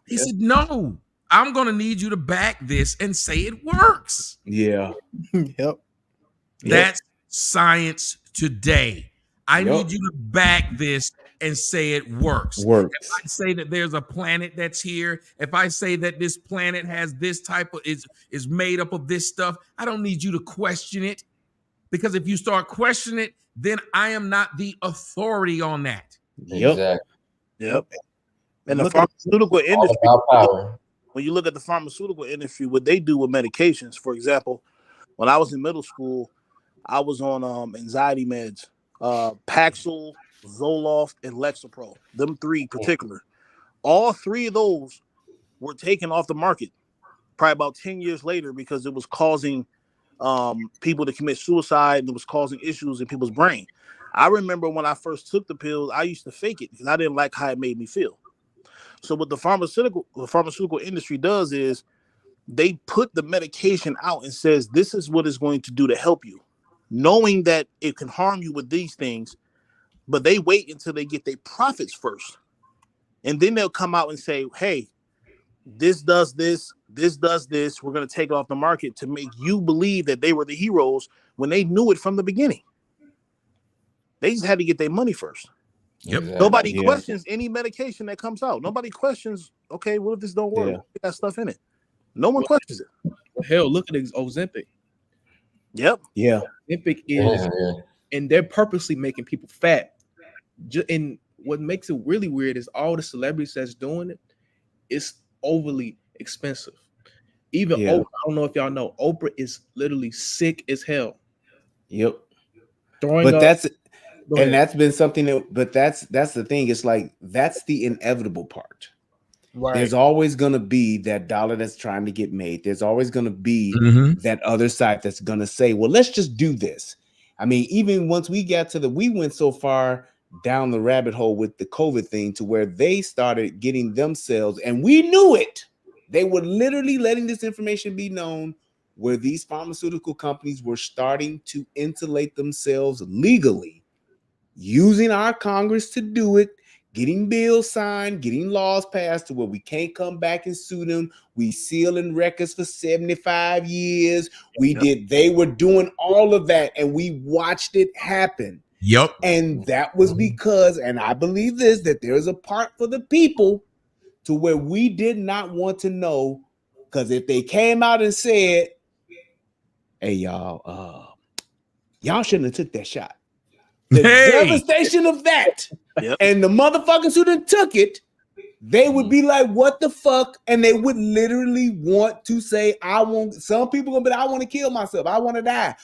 He said, no, I'm going to need you to back this and say it works. That's science today. I need you to back this and say it works. If I say that there's a planet that's here, if I say that this planet has this type of is made up of this stuff, I don't need you to question it, because if you start questioning it, then I am not the authority on that. Yep. And the pharmaceutical industry, when you look at the pharmaceutical industry, what they do with medications, for example, when I was in middle school, I was on anxiety meds, Paxil, Zoloft, and Lexapro. Them three particular. All three of those were taken off the market probably about 10 years later because it was causing people to commit suicide, and it was causing issues in people's brain. I remember when I first took the pills, I used to fake it because I didn't like how it made me feel. So what the pharmaceutical industry does is they put the medication out and says, this is what it's going to do to help you, knowing that it can harm you with these things, but they wait until they get their profits first. And then they'll come out and say, hey, this does this, this does this. We're going to take it off the market to make you believe that they were the heroes when they knew it from the beginning. They just had to get their money first. Yep. Exactly. Nobody questions any medication that comes out. Nobody questions, okay, what if this don't work? Yeah. What if it got stuff in it? No one questions it. Well, hell, look at Ozempic. Yep. Yeah. Ozempic is, and they're purposely making people fat. And what makes it really weird is all the celebrities that's doing it, it's overly expensive. Even Oprah, I don't know if y'all know, Oprah is literally sick as hell. Yep. Throwing up. That's been something that, but that's the thing. It's like, that's the inevitable part. Right. There's always going to be that dollar that's trying to get made. There's always going to be that other side that's going to say, well, let's just do this. I mean, even once we went so far down the rabbit hole with the COVID thing to where they started getting themselves, and we knew it. They were literally letting this information be known, where these pharmaceutical companies were starting to insulate themselves legally, using our Congress to do it, getting bills signed, getting laws passed to where we can't come back and sue them. We sealing records for 75 years. They were doing all of that, and we watched it happen. Yep. And that was because, and I believe this, that there's a part for the people to where we did not want to know, because if they came out and said, hey, y'all shouldn't have took that shot. The devastation of that, and the motherfuckers who done took it, they would be like, what the fuck? And they would literally want to say, some people gonna be like, I want to kill myself. I want to die.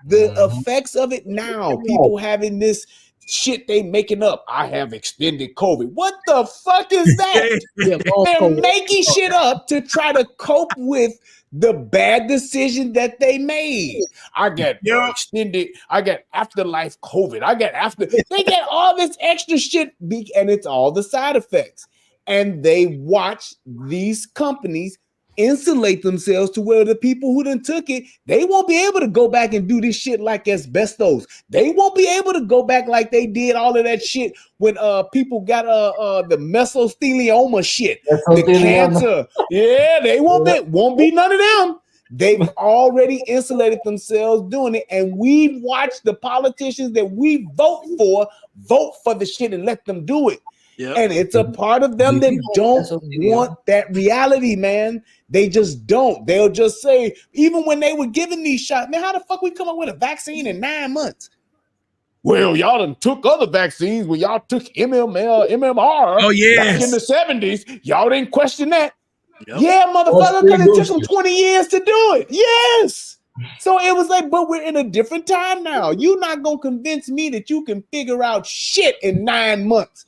The effects of it now, people having this shit they making up. I have extended COVID. What the fuck is that? They're making shit up to try to cope with the bad decision that they made. I got extended. I got afterlife COVID. They get all this extra shit, and it's all the side effects. And they watch these companies insulate themselves to where the people who done took it, they won't be able to go back and do this shit like asbestos. They won't be able to go back like they did all of that shit when people got the mesothelioma shit, the cancer. Yeah, they won't be none of them. They've already insulated themselves doing it, and we watch the politicians that we vote for the shit and let them do it. Yep. And it's a part of them that don't want that reality, man. They just don't. They'll just say, even when they were giving these shots, man, how the fuck we come up with a vaccine in 9 months? Well, y'all done took other vaccines when y'all took MMR back in the 70s. Y'all didn't question that. Yep. Yeah, motherfucker, because it took them 20 years to do it. Yes. So it was like, but we're in a different time now. You're not going to convince me that you can figure out shit in 9 months.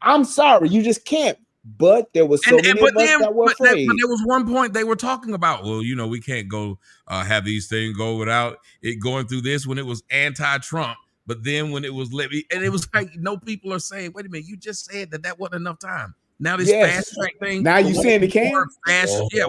I'm sorry, you just can't. But there was so many of us that were afraid. But there was one point they were talking about, well, we can't go have these things go without it going through this when it was anti-Trump. But then when it was and it was like, no, people are saying, wait a minute, you just said that wasn't enough time. Now this fast track thing. Now you saying it can?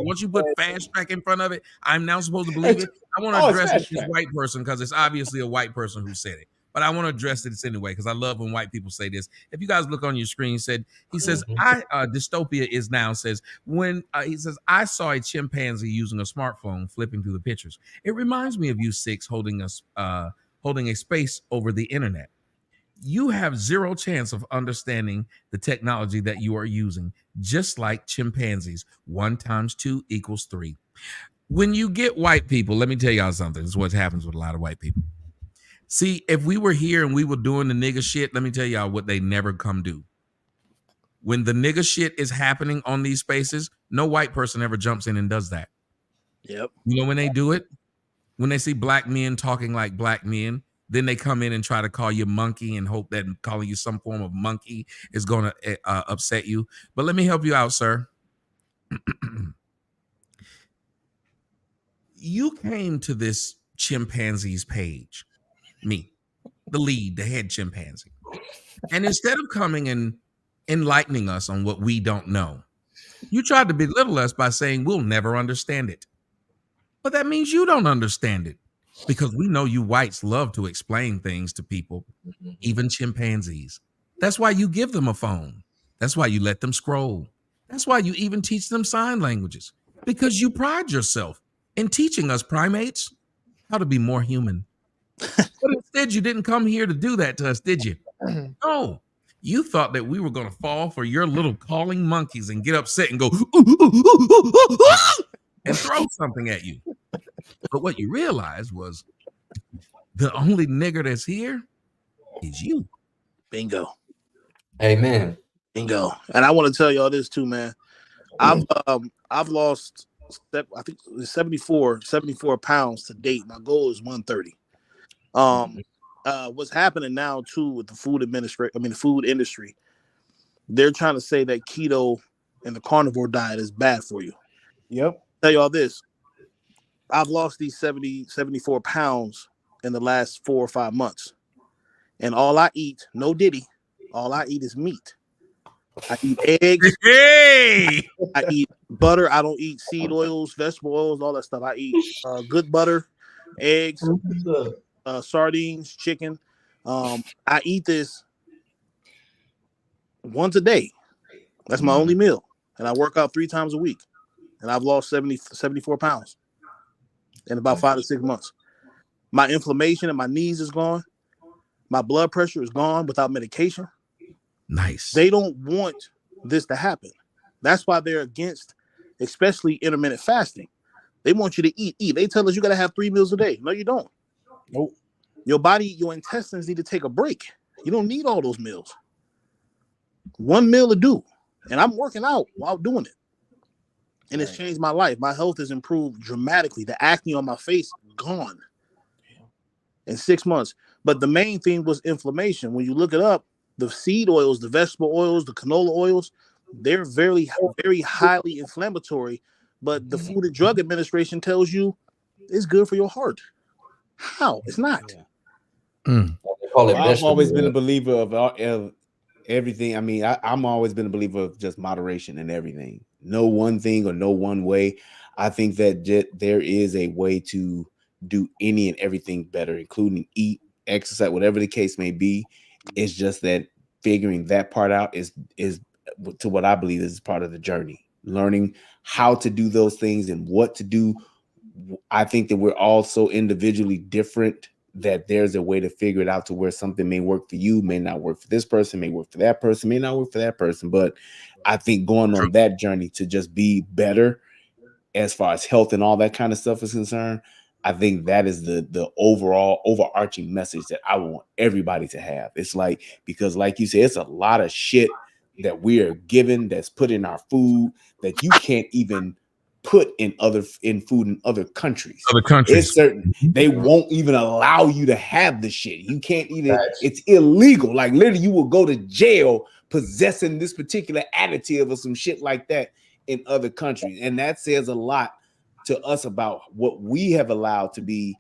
Once you put fast track in front of it, I'm now supposed to believe it. I want to address this white person because it's obviously a white person who said it. But I want to address this anyway because I love when white people say this. If you guys look on your screen, he says, dystopia is now says when he says I saw a chimpanzee using a smartphone flipping through the pictures. It reminds me of you six holding a space over the internet. You have zero chance of understanding the technology that you are using, just like chimpanzees. 1 × 2 = 3. When you get white people, let me tell y'all something. This is what happens with a lot of white people. See, if we were here and we were doing the nigga shit, let me tell y'all what they never come do. When the nigga shit is happening on these spaces, no white person ever jumps in and does that. Yep. You know when they do it? When they see black men talking like black men, then they come in and try to call you monkey and hope that calling you some form of monkey is going to upset you. But let me help you out, sir. You came to this chimpanzee's page. Me, the head chimpanzee. And instead of coming and enlightening us on what we don't know, you tried to belittle us by saying we'll never understand it. But that means you don't understand it because we know you whites love to explain things to people, even chimpanzees. That's why you give them a phone. That's why you let them scroll. That's why you even teach them sign languages, because you pride yourself in teaching us primates how to be more human. But instead, you didn't come here to do that to us, did you? No. You thought that we were going to fall for your little calling monkeys and get upset and go and throw something at you. But what you realized was the only nigger that's here is you. Bingo. Amen. Bingo. And I want to tell y'all this too, man. I've lost, I think 74 pounds to date. My goal is 130. What's happening now too with the food industry, they're trying to say that keto and the carnivore diet is bad for you. Yep. Tell y'all this. I've lost these 74 pounds in the last 4 or 5 months. And all I eat, no diddy, all I eat is meat. I eat eggs. Hey! I eat butter. I don't eat seed oils, vegetable oils, all that stuff. I eat good butter, eggs, sardines, chicken. I eat this once a day. That's my only meal. And I work out 3 times a week. And I've lost 74 pounds in about 5 to 6 months. My inflammation in my knees is gone. My blood pressure is gone without medication. Nice. They don't want this to happen. That's why they're against, especially intermittent fasting. They want you to eat. They tell us you got to have 3 meals a day. No, you don't. Nope. Your body, your intestines need to take a break. You don't need all those meals. 1 meal to do. And I'm working out while doing it. And it's changed my life. My health has improved dramatically. The acne on my face, gone in 6 months. But the main thing was inflammation. When you look it up, the seed oils, the vegetable oils, the canola oils, they're very, very highly inflammatory. But the Food and Drug Administration tells you it's good for your heart. How? It's not. I've always been a believer of everything. I mean, I'm always been a believer of just moderation in everything. No one thing or no one way. I think that there is a way to do any and everything better, including eat, exercise, whatever the case may be. It's just that figuring that part out is to what I believe is part of the journey. Learning how to do those things and what to do. I think that we're all so individually different that there's a way to figure it out to where something may work for you, may not work for this person, may work for that person, may not work for that person. But I think going on that journey to just be better as far as health and all that kind of stuff is concerned, I think that is the overall overarching message that I want everybody to have. It's like, because like you said, it's a lot of shit that we are given that's put in our food that you can't even put in food in other countries. It's certain they won't even allow you to have the shit. You can't even, it's illegal. Like literally you will go to jail possessing this particular additive or some shit like that in other countries. And that says a lot to us about what we have allowed to be,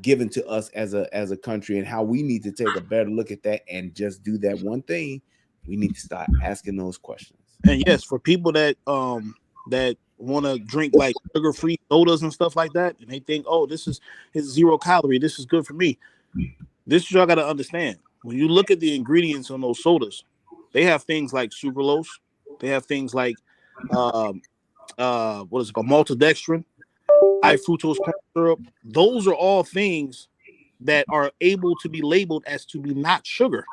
given to us as a country, and how we need to take a better look at that and just do that one thing. We need to start asking those questions. And yes, for people that want to drink like sugar-free sodas and stuff like that, and they think, oh, this is 0 calorie, this is good for me. This y'all got to understand. When you look at the ingredients on those sodas, they have things like sucralose, they have things like what is it called, maltodextrin, high fructose corn syrup. Those are all things that are able to be labeled as to be not sugar,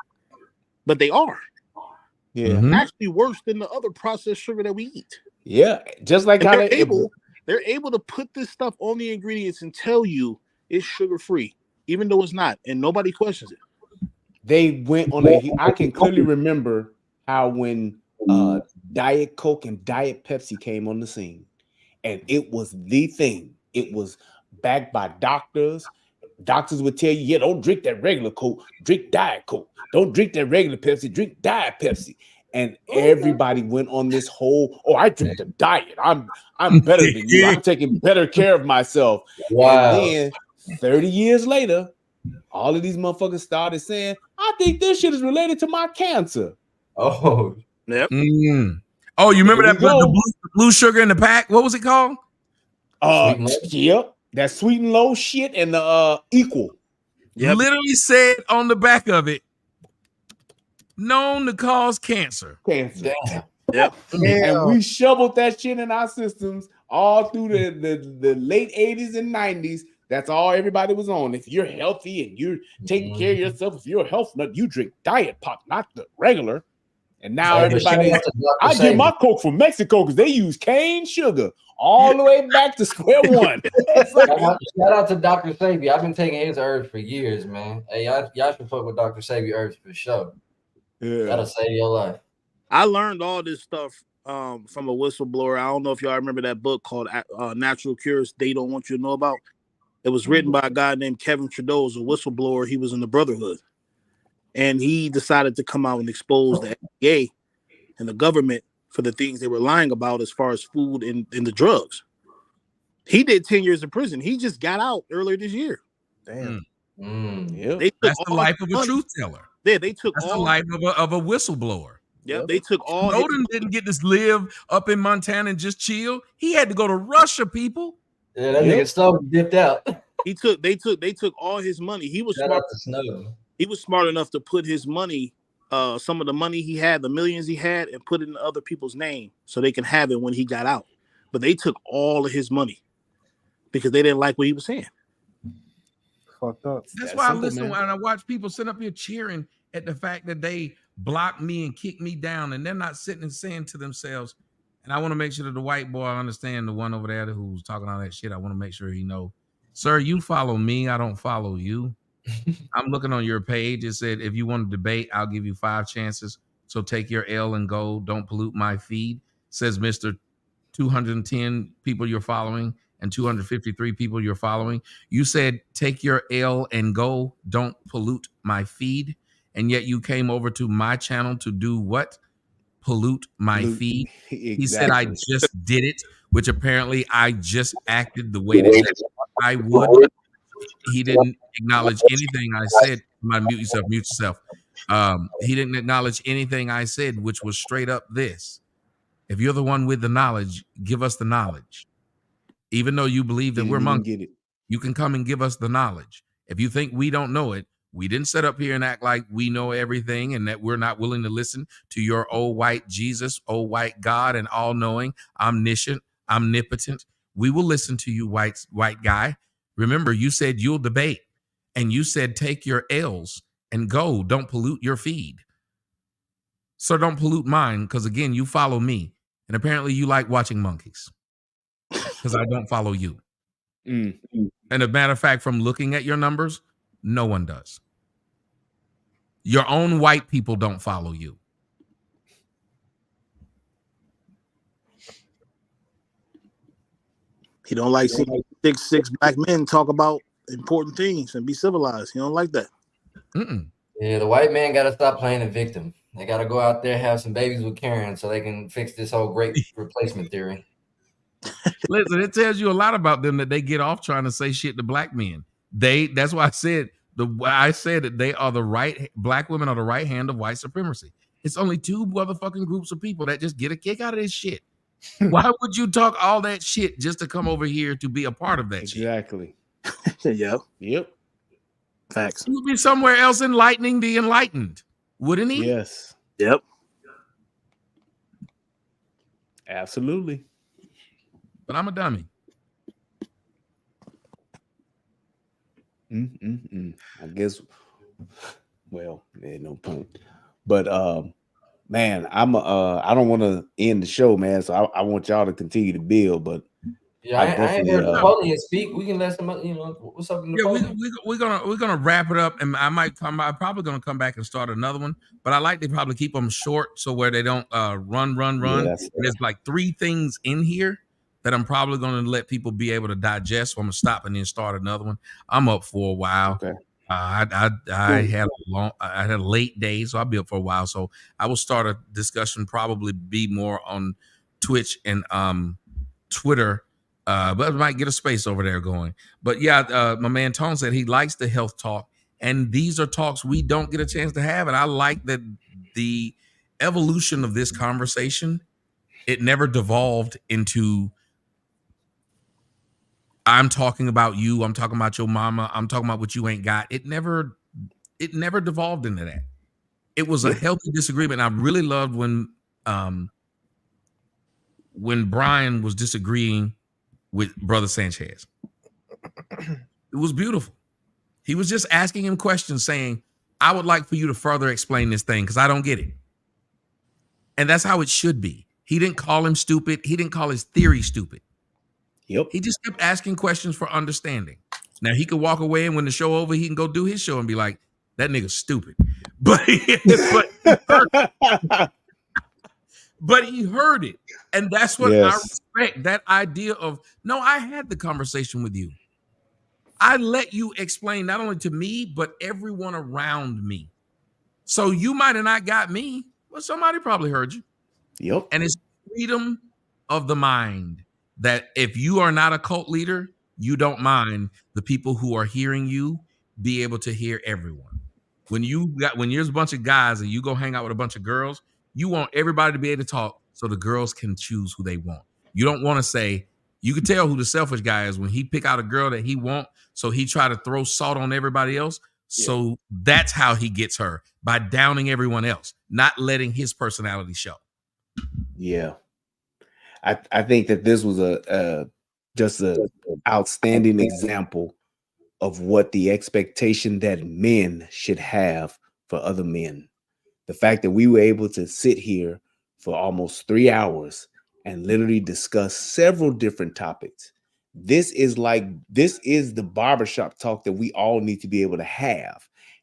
but they are. Yeah, actually worse than the other processed sugar that we eat. Yeah, just like how they're able to put this stuff on the ingredients and tell you it's sugar free, even though it's not, and nobody questions it. They went on I can clearly remember how when Diet Coke and Diet Pepsi came on the scene, and it was the thing. It was backed by doctors. Doctors would tell you, yeah, don't drink that regular Coke, drink Diet Coke. Don't drink that regular Pepsi, drink Diet Pepsi. And everybody went on this whole, I drink the diet. I'm better than you. I'm taking better care of myself. Wow. And then 30 years later, all of these motherfuckers started saying, I think this shit is related to my cancer. Oh. Yep. Oh, you remember that the blue sugar in the pack? What was it called? Yep. That sweet and low shit and the equal. Yep. Literally said on the back of it, known to cause cancer. Damn. Yep. And we shoveled that shit in our systems all through the late 80s and 90s. That's all everybody was on. If you're healthy and you're taking care of yourself, if you're a health nut, you drink diet pop, not the regular. And now everybody, I get my Coke from Mexico because they use cane sugar all the way back to square one. Shout out to Dr. Sabi. I've been taking his herbs for years, man. Hey, y'all should fuck with Dr. Sabi herbs for sure. Yeah. That'll save your life. I learned all this stuff from a whistleblower. I don't know if y'all remember that book called Natural Cures They Don't Want You to Know About. It was written by a guy named Kevin Trudeau, a whistleblower. He was in the Brotherhood. And he decided to come out and expose the FDA and the government for the things they were lying about as far as food and the drugs. He did 10 years in prison. He just got out earlier this year. Damn. Yep. That's the life of a truth teller. Yeah, they took That's the life of a whistleblower. Yep, they took all. Snowden didn't get to live up in Montana and just chill. He had to go to Russia, people. Yeah, that nigga Snowden dipped out. They took all his money. He was smart. He was smart enough to put his money, some of the money he had, the millions he had, and put it in other people's name so they can have it when he got out. But they took all of his money because they didn't like what he was saying. Fucked up. That's why I listen when I watch people sit up here cheering at the fact that they block me and kick me down, and they're not sitting and saying to themselves, and I want to make sure that the white boy understand, the one over there who's talking all that shit, I want to make sure he know, sir, you follow me, I don't follow you. I'm looking on your page. It said, if you want to debate, I'll give you 5 chances. So take your L and go. Don't pollute my feed. Says Mr. 210 people you're following and 253 people you're following. You said, take your L and go. Don't pollute my feed. And yet you came over to my channel to do what? Pollute my feed. Exactly. He said, I just did it, which apparently I just acted the way that I would. He didn't acknowledge anything I said. Mute yourself. He didn't acknowledge anything I said, which was straight up this. If you're the one with the knowledge, give us the knowledge. Even though you believe that we're monkeys, you can come and give us the knowledge. If you think we don't know it, we didn't sit up here and act like we know everything and that we're not willing to listen to your old white Jesus, old white God, and all-knowing, omniscient, omnipotent. We will listen to you, white guy. Remember, you said you'll debate, and you said take your L's and go. Don't pollute your feed. So don't pollute mine, because, again, you follow me, and apparently you like watching monkeys, because I don't follow you. And as a matter of fact, from looking at your numbers, no one does. Your own white people don't follow you. He don't like seeing six black men talk about important things and be civilized. He don't like that. Yeah, the white man got to stop playing the victim. They got to go out there, have some babies with Karen so they can fix this whole great replacement theory. Listen, it tells you a lot about them that they get off trying to say shit to black men. That's why I said that they are black women are the right hand of white supremacy. It's only 2 motherfucking groups of people that just get a kick out of this shit. Why would you talk all that shit just to come over here to be a part of that shit? Exactly. Yep. Facts. He would be somewhere else enlightening the enlightened, wouldn't he? Yes. Yep. Absolutely. But I'm a dummy. I guess. Well, there's no point. But man, I don't want to end the show, man. So I want y'all to continue to build. But yeah, I ain't heard Napoleon speak. We can let some, what's up? Yeah, we're gonna wrap it up, and I'm probably gonna come back and start another one. But I like to probably keep them short, so where they don't run. Yeah, there's like 3 things in here that I'm probably gonna let people be able to digest. So I'm gonna stop and then start another one. I'm up for a while. Okay. I had a late day, so I'll be up for a while. So I will start a discussion, probably be more on Twitch and Twitter. But I might get a space over there going. But yeah, my man Tone said he likes the health talk, and these are talks we don't get a chance to have. And I like that the evolution of this conversation, it never devolved into I'm talking about you, I'm talking about your mama, I'm talking about what you ain't got. It never devolved into that. It was a healthy disagreement. I really loved when when Brian was disagreeing with Brother Sanchez. It was beautiful. He was just asking him questions saying, I would like for you to further explain this thing because I don't get it. And that's how it should be. He didn't call him stupid. He didn't call his theory stupid. Yep. He just kept asking questions for understanding. Now he could walk away, and when the show over, he can go do his show and be like, that nigga's stupid. But he heard it. And that's what I respect. That idea of, no, I had the conversation with you. I let you explain not only to me, but everyone around me. So you might have not got me, but somebody probably heard you. Yep. And it's freedom of the mind that if you are not a cult leader, you don't mind the people who are hearing you be able to hear everyone. When there's a bunch of guys and you go hang out with a bunch of girls, you want everybody to be able to talk so the girls can choose who they want. You don't want to say, you can tell who the selfish guy is when he pick out a girl that he want, so he try to throw salt on everybody else. So that's how he gets her, by downing everyone else, not letting his personality show. Yeah. I think that this was just an outstanding example of what the expectation that men should have for other men. The fact that we were able to sit here for almost 3 hours and literally discuss several different topics. This is the barbershop talk that we all need to be able to have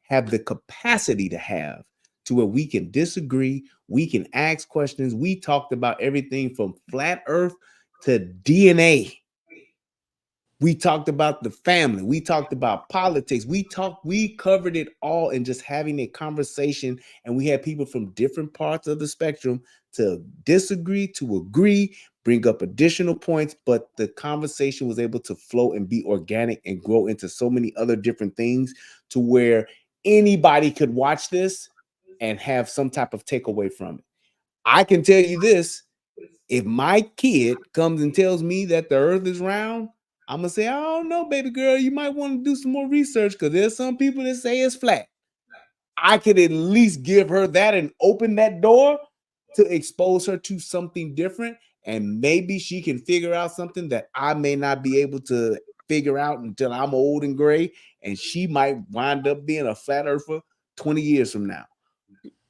the capacity to have, to where we can disagree, we can ask questions. We talked about everything from flat earth to DNA. We talked about the family. We talked about politics. We covered it all in just having a conversation. And we had people from different parts of the spectrum to disagree, to agree, bring up additional points. But the conversation was able to flow and be organic and grow into so many other different things, to where anybody could watch this and have some type of takeaway from it. I can tell you this: if my kid comes and tells me that the earth is round, I'm going to say, I don't know, baby girl, you might want to do some more research, because there's some people that say it's flat. I could at least give her that and open that door to expose her to something different. And maybe she can figure out something that I may not be able to figure out until I'm old and gray. And she might wind up being a flat earther 20 years from now.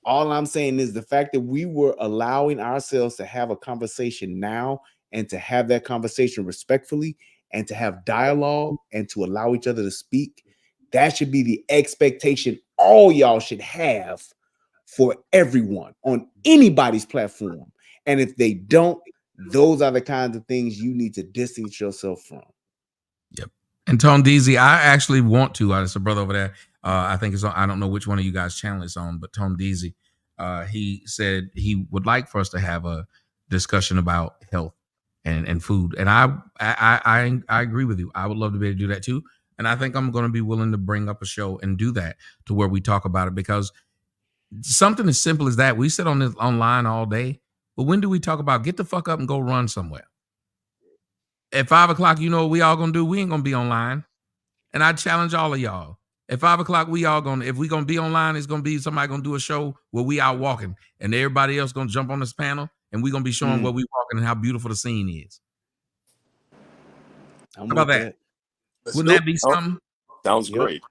All I'm saying is the fact that we were allowing ourselves to have a conversation now, and to have that conversation respectfully, and to have dialogue, and to allow each other to speak, that should be the expectation all y'all should have for everyone on anybody's platform. And if they don't, those are the kinds of things you need to distance yourself from. Yep. And Tone DZ, I actually want to. There's a brother over there. I think it's on. I don't know which one of you guys' channel it's on, but Tone DZ, he said he would like for us to have a discussion about health and food. And I agree with you. I would love to be able to do that too. And I think I'm going to be willing to bring up a show and do that, to where we talk about it, because something as simple as that, we sit on this online all day, but when do we talk about get the fuck up and go run somewhere? At 5 o'clock, you know what we all gonna do? We ain't gonna be online. And I challenge all of y'all. At 5 o'clock, if we gonna be online, it's gonna be somebody gonna do a show where we out walking, and everybody else gonna jump on this panel, and we gonna be showing where we walking and how beautiful the scene is. How about that? Wouldn't that be something? Sounds great.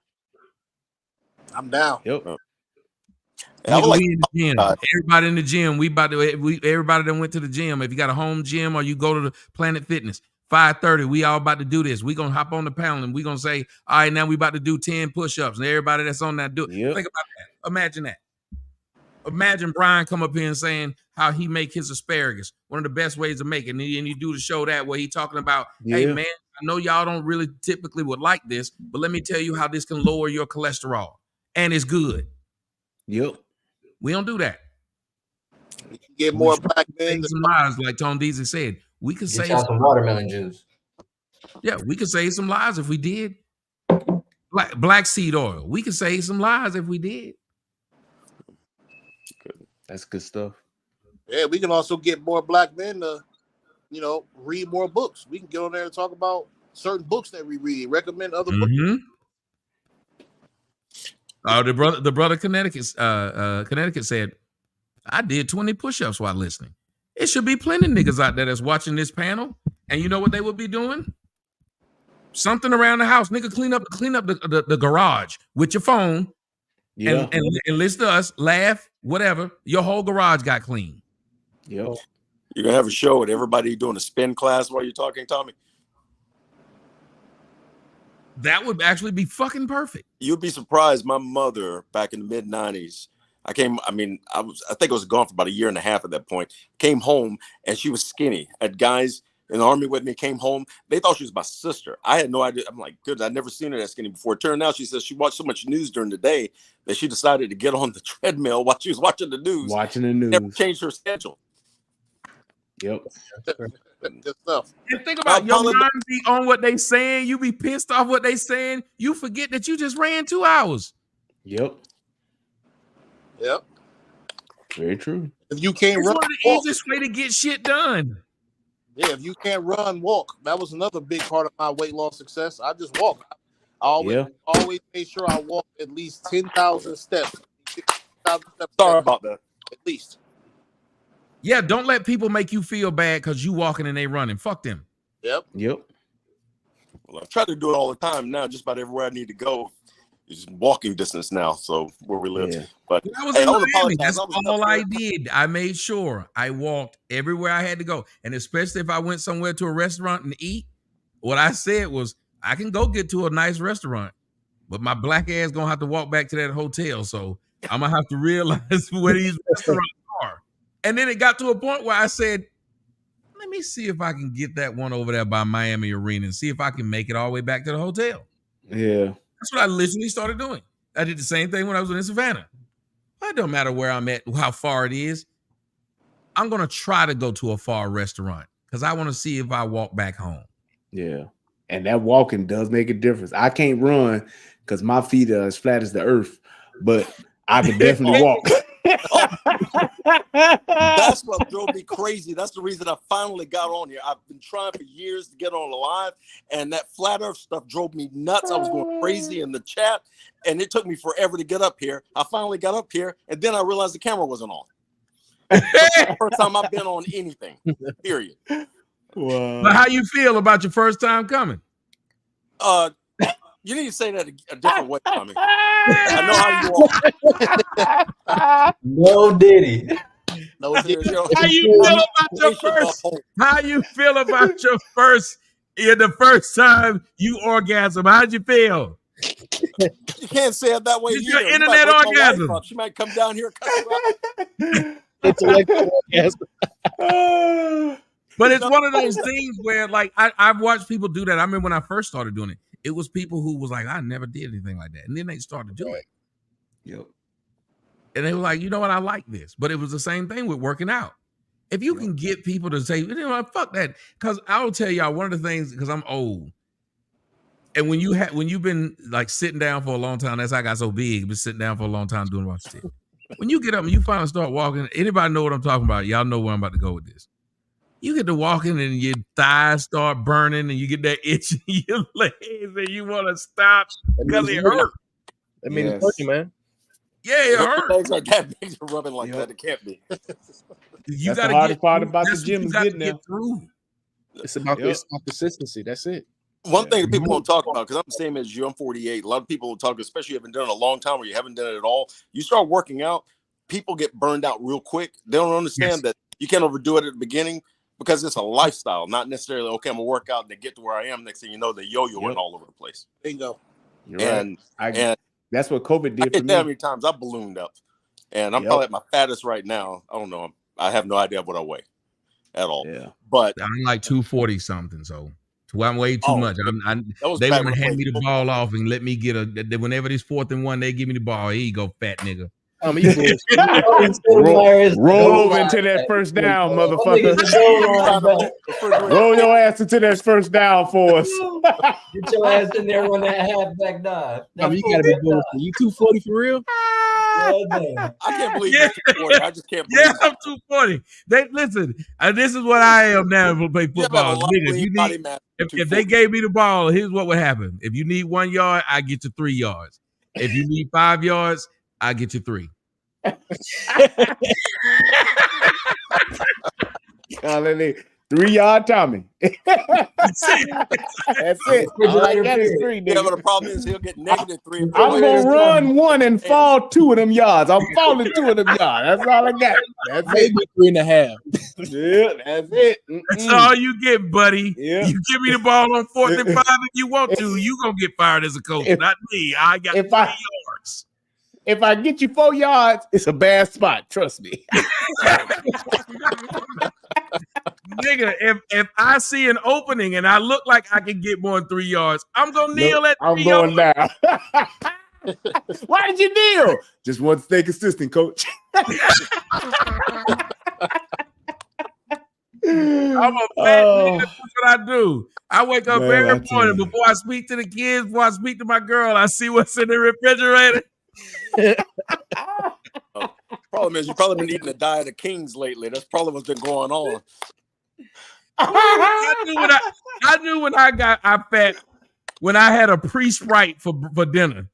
I'm down. Yep. We in the gym. Everybody in the gym. Everybody that went to the gym. If you got a home gym or you go to the Planet Fitness, 5:30, we all about to do this. We gonna hop on the panel and we gonna say, all right, now we about to do 10 push-ups, and everybody that's on that do it. Think about that. Imagine that. Imagine Brian come up here and saying how he make his asparagus, one of the best ways to make it. And you do the show that where he talking about, hey man, I know y'all don't really typically would like this, but let me tell you how this can lower your cholesterol, and it's good. Yep. We don't do that. Get more black men. Some lies, like Tone Deasy said. We could say some watermelon juice. Yeah, we could save some lives if we did. Black seed oil. We could save some lives if we did. That's good stuff. Yeah, we can also get more black men to, read more books. We can get on there and talk about certain books that we read, recommend other books. The brother Connecticut said, I did 20 push-ups while listening. It should be plenty of niggas out there that's watching this panel, and you know what they would be doing? Something around the house, nigga. Clean up the garage with your phone, and listen to us, laugh, whatever. Your whole garage got clean. Yep. You're gonna have a show with everybody doing a spin class while you're talking, Tommy. That would actually be fucking perfect. You'd be surprised. My mother, back in the mid-90s, I think I was gone for about a year and a half at that point. Came home and she was skinny. Had guys in the army with me, came home. They thought she was my sister. I had no idea. I'm like, good, I'd never seen her that skinny before. It turned out, she says she watched so much news during the day that she decided to get on the treadmill while she was watching the news. Never changed her schedule. Yep. Good stuff. And think about your mind be on what they saying. You be pissed off what they saying. You forget that you just ran 2 hours. Yep. Yep. Very true. If you can't it's run, one of the easiest way to get shit done. Yeah, if you can't run, walk. That was another big part of my weight loss success. I just walk. I always made sure I walk at least 10,000 steps. 10,000 steps. Sorry about that. At least. Yeah, don't let people make you feel bad because you walking and they running. Fuck them. Yep. Well, I try to do it all the time now. Just about everywhere I need to go is walking distance now. So where we live, but when I was in Miami, that's all I did. I made sure I walked everywhere I had to go, and especially if I went somewhere to a restaurant and eat. What I said was, I can go get to a nice restaurant, but my black ass gonna have to walk back to that hotel. So I'm gonna have to realize where these restaurants are. And then it got to a point where I said, let me see if I can get that one over there by Miami Arena and see if I can make it all the way back to the hotel. Yeah. That's what I literally started doing. I did the same thing when I was in Savannah. It don't matter where I'm at, how far it is. I'm going to try to go to a far restaurant because I want to see if I walk back home. Yeah. And that walking does make a difference. I can't run because my feet are as flat as the earth, but I can definitely walk. That's what drove me crazy. That's the reason I finally got on here. I've been trying for years to get on the live, and that flat earth stuff drove me nuts. I was going crazy in the chat, and it took me forever to get up here. I finally got up here, and then I realized the camera wasn't on. The first time I've been on anything, period. Wow. But how you feel about your first time coming? You need to say that a different way, Tommy. I know how you are. No Diddy. No, how you feel about your first? How you feel about your first? The first time you orgasm, how'd you feel? You can't say it that way. Your internet orgasm. She might come down here. Intellectual orgasm. But it's one of those things where, like, I've watched people do that. I remember when I first started doing it. It was people who was like, I never did anything like that. And then they started doing it. Yep. And they were like, you know what? I like this. But it was the same thing with working out. If you can get people to say, you know what, fuck that. Because I will tell y'all one of the things, because I'm old. And when you've been like sitting down for a long time, that's how I got so big, been sitting down for a long time doing a bunch of shit. When you get up and you finally start walking, anybody know what I'm talking about? Y'all know where I'm about to go with this. You get to walking and your thighs start burning and you get that itch in your legs and you want to stop because it hurt. I mean, it's hurting, man. Yeah, it hurt. Legs are that big to rubbing like that. It can't be. You that's the hardest part about the gym is getting there. It's about consistency. That's it. One thing that people won't talk about, because I'm the same as you, I'm 48. A lot of people will talk, especially if you haven't done it a long time or you haven't done it at all. You start working out, people get burned out real quick. They don't understand that you can't overdo it at the beginning. Because it's a lifestyle, not necessarily, okay, I'm going to work out and they get to where I am. Next thing you know, they're yo-yoing all over the place. Bingo. You're and, right. And that's what COVID did for me. How many times I ballooned up. And I'm probably at my fattest right now. I don't know. I have no idea what I weigh at all. Yeah. But I'm like 240 something. So I'm way too much. They want to hand me the ball off and let me get whenever it's 4th and 1, they give me the ball. Here you go, fat nigga. Roll over into that first down, motherfucker. Roll your ass into that first down for us. Get your ass in there on that halfback dive. You gotta be good. You 240 for real? I can't believe you're 240. I just can't believe it. I'm 240. Listen, this is what I am now to play football. If they gave me the ball, here's what would happen. If you need 1 yard, I get you 3 yards. If you need 5 yards, I get you 3. Hallelujah. 3-yard Tommy. That's it. All I got is 3, Yeah, nigga. but the problem is he'll get -3 if I'm gonna run 1 and fall 2 of them yards. I'm falling 2 of them yards. That's all I got. That's it. Maybe 3.5. Yeah, that's it. That's all you get, buddy. Yeah. You give me the ball on 4th and 5 if you want to. You gonna get fired as a coach, not me. I got 3 yards. If I get you 4 yards, it's a bad spot. Trust me. Nigga, if I see an opening and I look like I can get more than 3 yards, I'm gonna kneel at 3 I'm going down. Why did you kneel? Just want to stay consistent, coach. I'm a fat nigga. That's what I do. I wake up every morning before I speak to the kids, before I speak to my girl. I see what's in the refrigerator. Problem is, you've probably been eating a diet of kings lately. That's probably what's been going on. I knew when I got fat when I had a pre-Sprite for dinner.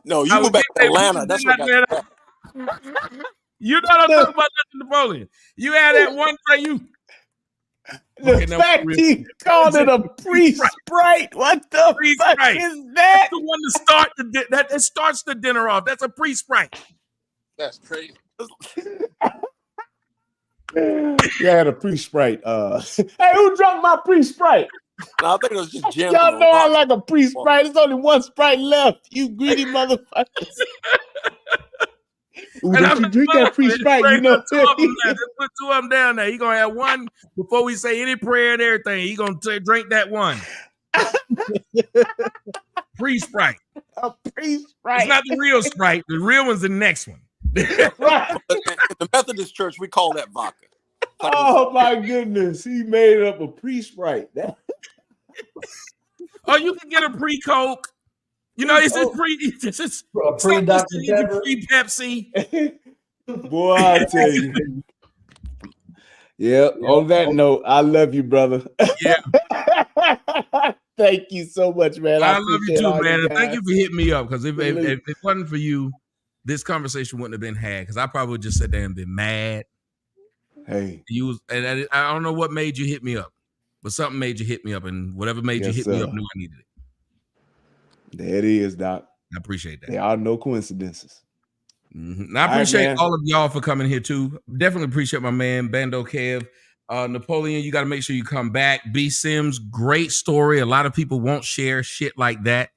No, you moved back to Atlanta. That's what got you fat. You know what I'm talking about, Napoleon. You had that one tray. The fact he called it a pre-Sprite. What the fuck is that? That's the one that starts the dinner off. That's a pre-Sprite. That's crazy. You had a pre-Sprite. Hey, who drunk my pre-Sprite? No, I think it was just Jim. Y'all know I like a pre-Sprite. There's only one Sprite left. You greedy motherfuckers. Ooh, don't you drink that pre-Sprite? You know. Just put 2 of them down there. You're gonna have one before we say any prayer and everything. You're gonna drink that one. Pre-Sprite. A pre-Sprite. It's not the real Sprite. The real one's the next one. Right. The Methodist Church, we call that vodka. Oh my goodness, he made up a pre-Sprite. Oh, you can get a pre-Coke. You know, it's just pre-Pepsi. Boy, I tell you. Yeah. On that note, I love you, brother. Yeah. Thank you so much, man. I love you too, man. And thank you for hitting me up, because if it wasn't for you, this conversation wouldn't have been had, because I probably would just sit there and been mad. Hey, I don't know what made you hit me up, but something made you hit me up, and whatever made you hit me up knew I needed it. There it is, Doc. I appreciate that. There are no coincidences. Mm-hmm. I appreciate all of y'all for coming here too. Definitely appreciate my man Bando Kev. Napoleon, you got to make sure you come back. B Sims, great story. A lot of people won't share shit like that.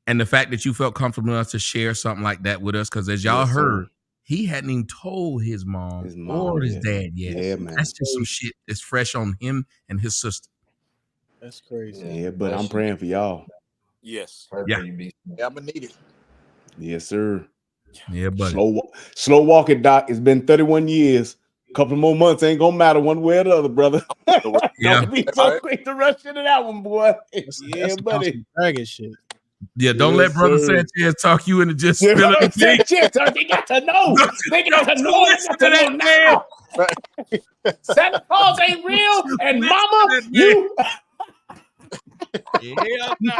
And the fact that you felt comfortable enough to share something like that with us, because as y'all heard, he hadn't even told his mom or his dad yet. Yeah, man. That's just some shit that's fresh on him and his sister. That's crazy. Yeah, but I'm praying for y'all. Yes. Yeah. I'm gonna need it. Yes, sir. Yeah, buddy. Slow walking, Doc. It's been 31 years. A couple more months ain't gonna matter one way or the other, brother. Don't be so quick to rush into that one, boy. That's buddy. Dragon shit. Yeah, don't let Brother Sanchez talk you into just spilling the tea. They got to know. They got to know. Listen to that man. Santa Claus ain't real, and Mama, you. Yeah, no.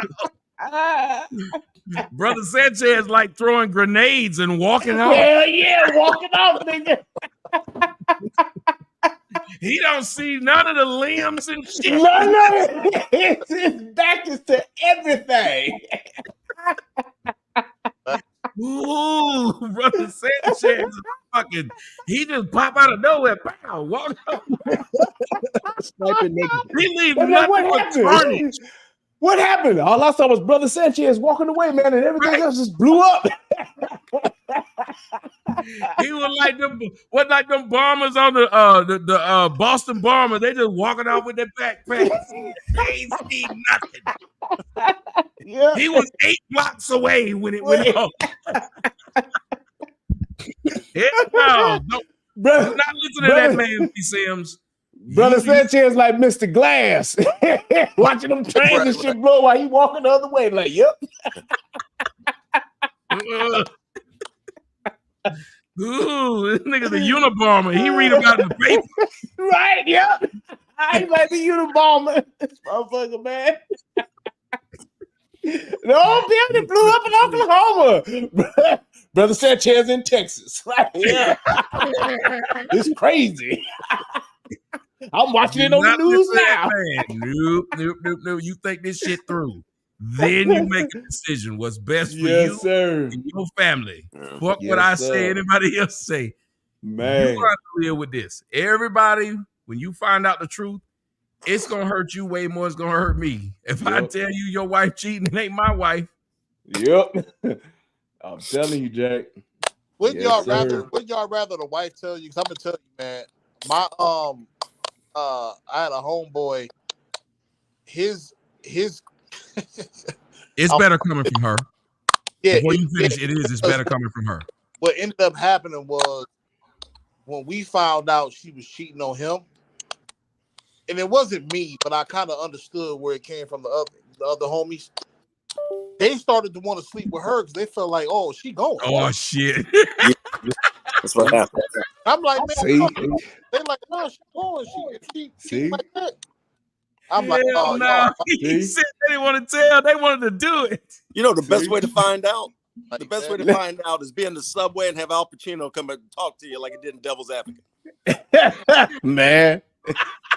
Brother Sanchez like throwing grenades and walking off. Hell yeah, walking off, nigga. He don't see none of the limbs and shit. None of it. His back is to everything. Ooh, Brother Sanchez, he just pop out of nowhere. Pow, walk up. Sniping nigga. He leave nothing but carnage. What happened? All I saw was Brother Sanchez walking away, man, and everything else just blew up. He was like them bombers on the Boston Bombers. They just walking off with their backpack. They ain't see nothing. Yeah. He was 8 blocks away when it went off. No, do not listen to that man, P. Sims. Brother Sanchez like Mr. Glass, watching them trains and shit blow while he walking the other way. Like, yep. Ooh, this nigga the Unabomber. He read about it in the paper. Right, yep. I ain't like the Unabomber. This motherfucker, man. The whole building blew up in Oklahoma. Brother Sanchez in Texas. Right, yeah. It's crazy. I'm watching it Do on the not news listen to now. that man. Nope. You think this shit through. Then you make a decision what's best for you Yes, sir. and your family. Yeah. Fuck what Yes, I sir. say, anybody else say. You Man. got to live with this. Everybody, when you find out the truth, it's gonna hurt you way more. It's gonna hurt me. If I Yep. tell you your wife cheating, it ain't my wife. Yep. I'm telling you, Jack. Wouldn't Yes, y'all sir. rather the wife tell you? Because I'm gonna tell you, man. My I had a homeboy. His It's better coming from her. yeah. Before you finish, it's better coming from her. What ended up happening was when we found out she was cheating on him, and it wasn't me, but I kind of understood where it came from. The other homies, they started to want to sleep with her because they felt like, oh, she going. Oh shit. Yeah, that's what happened. I'm like, man, See? they like, no, she going. She See? like that. I'm like, Hell oh, no. y'all. He said they didn't want to tell. They wanted to do it. You know the best See? way to find out? Like The best way to that. find out is be in the subway and have Al Pacino come and talk to you like he did in Devil's Advocate. Man.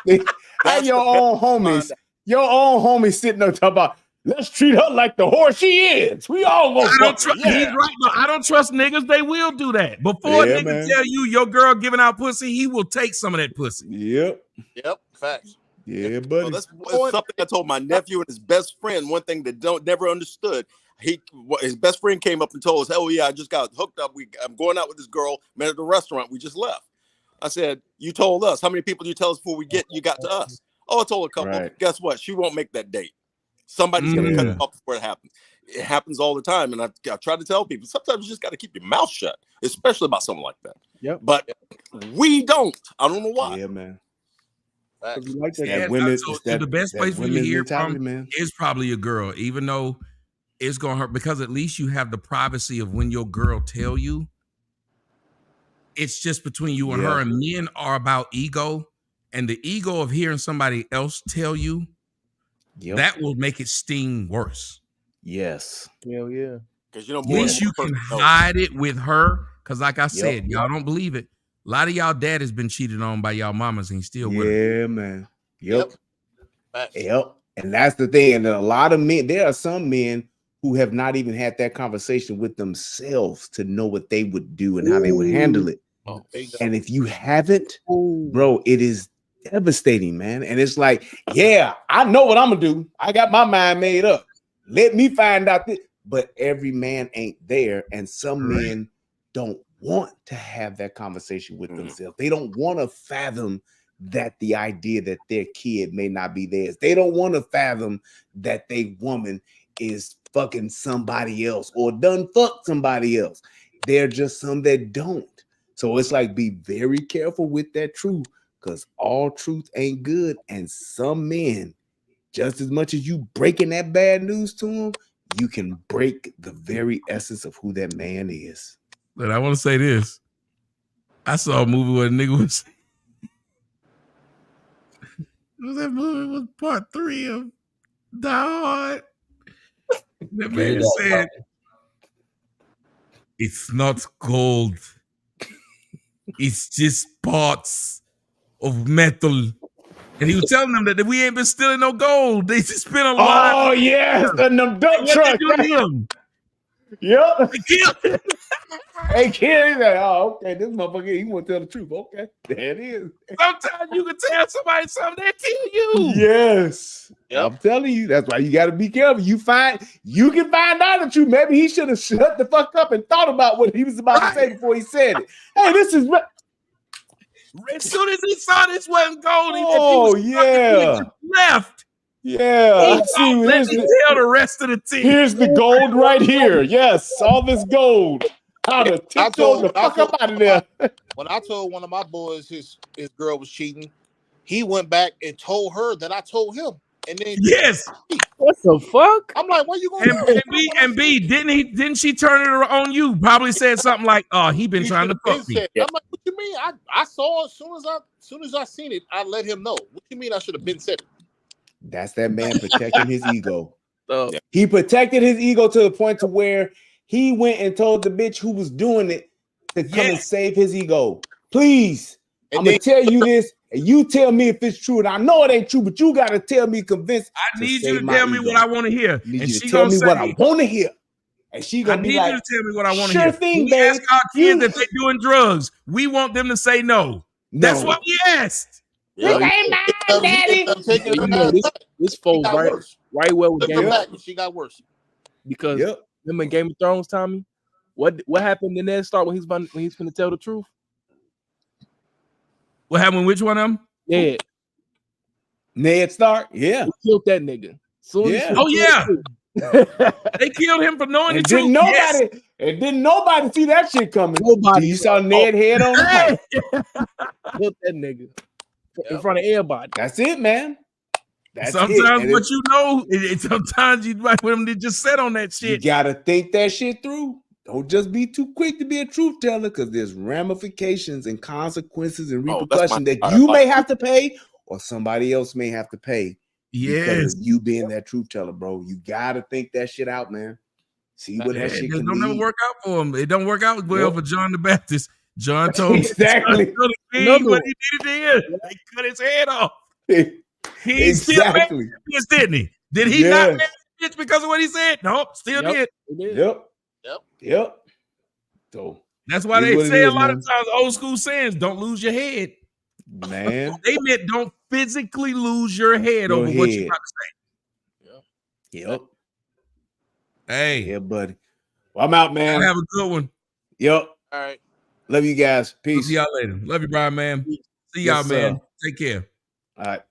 And That's your the best own homies. Your own homies sitting there talking about, let's treat her like the whore she is. We all gonna fuck her. He's Yeah. right. No, I don't trust niggas. They will do that. Before Yeah, a nigga man. tell you your girl giving out pussy, he will take some of that pussy. Yep. Yep, facts. Yeah, Well, buddy. that's something I told my nephew and his best friend. One thing that never understood. His best friend came up and told us, "Oh yeah, I just got hooked up. I'm going out with this girl. Met at the restaurant. We just left." I said, "You told us. How many people did you tell us before you got to us?" "Oh, I told a couple." Right. Guess what? She won't make that date. Somebody's going to cut Yeah. it off before it happens. It happens all the time, and I try to tell people sometimes you just got to keep your mouth shut, especially about something like that. Yep. But we don't. I don't know why. Yeah, man. Facts. We like that. Yeah, That women, so it's that, the best that place for you to women's hear mentality, from man. is probably a girl, even though it's gonna hurt, because at least you have the privacy of when your girl tell you. It's just between you and Yeah. her, and men are about ego, and the ego of hearing somebody else tell you, Yep. that will make it sting worse. Yes. Hell yeah. Because you know, At more least than you one can person knows. hide it with her, because like I said, Yep. y'all don't believe it. A lot of y'all dad has been cheated on by y'all mamas, and he's still with her. Yeah, man. Yep. Facts. Yep. And that's the thing. And a lot of men, there are some men who have not even had that conversation with themselves to know what they would do and how they would handle it. Oh, And if you haven't, bro, it is devastating, man. And it's like, yeah, I know what I'm gonna do. I got my mind made up. Let me find out this. But every man ain't there, and some men don't want to have that conversation with themselves. They don't want to fathom that the idea that their kid may not be theirs. They don't want to fathom that their woman is fucking somebody else or done fuck somebody else. There are just some that don't. So it's like, be very careful with that truth, because all truth ain't good. And some men, just as much as you breaking that bad news to them, you can break the very essence of who that man is. But I want to say this. I saw a movie where a nigga was. That movie was part 3 of Die Hard. The man said, "It's not gold. It's just parts of metal." And he was telling them that we ain't been stealing no gold. They just spent a lot. Oh, yes, and them dump trucks. Yep. Hey, kid, he's like, oh, okay, this motherfucker, he want to tell the truth. Okay, there it is. Sometimes you can tell somebody something, they'll kill you. Yes. Yep. I'm telling you, that's why you got to be careful. You can find out the truth. Maybe he should have shut the fuck up and thought about what he was about to say before he said it. Hey, this is as soon as he saw this wasn't gold, oh, yeah. Left. Yeah. See, let me tell the rest of the team. Here's the gold right here. Yes, all this gold. How to tiptoe the fuck up out of there. When I told one of my boys his girl was cheating, he went back and told her that I told him. And then yes, what the fuck? I'm like, where you going? And B, didn't she turn it on you? Probably said something like, "Oh, he been trying to fuck me." I'm like, what you mean? I saw it as soon as I seen it, I let him know. What you mean I should have been said it? That's that man protecting his ego. Oh. He protected his ego to the point to where he went and told the bitch who was doing it to come and save his ego. Please, I'm gonna tell you this, and you tell me if it's true. And I know it ain't true, but you got to tell me convinced. I need you to tell me what I want to hear. I need and you she to tell me say, what I want to hear. And she I gonna be need like, you to tell me what I want to sure hear. thing, When we babe. ask our kids if they're doing drugs, we want them to say no. That's No. what we asked. Yeah, Hey, mine, daddy. But you know this falls got right worse. well with Took Game her of back, but she got worse. because remember in Game of Thrones, Tommy, what happened in Ned Stark when he's going to tell the truth? What happened? Which one of them? Ned Stark. Yeah, he killed that nigga. Oh yeah. They killed him for knowing and the truth. Didn't nobody see that shit coming. Nobody. You saw Ned head on the pipe. Killed that nigga in front of everybody. That's it, man. Sometimes what you know, sometimes you might want them to just sit on that shit. You gotta think that shit through. Don't just be too quick to be a truth teller, because there's ramifications and consequences and repercussions that you may have to pay or somebody else may have to pay because of you being that truth teller, bro. You gotta think that shit out, man. See what that shit can don't lead. never work out for him. It don't work out well for John the Baptist. John told exactly John told the king what he needed to hear. They cut his head off. He still made this, didn't he? Did he not make this because of what he said? No, still did. Yep. So that's why they say a lot of times old school sayings, don't lose your head. Man. They meant don't physically lose your head over what you got to say. Yep. Hey. Yeah, buddy. Well, I'm out, man. Have a good one. Yep. All right. Love you guys. Peace. See y'all later. Love you, Brian, man. See y'all, man. Take care. All right.